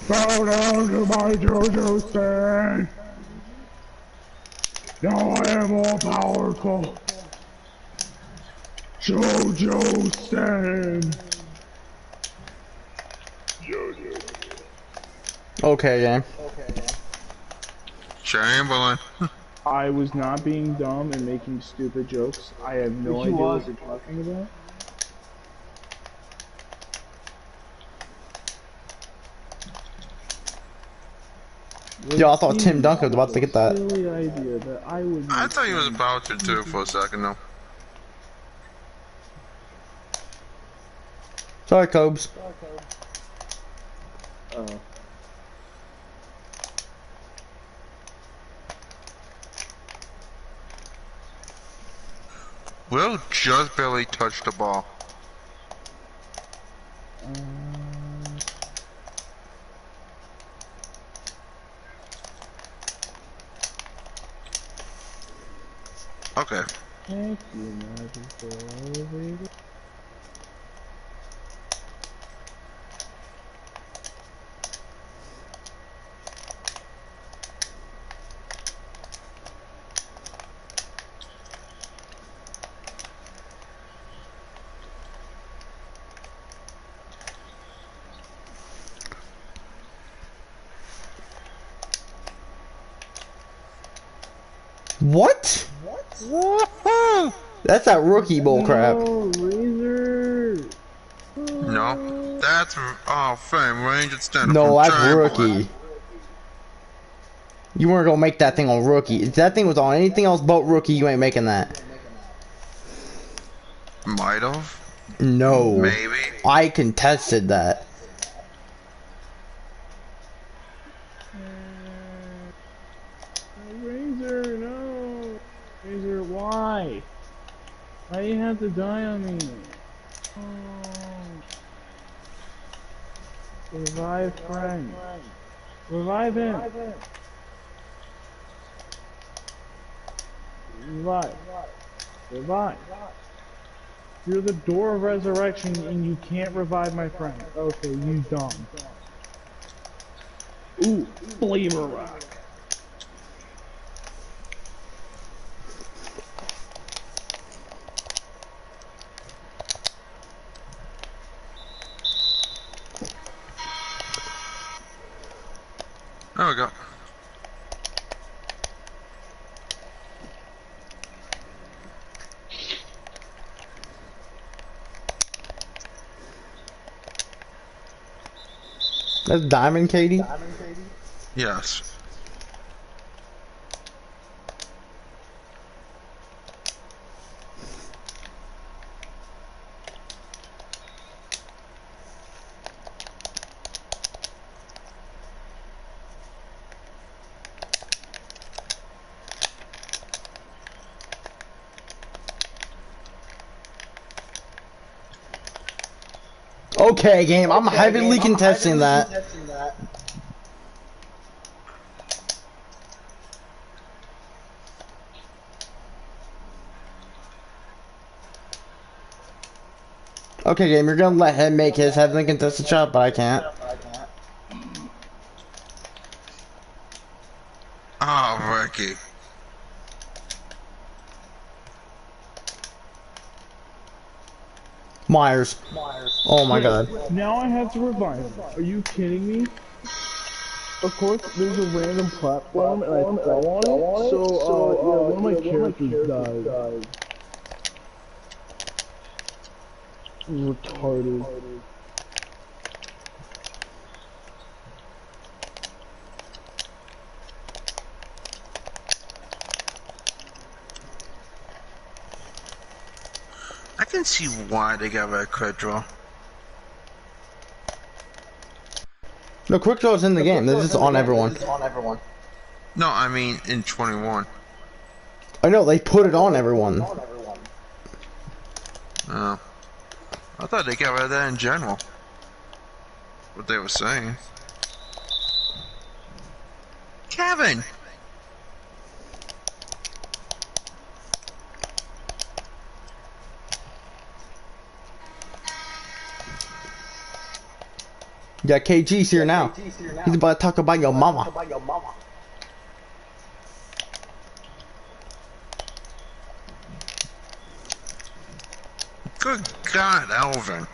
Bow down to my JoJo stand! Now I am all powerful! JoJo stand! Okay, game. Chamberlain. I was not being dumb and making stupid jokes. I have no idea what you're talking about. Yo, I thought Tim Duncan was about to get that. Silly idea that I would. I thought he was about to too for a second though. Sorry, Cobes. Will just barely touched the ball. Okay. Thank you, magical elevator. What? Woohoo! That's that rookie bullcrap. Oh, Razor! No, that's Flame Range extender. No, from that's Chamberlain. rookie. You weren't gonna make that thing on rookie. If that thing was on anything else but rookie, you ain't making that. Might have. No. Maybe. I contested that. Razor, no! Razor, why? Why do you have to die on me? Oh. Revive friend. Revive him. Revive. Revive. You're the door of resurrection and you can't revive my friend. Okay, you dumb. Ooh, flavor rock. There we go. That's Diamond Katie? Yes. Okay, game. I'm heavily contesting that. Okay, game. You're gonna let him make his heavily contested shot, but I can't. Oh, Ricky. Myers. Oh my god. Now I have to revive him. Are you kidding me? Of course, there's a random platform and I fell on it, so, yeah, one of my characters died. Retarded. I can see why they got red quick draw. No, quick draw is in the game. This is on everyone. No, I mean in 21. I know, they put it on everyone. Oh. I thought they got rid of that in general. What they were saying. Kevin! Yeah, KG's here now. He's about to talk about your mama. Good God, Alvin.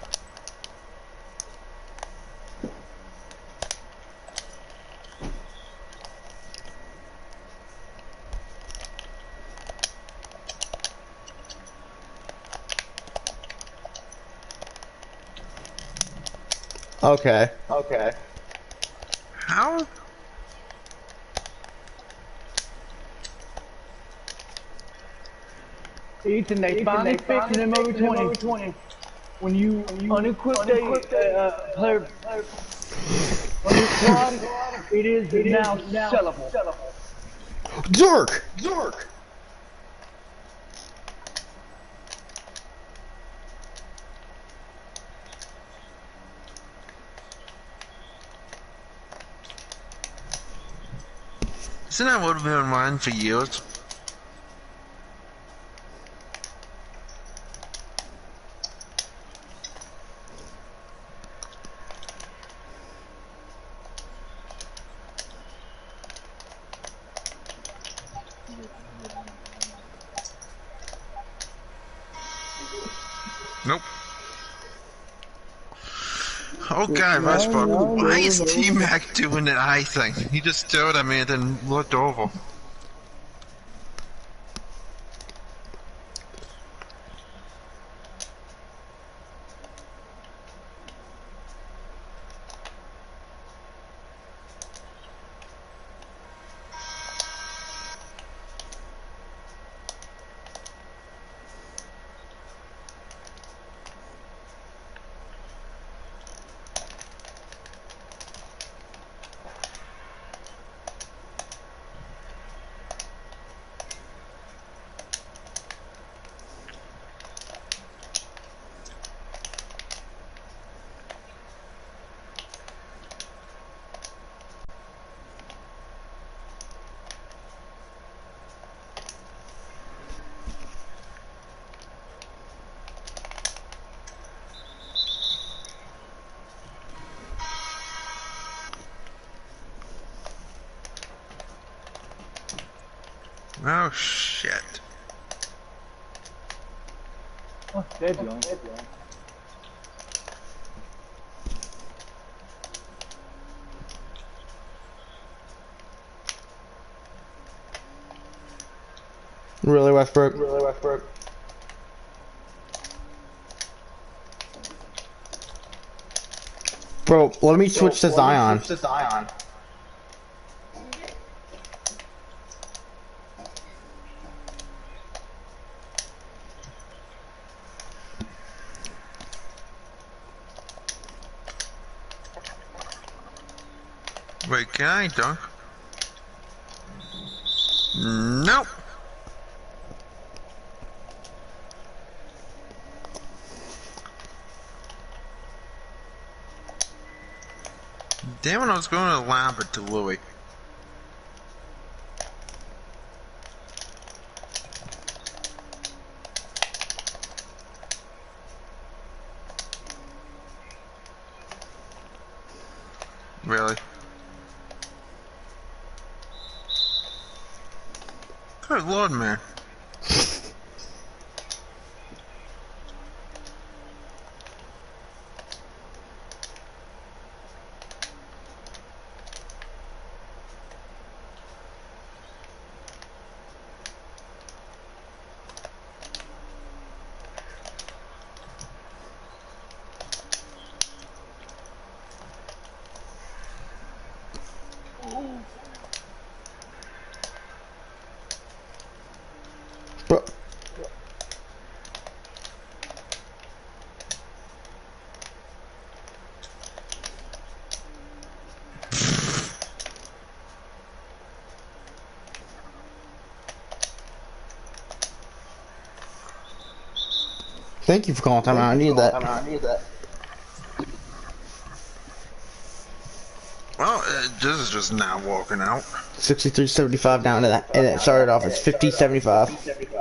Okay. How? Ethan, they finally fixed him over 20. When you unequip a player on your squad, it is now sellable. Dirk! Isn't that what we've been running for years? Nope. Oh God, Westbrook. Why is T-Mac doing the eye thing? He just stared at me and then looked over. Oh shit. Oh, there you go. Really, Westbrook? Bro, let me switch to Zion. Wait, can I dunk? Nope. Damn it, I was going to Lambert to Louis. Really? Good lord, man. Bro. Thank you for calling timeout. I need that. Well, this is just now walking out. 63-75 down to that, and it started off as 50-75.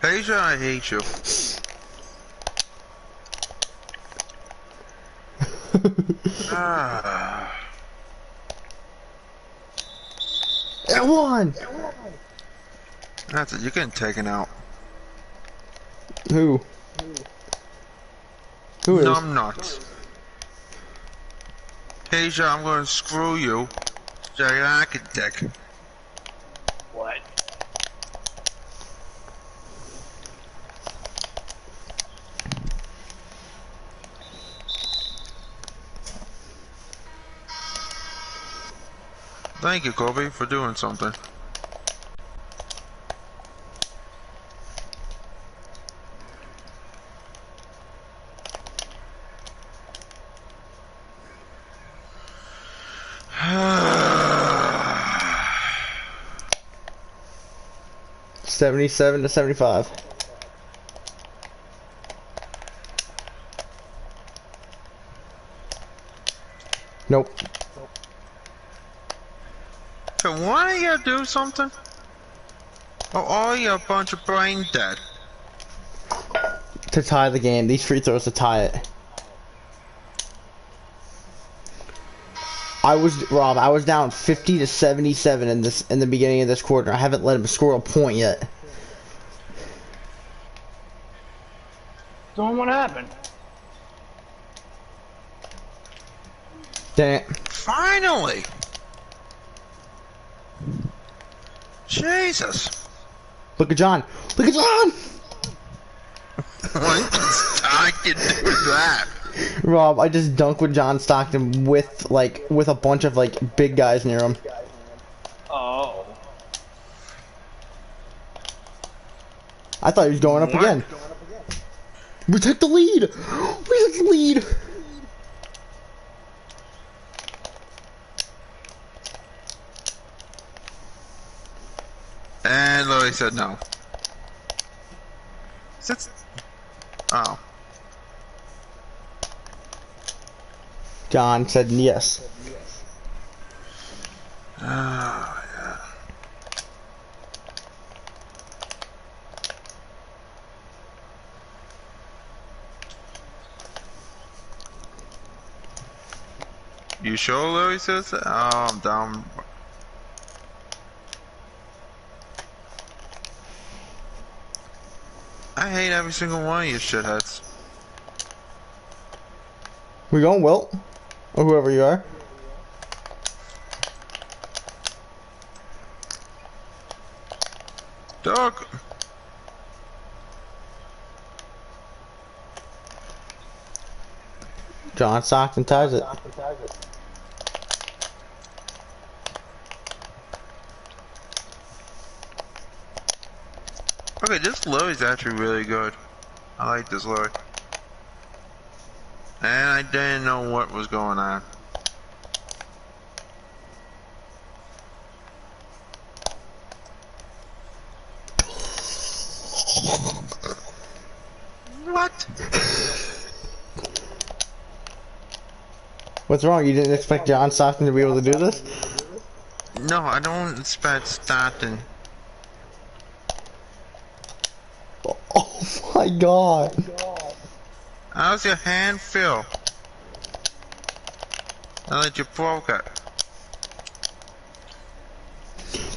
Asia, I hate you. It won! That's it, you're getting taken out. Who? Who is? Numb nuts. Asia, I'm gonna screw you. Gigantic dick. What? Thank you, Kobe, for doing something. $77-75. Nope. So why do you do something? Oh, are you a bunch of brain dead? To tie the game. These free throws to tie it. I was down 50-77 in the beginning of this quarter. I haven't let him score a point yet. So what happened? Dang it. Finally! Jesus! Look at John. Look at John! When does Stockton do that? Rob, I just dunked with John Stockton with a bunch of big guys near him. Oh. I thought he was going up What? again. We took the lead. We took the lead. said no. That's... Oh. John said yes. Ah, yeah. You sure Louis says that? Oh, I'm down. I hate every single one of you shitheads. We going, Wilt? Or whoever you are. Dog. John Stockton ties it. Okay, this low is actually really good. I like this low. And I didn't know what was going on. What? What's wrong? You didn't expect John Stockton to be able to do this? No, I don't expect Stockton. Oh my god. How's your hand feel? Now that you broke it.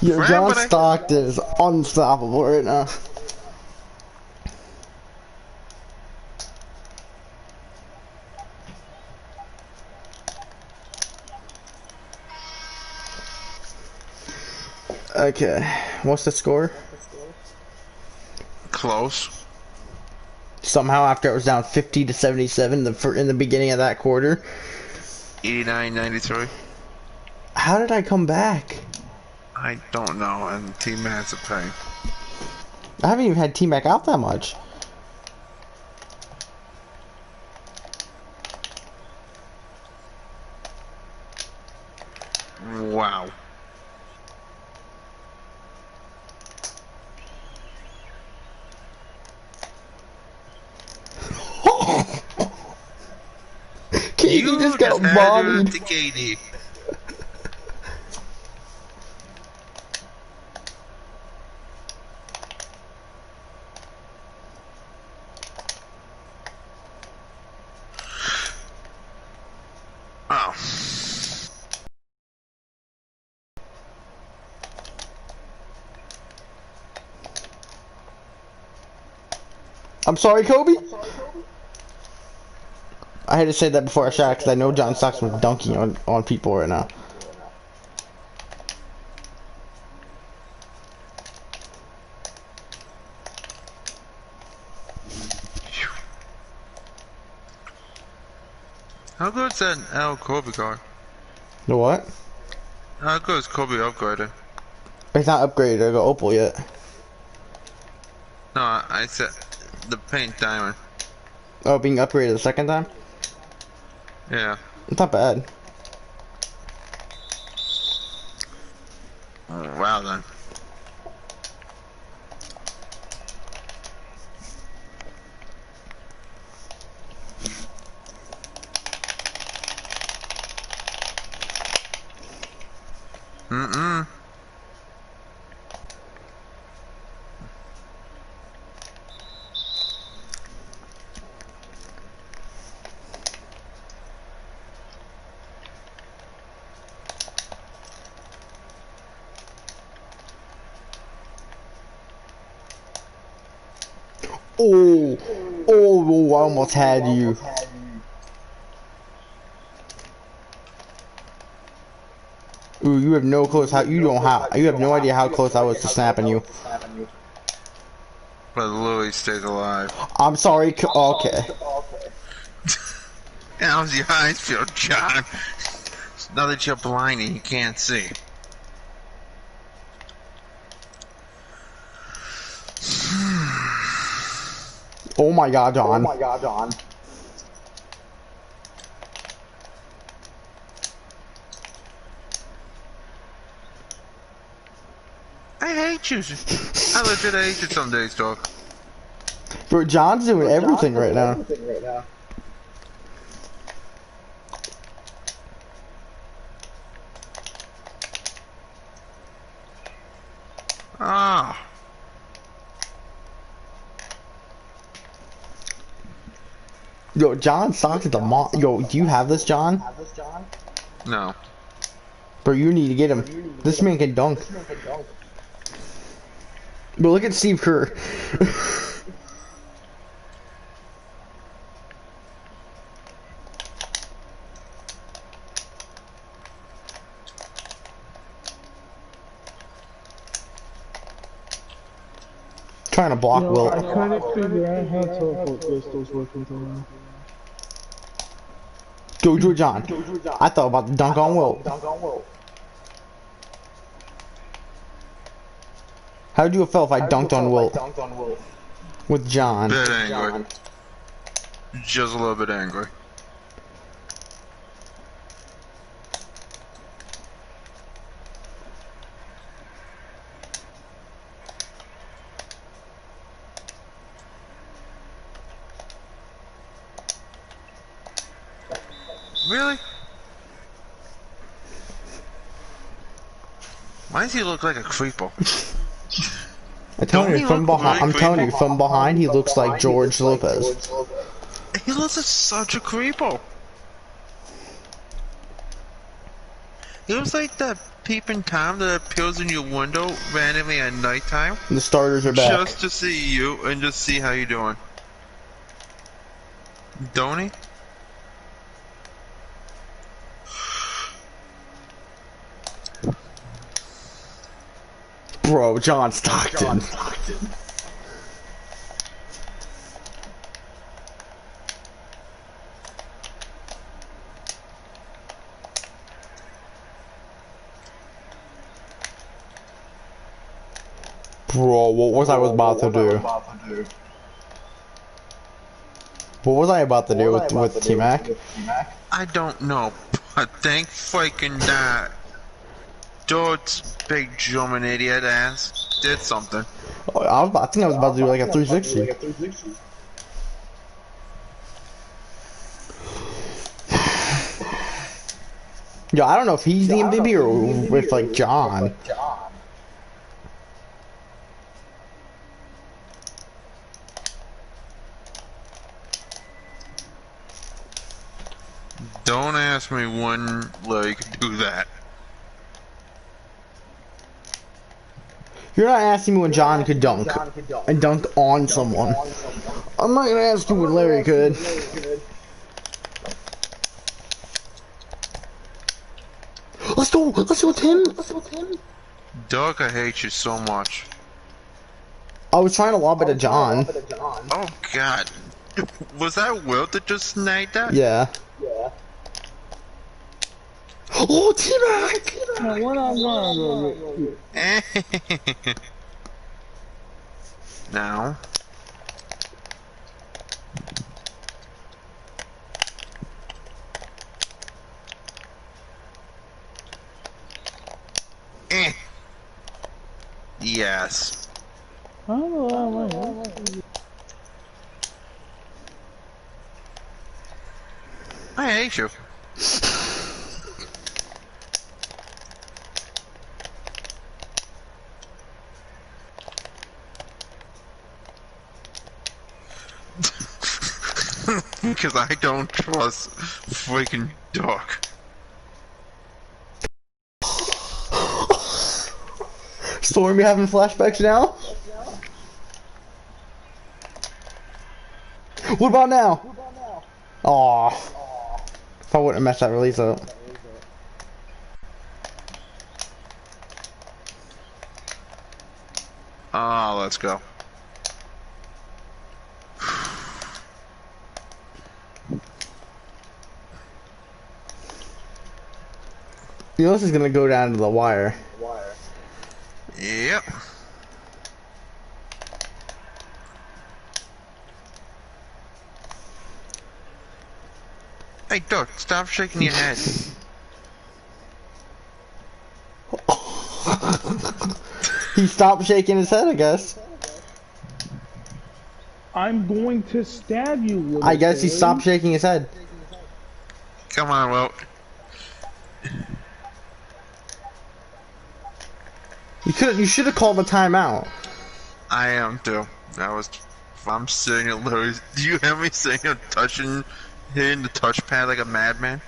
Your Right, John but Stockton is unstoppable right now. Okay, what's the score? Close. Somehow after it was down 50 to 77 in the beginning of that quarter. 89-93. How did I come back? I don't know, and Team Matt's a pain. I haven't even had T-Mac out that much. Wow. KD just got bodied. To KD. Oh. I'm sorry, Kobe. I had to say that before I shot because I know John Stockton was dunking on people right now. How good's that L Kobe card? The what? How good is Kobe upgraded? It's not upgraded to go opal yet. No, I said the paint diamond. Oh, being upgraded the second time? Yeah. It's not bad. Oh, wow then. Mm-mm. Oh, I almost had you. Ooh, you have no close how you have no idea how close I was to snapping you. But Louis stays alive. I'm sorry. Okay. How's your eyes feel, John? Now that you're blind and you can't see. Oh my god, John. Oh my god, John. I I hate you. I legit hate you some days, dog. Bro, John's doing everything right now. Ah. Yo, John sucks at the Yo, do you have this, John? No. Bro, you need to get him. This man can dunk. But look at Steve Kerr. Trying to block Yo, Wilt. I couldn't figure out how teleport pistols work with them. Go, John. I thought about the dunk on Wilt. How would you have felt if I dunked on Wilt? With John. Bit angry. Just a little bit angry. Really? Why does he look like a creepo? I'm telling you, from behind, he looks like George Lopez. He looks like such a creepo. He looks like that peeping Tom that appears in your window randomly at nighttime. The starters are back. Just to see you and just see how you doing. Don't he? Bro, John Stockton. Bro, what was I about to do? What was I about to do with T-Mac? I don't know, but thank freaking that George's big German idiot ass did something. Oh, I think I was about to do like a 360. Yo, I don't know if he's the MVP or if like John. Don't ask me when leg do that. You're not asking me when John could dunk and dunk on someone. I'm not gonna ask you when Larry could. Let's go, Tim. Doug, I hate you so much. I was trying to lob it to John. Oh God, was that Will that just sniped that? Yeah. Oh, T-Mac! Now, when I'm gonna go Now. Yes. I hate you. Because I don't trust freaking Doc. Storm, you having flashbacks now? What about now? Aw. If I wouldn't have messed that release up. Ah, let's go. You know this is gonna go down to the wire. Yep. Hey, Doc, stop shaking your head. He stopped shaking his head, I guess. I'm going to stab you, little I guess he thing. stopped shaking his head. Come on, Wilt. You should have called a timeout. I am too. I'm sitting at Larry. Do you have me saying I'm hitting the touchpad like a madman?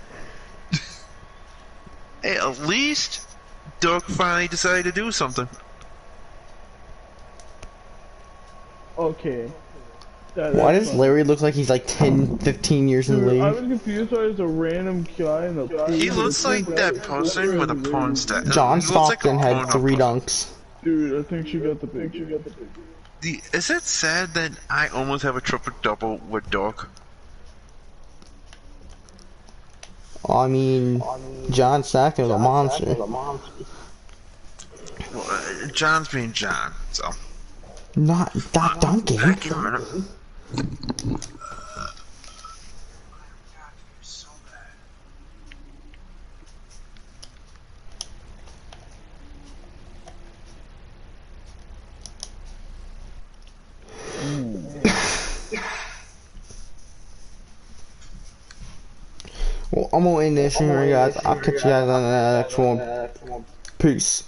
Hey, at least Doug finally decided to do something. Okay. Why does Larry look like he's like 10, 15 years in the Dude, I league? was confused why there's a random guy in the He looks like that person with a porn stat. John He looks like a Stockton had porno 3 person. dunks. Dude, I think she got the picture. Is it sad that I almost have a triple-double with Doug? I mean, John Stockton was a monster. Well, John's being John, so. Not dunking. Back in a minute. Well, I'm gonna end this here, guys. I'll catch you guys on the next one. Peace.